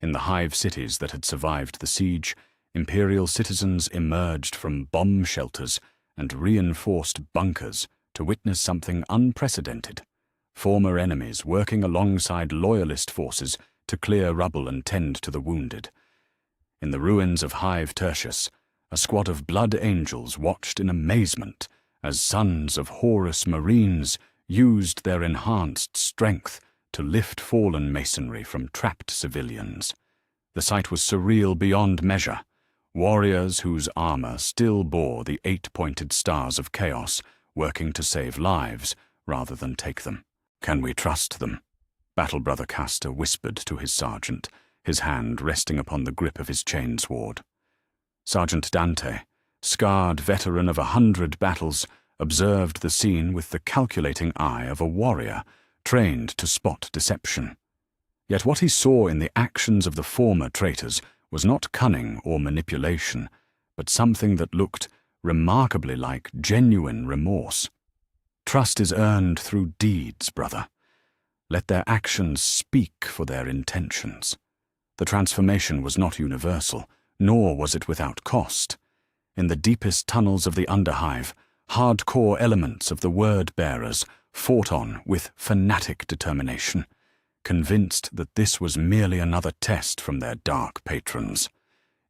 In the hive cities that had survived the siege, Imperial citizens emerged from bomb shelters and reinforced bunkers to witness something unprecedented: former enemies working alongside loyalist forces to clear rubble and tend to the wounded. In the ruins of Hive Tertius, a squad of blood angels watched in amazement as sons of Horus Marines used their enhanced strength to lift fallen masonry from trapped civilians. The sight was surreal beyond measure. Warriors whose armor still bore the 8-pointed stars of chaos, working to save lives rather than take them. "Can we trust them?" Battle Brother Castor whispered to his sergeant, his hand resting upon the grip of his chain sword. Sergeant Dante, scarred veteran of 100 battles, observed the scene with the calculating eye of a warrior, trained to spot deception. Yet what he saw in the actions of the former traitors was not cunning or manipulation, but something that looked remarkably like genuine remorse. "Trust is earned through deeds, brother. Let their actions speak for their intentions." The transformation was not universal, nor was it without cost. In the deepest tunnels of the Underhive, hardcore elements of the Word-Bearers fought on with fanatic determination, convinced that this was merely another test from their dark patrons.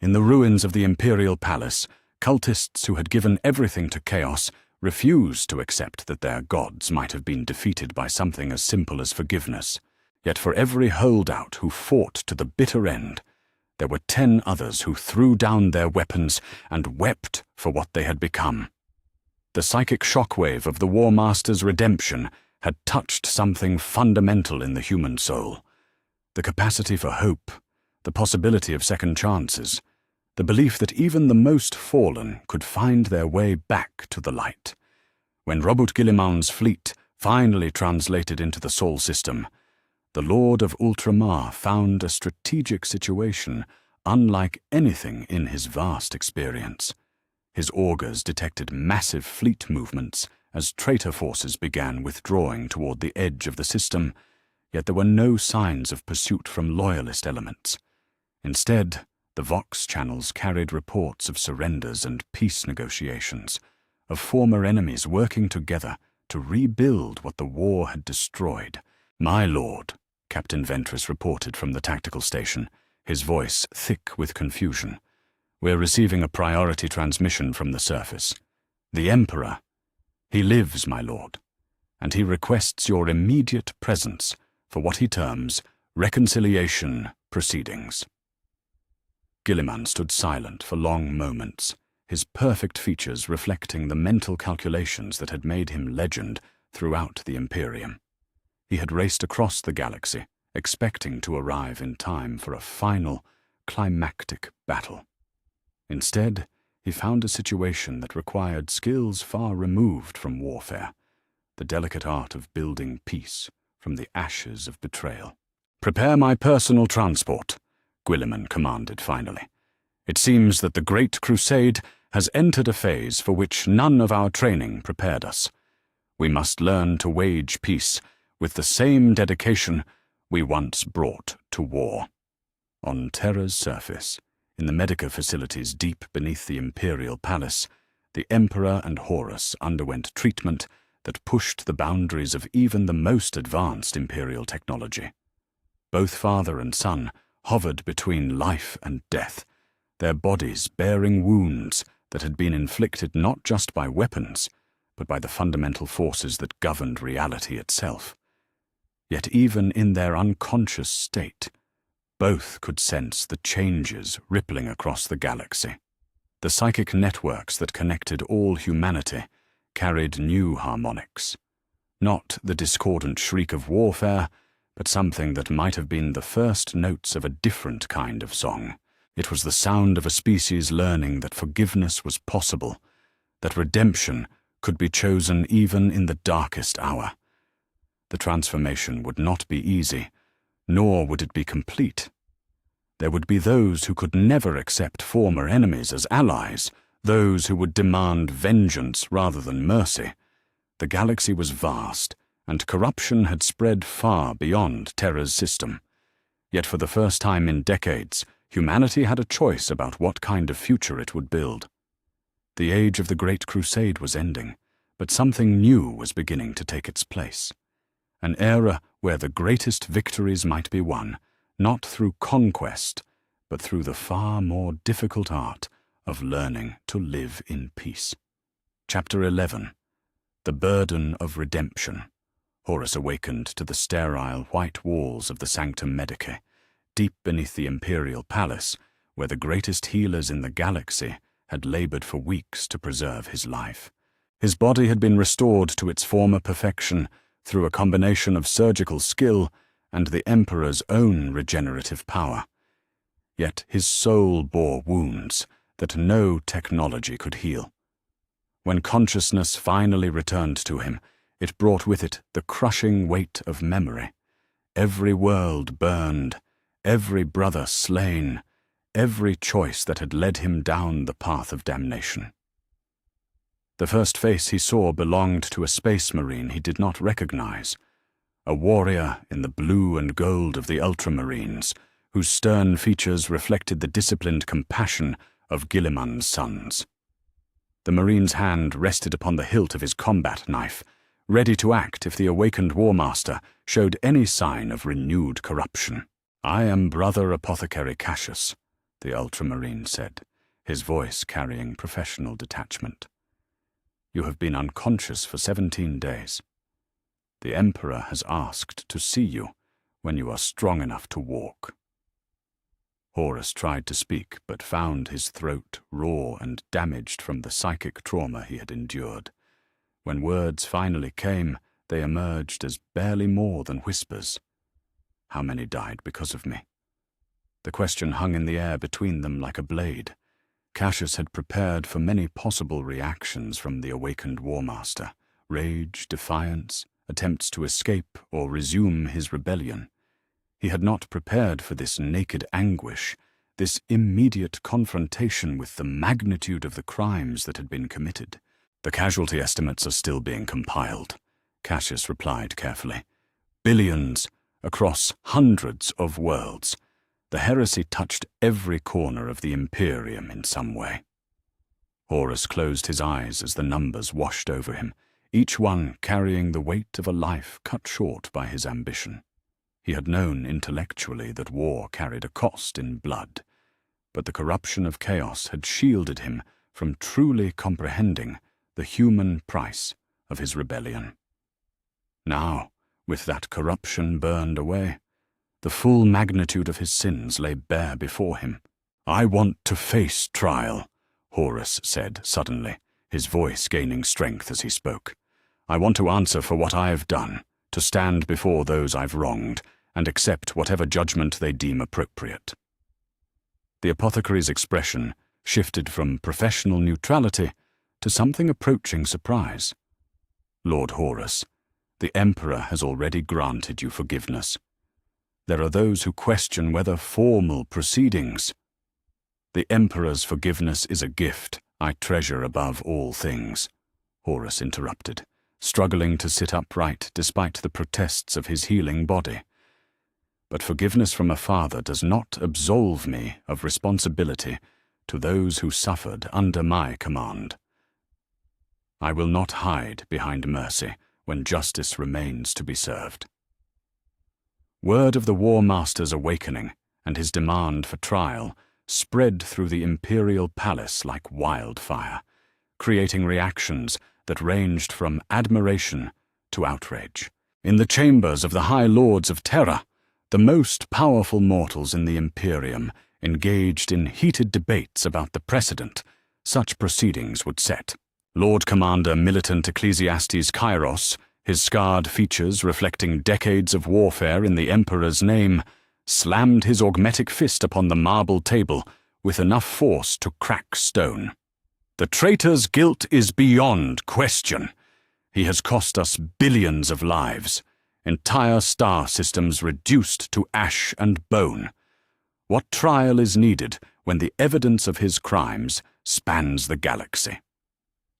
In the ruins of the Imperial Palace, cultists who had given everything to chaos refused to accept that their gods might have been defeated by something as simple as forgiveness. Yet for every holdout who fought to the bitter end, there were 10 others who threw down their weapons and wept for what they had become. The psychic shockwave of the War Master's redemption had touched something fundamental in the human soul. The capacity for hope, the possibility of second chances, the belief that even the most fallen could find their way back to the light. When Robert Guilliman's fleet finally translated into the Sol system, the Lord of Ultramar found a strategic situation unlike anything in his vast experience. His augurs detected massive fleet movements as traitor forces began withdrawing toward the edge of the system, yet there were no signs of pursuit from loyalist elements. Instead, the Vox channels carried reports of surrenders and peace negotiations, of former enemies working together to rebuild what the war had destroyed. "My lord," Captain Ventress reported from the tactical station, his voice thick with confusion, We're receiving a priority transmission from the surface. The Emperor, he lives, my lord, and he requests your immediate presence for what he terms reconciliation proceedings." Guilliman stood silent for long moments, his perfect features reflecting the mental calculations that had made him legend throughout the Imperium. He had raced across the galaxy, expecting to arrive in time for a final, climactic battle. Instead, he found a situation that required skills far removed from warfare, the delicate art of building peace from the ashes of betrayal. "Prepare my personal transport," Guilliman commanded finally. "It seems that the Great Crusade has entered a phase for which none of our training prepared us. We must learn to wage peace with the same dedication we once brought to war." On Terra's surface, in the medical facilities deep beneath the Imperial Palace, the Emperor and Horus underwent treatment that pushed the boundaries of even the most advanced Imperial technology. Both father and son hovered between life and death, their bodies bearing wounds that had been inflicted not just by weapons, but by the fundamental forces that governed reality itself. Yet even in their unconscious state, both could sense the changes rippling across the galaxy. The psychic networks that connected all humanity carried new harmonics. Not the discordant shriek of warfare, but something that might have been the first notes of a different kind of song. It was the sound of a species learning that forgiveness was possible, that redemption could be chosen even in the darkest hour. The transformation would not be easy, nor would it be complete. There would be those who could never accept former enemies as allies, those who would demand vengeance rather than mercy. The galaxy was vast, and corruption had spread far beyond Terra's system. Yet for the first time in decades, humanity had a choice about what kind of future it would build. The age of the Great Crusade was ending, but something new was beginning to take its place. An era where the greatest victories might be won, not through conquest, but through the far more difficult art of learning to live in peace. Chapter 11. The Burden of Redemption. Horus awakened to the sterile white walls of the Sanctum Medicae, deep beneath the Imperial Palace, where the greatest healers in the galaxy had labored for weeks to preserve his life. His body had been restored to its former perfection through a combination of surgical skill and the Emperor's own regenerative power. Yet his soul bore wounds that no technology could heal. When consciousness finally returned to him, it brought with it the crushing weight of memory. Every world burned, every brother slain, every choice that had led him down the path of damnation. The first face he saw belonged to a space marine he did not recognize, a warrior in the blue and gold of the Ultramarines, whose stern features reflected the disciplined compassion of Guilliman's sons. The marine's hand rested upon the hilt of his combat knife, ready to act if the awakened War Master showed any sign of renewed corruption. "I am Brother Apothecary Cassius," the Ultramarine said, his voice carrying professional detachment. "You have been unconscious for 17 days. The Emperor has asked to see you when you are strong enough to walk." Horus tried to speak, but found his throat raw and damaged from the psychic trauma he had endured. When words finally came, they emerged as barely more than whispers. How many died because of me? The question hung in the air between them like a blade. Cassius had prepared for many possible reactions from the awakened War Master: rage, defiance, attempts to escape or resume his rebellion. He had not prepared for this naked anguish, this immediate confrontation with the magnitude of the crimes that had been committed. "The casualty estimates are still being compiled," Cassius replied carefully. "Billions across hundreds of worlds. The heresy touched every corner of the Imperium in some way." Horus closed his eyes as the numbers washed over him, each one carrying the weight of a life cut short by his ambition. He had known intellectually that war carried a cost in blood, but the corruption of chaos had shielded him from truly comprehending the human price of his rebellion. Now, with that corruption burned away, the full magnitude of his sins lay bare before him. "I want to face trial," Horus said suddenly, his voice gaining strength as he spoke. "I want to answer for what I have done, to stand before those I've wronged, and accept whatever judgment they deem appropriate." The apothecary's expression shifted from professional neutrality to something approaching surprise. "Lord Horus, the Emperor has already granted you forgiveness. There are those who question whether formal proceedings—" "The Emperor's forgiveness is a gift I treasure above all things," Horus interrupted, struggling to sit upright despite the protests of his healing body. "But forgiveness from a father does not absolve me of responsibility to those who suffered under my command. I will not hide behind mercy when justice remains to be served." Word of the War Master's awakening and his demand for trial spread through the Imperial Palace like wildfire, creating reactions that ranged from admiration to outrage. In the chambers of the High Lords of Terra, the most powerful mortals in the Imperium engaged in heated debates about the precedent such proceedings would set. Lord Commander Militant Ecclesiastes Kairos, his scarred features reflecting decades of warfare in the Emperor's name, slammed his augmetic fist upon the marble table with enough force to crack stone. "The traitor's guilt is beyond question. He has cost us billions of lives, entire star systems reduced to ash and bone. What trial is needed when the evidence of his crimes spans the galaxy?"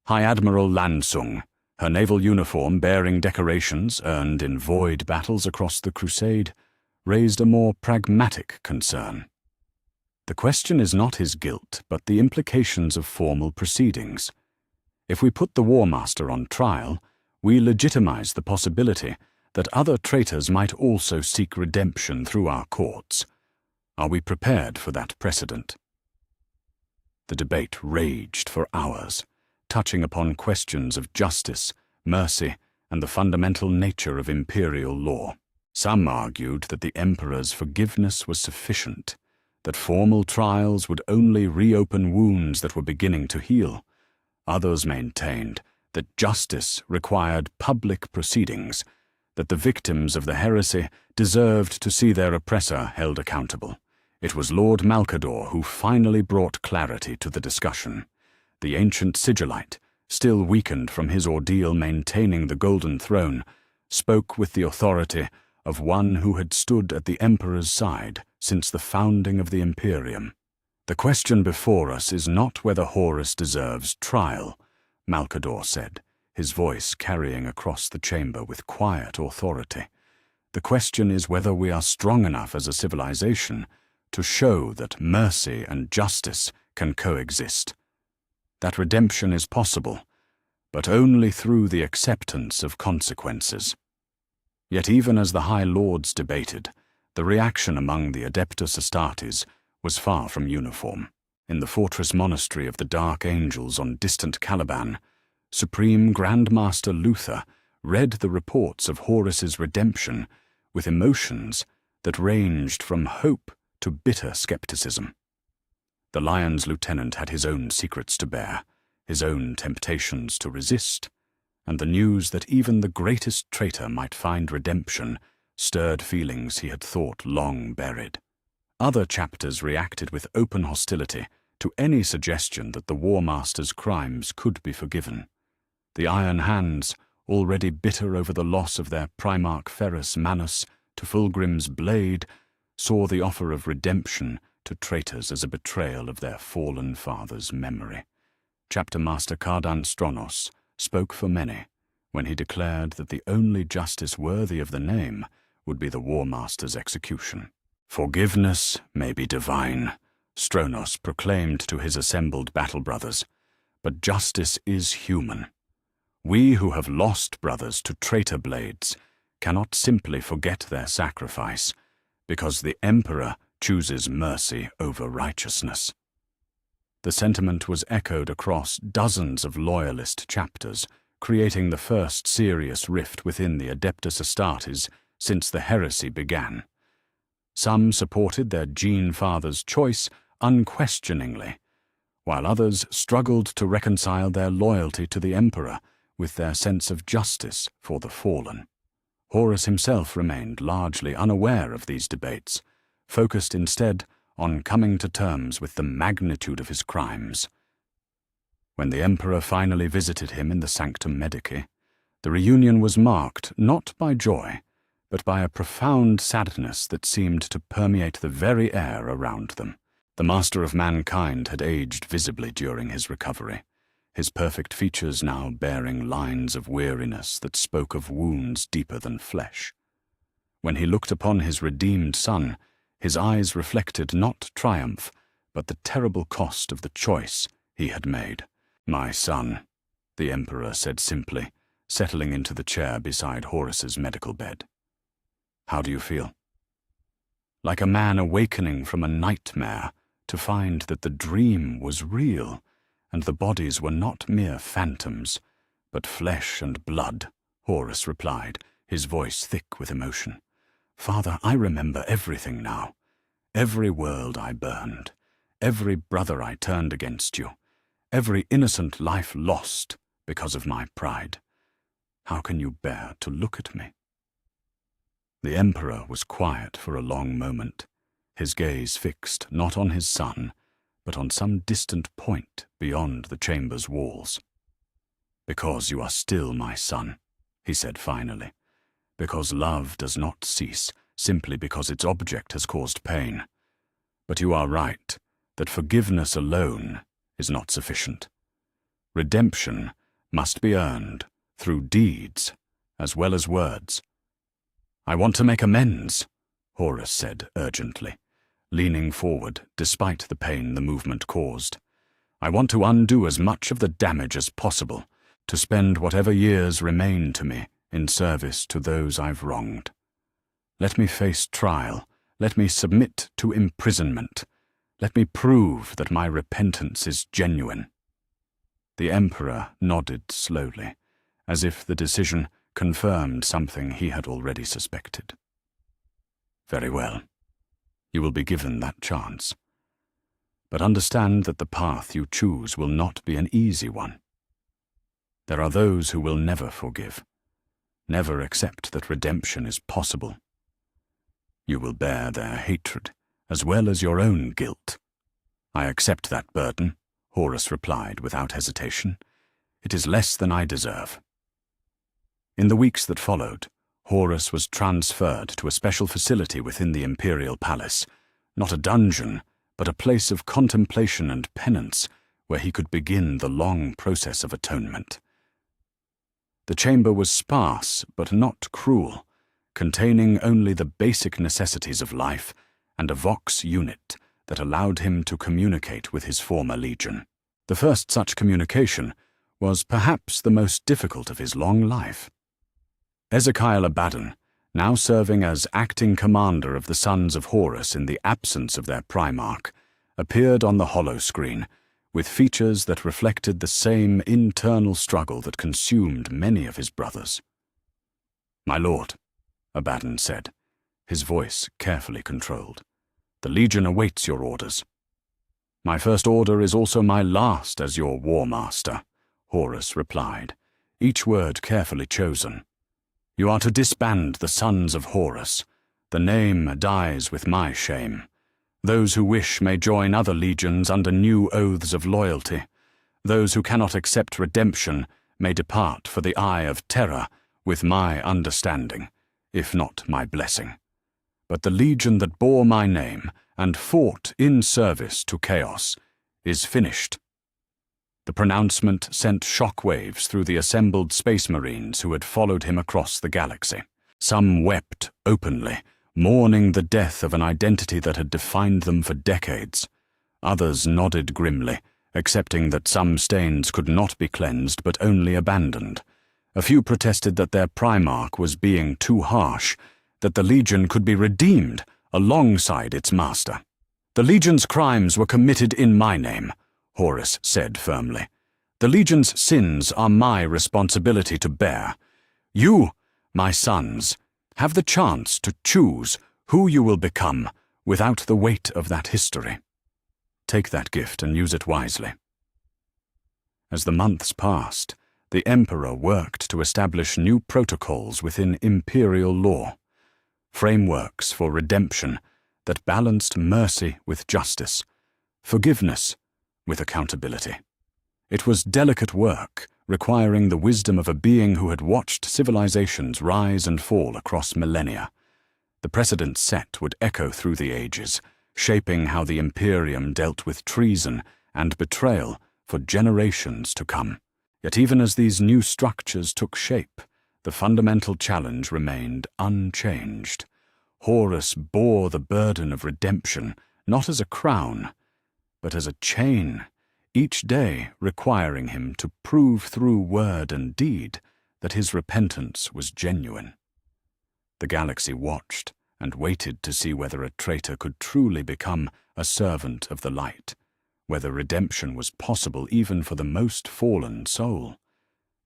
High Admiral Lansung, her naval uniform bearing decorations earned in void battles across the Crusade, raised a more pragmatic concern. The question is not his guilt, but the implications of formal proceedings. If we put the War Master on trial, we legitimize the possibility that other traitors might also seek redemption through our courts. Are we prepared for that precedent? The debate raged for hours, touching upon questions of justice, mercy, and the fundamental nature of imperial law. Some argued that the Emperor's forgiveness was sufficient, that formal trials would only reopen wounds that were beginning to heal. Others maintained that justice required public proceedings, that the victims of the heresy deserved to see their oppressor held accountable. It was Lord Malcador who finally brought clarity to the discussion. The ancient sigillite, still weakened from his ordeal maintaining the Golden Throne, spoke with the authority of one who had stood at the Emperor's side since the founding of the Imperium. "The question before us is not whether Horus deserves trial," Malcador said, his voice carrying across the chamber with quiet authority. "The question is whether we are strong enough as a civilization to show that mercy and justice can coexist. That redemption is possible, but only through the acceptance of consequences." Yet even as the High Lords debated, the reaction among the Adeptus Astartes was far from uniform. In the fortress monastery of the Dark Angels on distant Caliban, Supreme Grandmaster Luther read the reports of Horus's redemption with emotions that ranged from hope to bitter skepticism. The Lion's Lieutenant had his own secrets to bear, his own temptations to resist, and the news that even the greatest traitor might find redemption stirred feelings he had thought long buried. Other chapters reacted with open hostility to any suggestion that the War Master's crimes could be forgiven. The Iron Hands, already bitter over the loss of their Primarch Ferrus Manus to Fulgrim's blade, saw the offer of redemption to traitors as a betrayal of their fallen father's memory. Chapter Master Cardan Stronos spoke for many when he declared that the only justice worthy of the name would be the War Master's execution. "Forgiveness may be divine," Stronos proclaimed to his assembled battle brothers, "but justice is human. We who have lost brothers to traitor blades cannot simply forget their sacrifice, because the Emperor chooses mercy over righteousness. The sentiment was echoed across dozens of loyalist chapters, creating the first serious rift within the Adeptus Astartes since the heresy began. Some supported their Gene Father's choice unquestioningly, while others struggled to reconcile their loyalty to the Emperor with their sense of justice for the fallen. Horus himself remained largely unaware of these debates, focused instead on coming to terms with the magnitude of his crimes. When the Emperor finally visited him in the Sanctum Medici, the reunion was marked not by joy, but by a profound sadness that seemed to permeate the very air around them. The master of mankind had aged visibly during his recovery, his perfect features now bearing lines of weariness that spoke of wounds deeper than flesh. When he looked upon his redeemed son, his eyes reflected not triumph, but the terrible cost of the choice he had made. "My son," the Emperor said simply, settling into the chair beside Horus's medical bed. "How do you feel?" Like a man awakening from a nightmare to find that the dream was real, and the bodies were not mere phantoms, but flesh and blood, Horus replied, his voice thick with emotion. "Father, I remember everything now. Every world I burned, every brother I turned against you, every innocent life lost because of my pride. How can you bear to look at me?" The Emperor was quiet for a long moment, his gaze fixed not on his son, but on some distant point beyond the chamber's walls. "Because you are still my son," he said finally. "Because love does not cease simply because its object has caused pain. But you are right that forgiveness alone is not sufficient. Redemption must be earned through deeds as well as words." "I want to make amends," Horus said urgently, leaning forward despite the pain the movement caused. "I want to undo as much of the damage as possible, to spend whatever years remain to me in service to those I've wronged. Let me face trial. Let me submit to imprisonment. Let me prove that my repentance is genuine." The Emperor nodded slowly, as if the decision confirmed something he had already suspected. "Very well. You will be given that chance. But understand that the path you choose will not be an easy one. There are those who will never forgive, never accept that redemption is possible. You will bear their hatred, as well as your own guilt." "I accept that burden," Horus replied without hesitation. "It is less than I deserve." In the weeks that followed, Horus was transferred to a special facility within the Imperial Palace, not a dungeon, but a place of contemplation and penance where he could begin the long process of atonement. The chamber was sparse but not cruel, containing only the basic necessities of life and a vox unit that allowed him to communicate with his former legion. The first such communication was perhaps the most difficult of his long life. Ezekiel Abaddon, now serving as acting commander of the Sons of Horus in the absence of their Primarch, appeared on the hollow screen, with features that reflected the same internal struggle that consumed many of his brothers. "My lord," Abaddon said, his voice carefully controlled, "the Legion awaits your orders." "My first order is also my last as your war master," Horus replied, each word carefully chosen. "You are to disband the Sons of Horus. The name dies with my shame. Those who wish may join other legions under new oaths of loyalty. Those who cannot accept redemption may depart for the Eye of Terror with my understanding, if not my blessing. But the legion that bore my name and fought in service to chaos is finished." The pronouncement sent shockwaves through the assembled Space Marines who had followed him across the galaxy. Some wept openly, mourning the death of an identity that had defined them for decades. Others nodded grimly, accepting that some stains could not be cleansed but only abandoned. A few protested that their Primarch was being too harsh, that the Legion could be redeemed alongside its master. "The Legion's crimes were committed in my name," Horus said firmly. "The Legion's sins are my responsibility to bear. You, my sons, have the chance to choose who you will become without the weight of that history. Take that gift and use it wisely." As the months passed, the Emperor worked to establish new protocols within Imperial law, frameworks for redemption that balanced mercy with justice, forgiveness with accountability. It was delicate work, requiring the wisdom of a being who had watched civilizations rise and fall across millennia. The precedents set would echo through the ages, shaping how the Imperium dealt with treason and betrayal for generations to come. Yet even as these new structures took shape, the fundamental challenge remained unchanged. Horus bore the burden of redemption not as a crown, but as a chain, each day requiring him to prove through word and deed that his repentance was genuine. The galaxy watched and waited to see whether a traitor could truly become a servant of the light, whether redemption was possible even for the most fallen soul.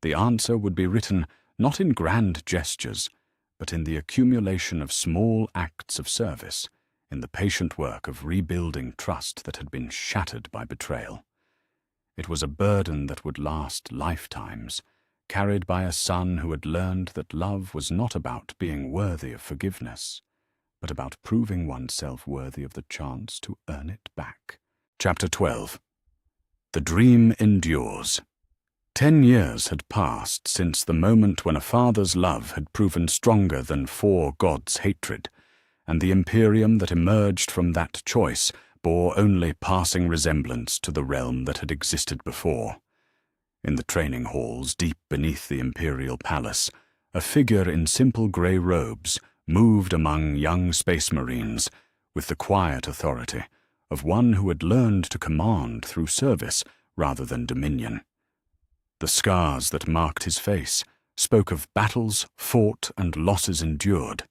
The answer would be written not in grand gestures, but in the accumulation of small acts of service, in the patient work of rebuilding trust that had been shattered by betrayal. It was a burden that would last lifetimes, carried by a son who had learned that love was not about being worthy of forgiveness, but about proving oneself worthy of the chance to earn it back. Chapter 12. The dream endures. 10 years had passed since the moment when a father's love had proven stronger than 4 gods' hatred, and the Imperium that emerged from that choice bore only passing resemblance to the realm that had existed before. In the training halls deep beneath the Imperial Palace, a figure in simple grey robes moved among young space marines with the quiet authority of one who had learned to command through service rather than dominion. The scars that marked his face spoke of battles fought and losses endured,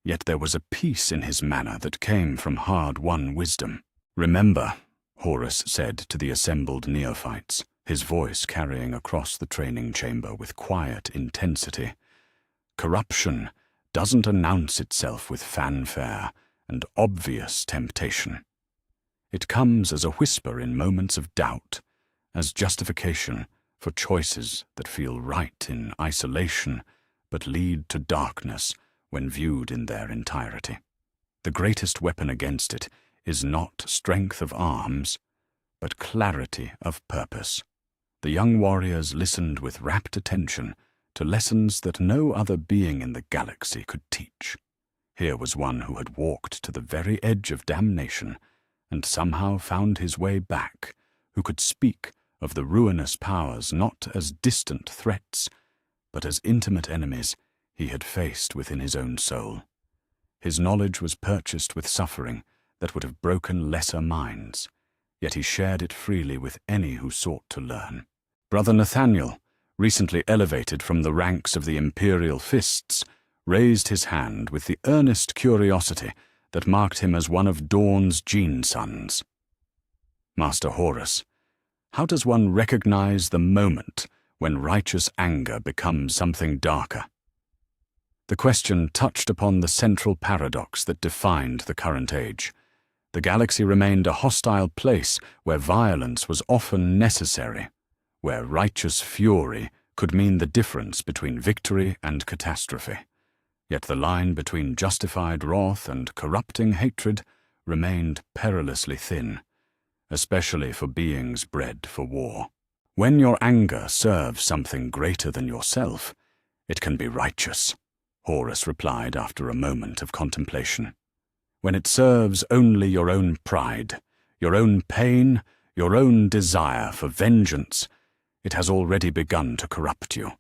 yet there was a peace in his manner that came from hard-won wisdom. "Remember," Horus said to the assembled neophytes, his voice carrying across the training chamber with quiet intensity, "corruption doesn't announce itself with fanfare and obvious temptation. It comes as a whisper in moments of doubt, as justification for choices that feel right in isolation but lead to darkness when viewed in their entirety. The greatest weapon against it is not strength of arms, but clarity of purpose." The young warriors listened with rapt attention to lessons that no other being in the galaxy could teach. Here was one who had walked to the very edge of damnation and somehow found his way back, who could speak of the ruinous powers not as distant threats, but as intimate enemies he had faced within his own soul. His knowledge was purchased with suffering that would have broken lesser minds, yet he shared it freely with any who sought to learn. Brother Nathaniel, recently elevated from the ranks of the Imperial Fists, raised his hand with the earnest curiosity that marked him as one of Dawn's gene sons. "Master Horus, how does one recognize the moment when righteous anger becomes something darker?" The question touched upon the central paradox that defined the current age. The galaxy remained a hostile place where violence was often necessary, where righteous fury could mean the difference between victory and catastrophe. Yet the line between justified wrath and corrupting hatred remained perilously thin, especially for beings bred for war. When your anger serves something greater than yourself, it can be righteous, Horus replied after a moment of contemplation. When it serves only your own pride, your own pain, your own desire for vengeance, it has already begun to corrupt you.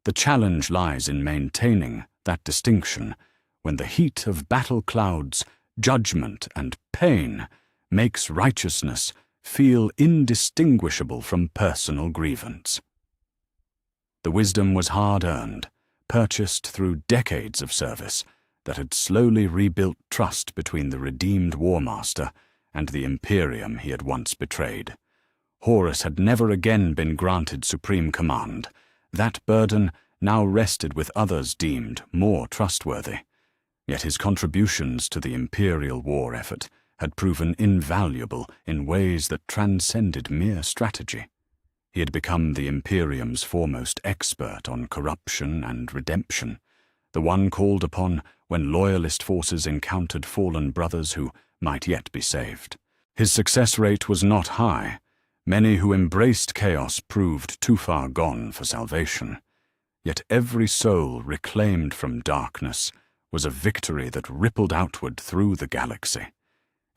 The challenge lies in maintaining that distinction when the heat of battle clouds, judgment, and pain makes righteousness feel indistinguishable from personal grievance. The wisdom was hard-earned, purchased through decades of service, that had slowly rebuilt trust between the redeemed War Master and the Imperium he had once betrayed. Horus had never again been granted supreme command. That burden now rested with others deemed more trustworthy. Yet his contributions to the Imperial war effort had proven invaluable in ways that transcended mere strategy. He had become the Imperium's foremost expert on corruption and redemption, the one called upon when loyalist forces encountered fallen brothers who might yet be saved. His success rate was not high. Many who embraced chaos proved too far gone for salvation. Yet every soul reclaimed from darkness was a victory that rippled outward through the galaxy.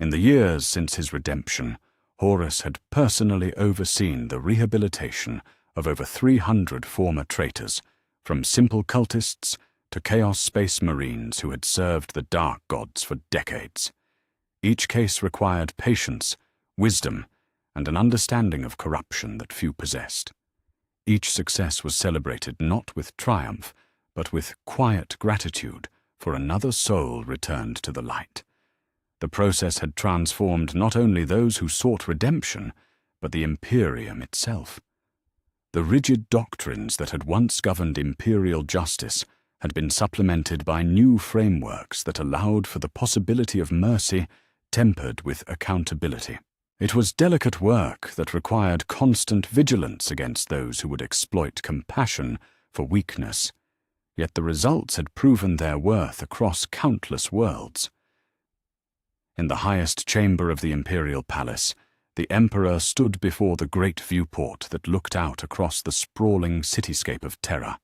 In the years since his redemption, Horus had personally overseen the rehabilitation of over 300 former traitors, from simple cultists to Chaos Space Marines who had served the Dark Gods for decades. Each case required patience, wisdom, and an understanding of corruption that few possessed. Each success was celebrated not with triumph, but with quiet gratitude for another soul returned to the light. The process had transformed not only those who sought redemption, but the Imperium itself. The rigid doctrines that had once governed imperial justice had been supplemented by new frameworks that allowed for the possibility of mercy tempered with accountability. It was delicate work that required constant vigilance against those who would exploit compassion for weakness, yet the results had proven their worth across countless worlds. In the highest chamber of the Imperial Palace, the Emperor stood before the great viewport that looked out across the sprawling cityscape of Terra.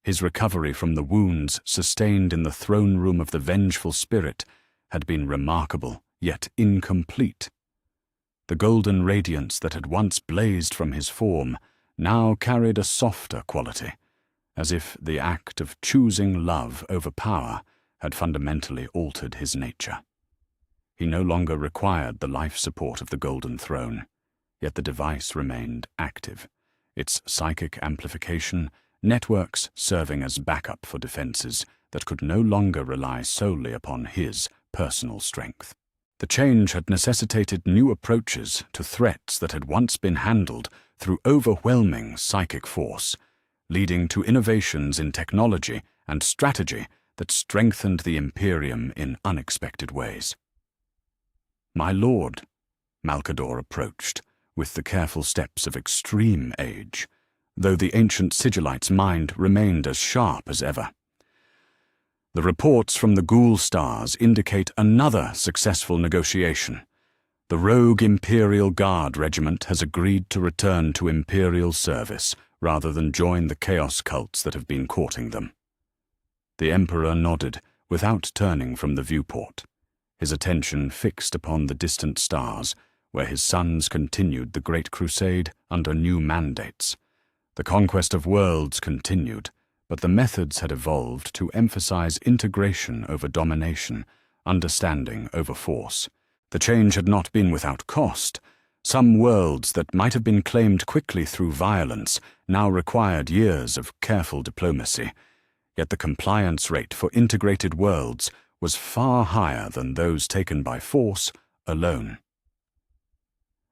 His recovery from the wounds sustained in the throne room of the vengeful spirit had been remarkable, yet incomplete. The golden radiance that had once blazed from his form now carried a softer quality, as if the act of choosing love over power had fundamentally altered his nature. He no longer required the life support of the Golden Throne, yet the device remained active, its psychic amplification networks serving as backup for defenses that could no longer rely solely upon his personal strength. The change had necessitated new approaches to threats that had once been handled through overwhelming psychic force, leading to innovations in technology and strategy that strengthened the Imperium in unexpected ways. "My lord," Malcador approached, with the careful steps of extreme age, though the ancient sigillite's mind remained as sharp as ever. "The reports from the Ghoul Stars indicate another successful negotiation. The rogue Imperial Guard regiment has agreed to return to Imperial service rather than join the chaos cults that have been courting them." The Emperor nodded, without turning from the viewport, his attention fixed upon the distant stars, where his sons continued the Great Crusade under new mandates. The conquest of worlds continued, but the methods had evolved to emphasize integration over domination, understanding over force. The change had not been without cost. Some worlds that might have been claimed quickly through violence now required years of careful diplomacy, yet the compliance rate for integrated worlds was far higher than those taken by force alone.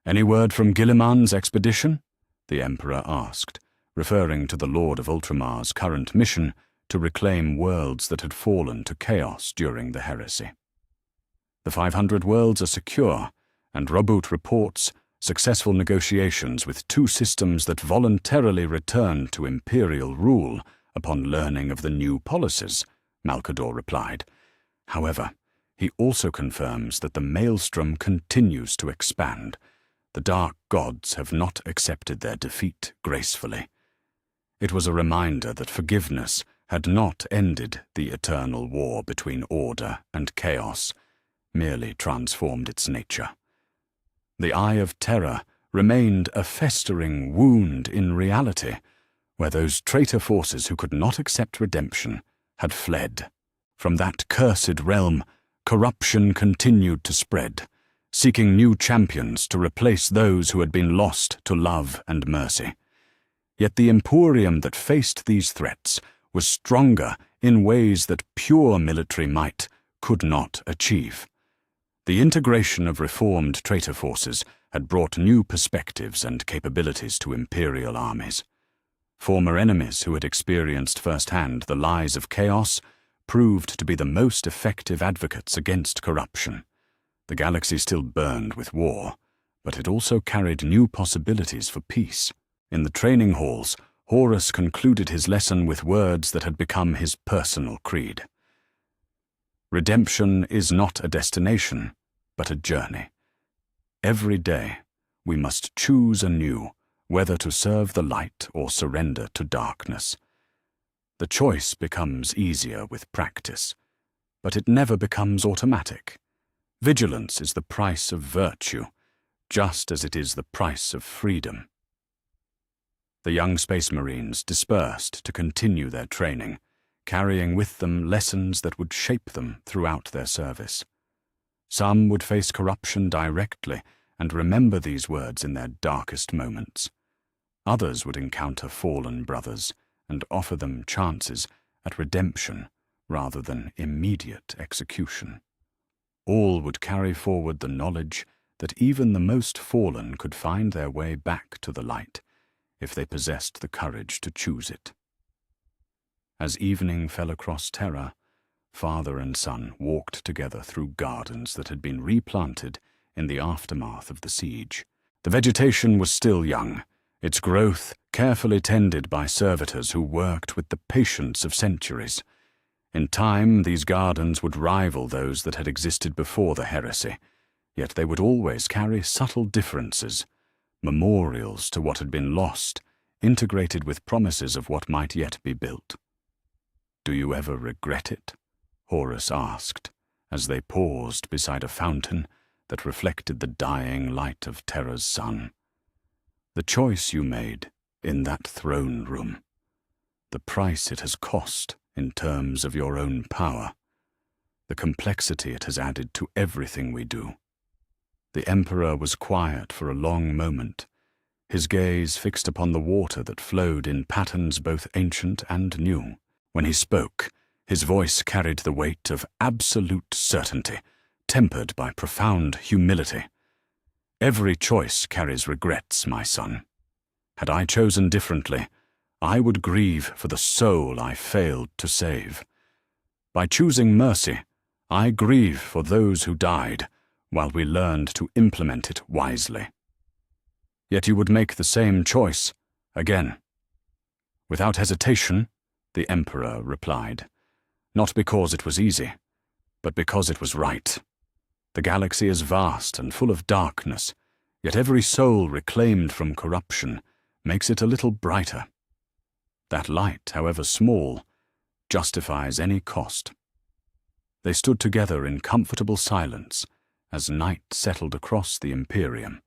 "Any word from Guilliman's expedition?" the Emperor asked, referring to the Lord of Ultramar's current mission to reclaim worlds that had fallen to chaos during the heresy. "The 500 worlds are secure, and Robut reports successful negotiations with two systems that voluntarily returned to Imperial rule upon learning of the new policies," Malcador replied. However, he also confirms that the maelstrom continues to expand. The Dark Gods have not accepted their defeat gracefully. It was a reminder that forgiveness had not ended the eternal war between order and chaos, merely transformed its nature. The Eye of Terror remained a festering wound in reality, where those traitor forces who could not accept redemption had fled. From that cursed realm, corruption continued to spread, seeking new champions to replace those who had been lost to love and mercy. Yet the Imperium that faced these threats was stronger in ways that pure military might could not achieve. The integration of reformed traitor forces had brought new perspectives and capabilities to Imperial armies. Former enemies who had experienced firsthand the lies of chaos proved to be the most effective advocates against corruption. The galaxy still burned with war, but it also carried new possibilities for peace. In the training halls, Horus concluded his lesson with words that had become his personal creed. Redemption is not a destination, but a journey. Every day, we must choose anew whether to serve the light or surrender to darkness. The choice becomes easier with practice, but it never becomes automatic. Vigilance is the price of virtue, just as it is the price of freedom. The young Space Marines dispersed to continue their training, carrying with them lessons that would shape them throughout their service. Some would face corruption directly and remember these words in their darkest moments. Others would encounter fallen brothers and offer them chances at redemption rather than immediate execution. All would carry forward the knowledge that even the most fallen could find their way back to the light if they possessed the courage to choose it. As evening fell across Terra, father and son walked together through gardens that had been replanted in the aftermath of the siege. The vegetation was still young, its growth carefully tended by servitors who worked with the patience of centuries. In time, these gardens would rival those that had existed before the heresy, yet they would always carry subtle differences, memorials to what had been lost, integrated with promises of what might yet be built. "Do you ever regret it?" Horus asked, as they paused beside a fountain that reflected the dying light of Terra's sun. "The choice you made in that throne room, the price it has cost in terms of your own power, the complexity it has added to everything we do." The Emperor was quiet for a long moment, his gaze fixed upon the water that flowed in patterns both ancient and new. When he spoke, his voice carried the weight of absolute certainty, tempered by profound humility. "Every choice carries regrets, my son. Had I chosen differently, I would grieve for the soul I failed to save. By choosing mercy, I grieve for those who died, while we learned to implement it wisely. Yet you would make the same choice again." "Without hesitation," the Emperor replied, "not because it was easy, but because it was right. The galaxy is vast and full of darkness, yet every soul reclaimed from corruption makes it a little brighter. That light, however small, justifies any cost." They stood together in comfortable silence as night settled across the Imperium,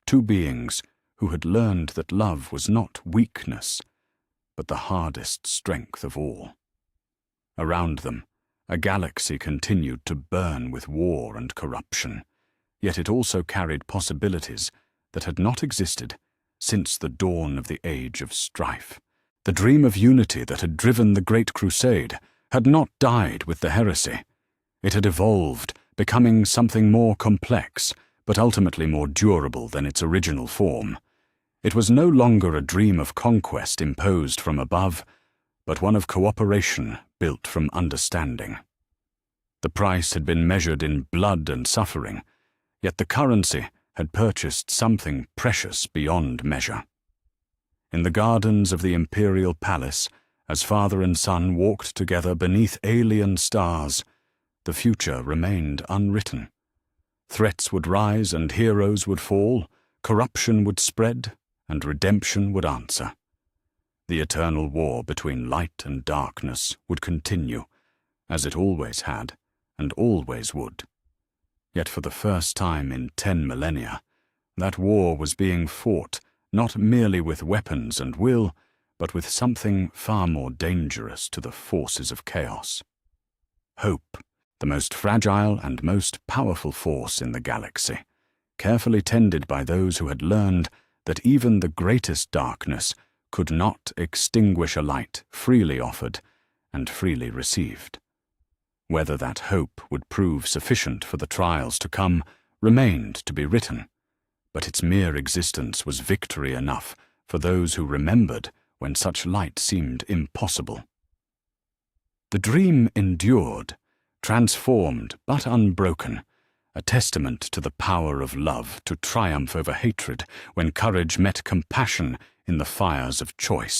two beings who had learned that love was not weakness, but the hardest strength of all. Around them, a galaxy continued to burn with war and corruption, yet it also carried possibilities that had not existed since the dawn of the Age of Strife. The dream of unity that had driven the Great Crusade had not died with the heresy. It had evolved, becoming something more complex, but ultimately more durable than its original form. It was no longer a dream of conquest imposed from above, but one of cooperation built from understanding. The price had been measured in blood and suffering, yet the currency had purchased something precious beyond measure. In the gardens of the Imperial Palace, as father and son walked together beneath alien stars, the future remained unwritten. Threats would rise and heroes would fall, corruption would spread, and redemption would answer. The eternal war between light and darkness would continue, as it always had and always would. Yet for the first time in 10 millennia, that war was being fought not merely with weapons and will, but with something far more dangerous to the forces of chaos. Hope, the most fragile and most powerful force in the galaxy, carefully tended by those who had learned that even the greatest darkness could not extinguish a light freely offered and freely received. Whether that hope would prove sufficient for the trials to come remained to be written, but its mere existence was victory enough for those who remembered when such light seemed impossible. The dream endured, transformed but unbroken, a testament to the power of love to triumph over hatred when courage met compassion in the fires of choice.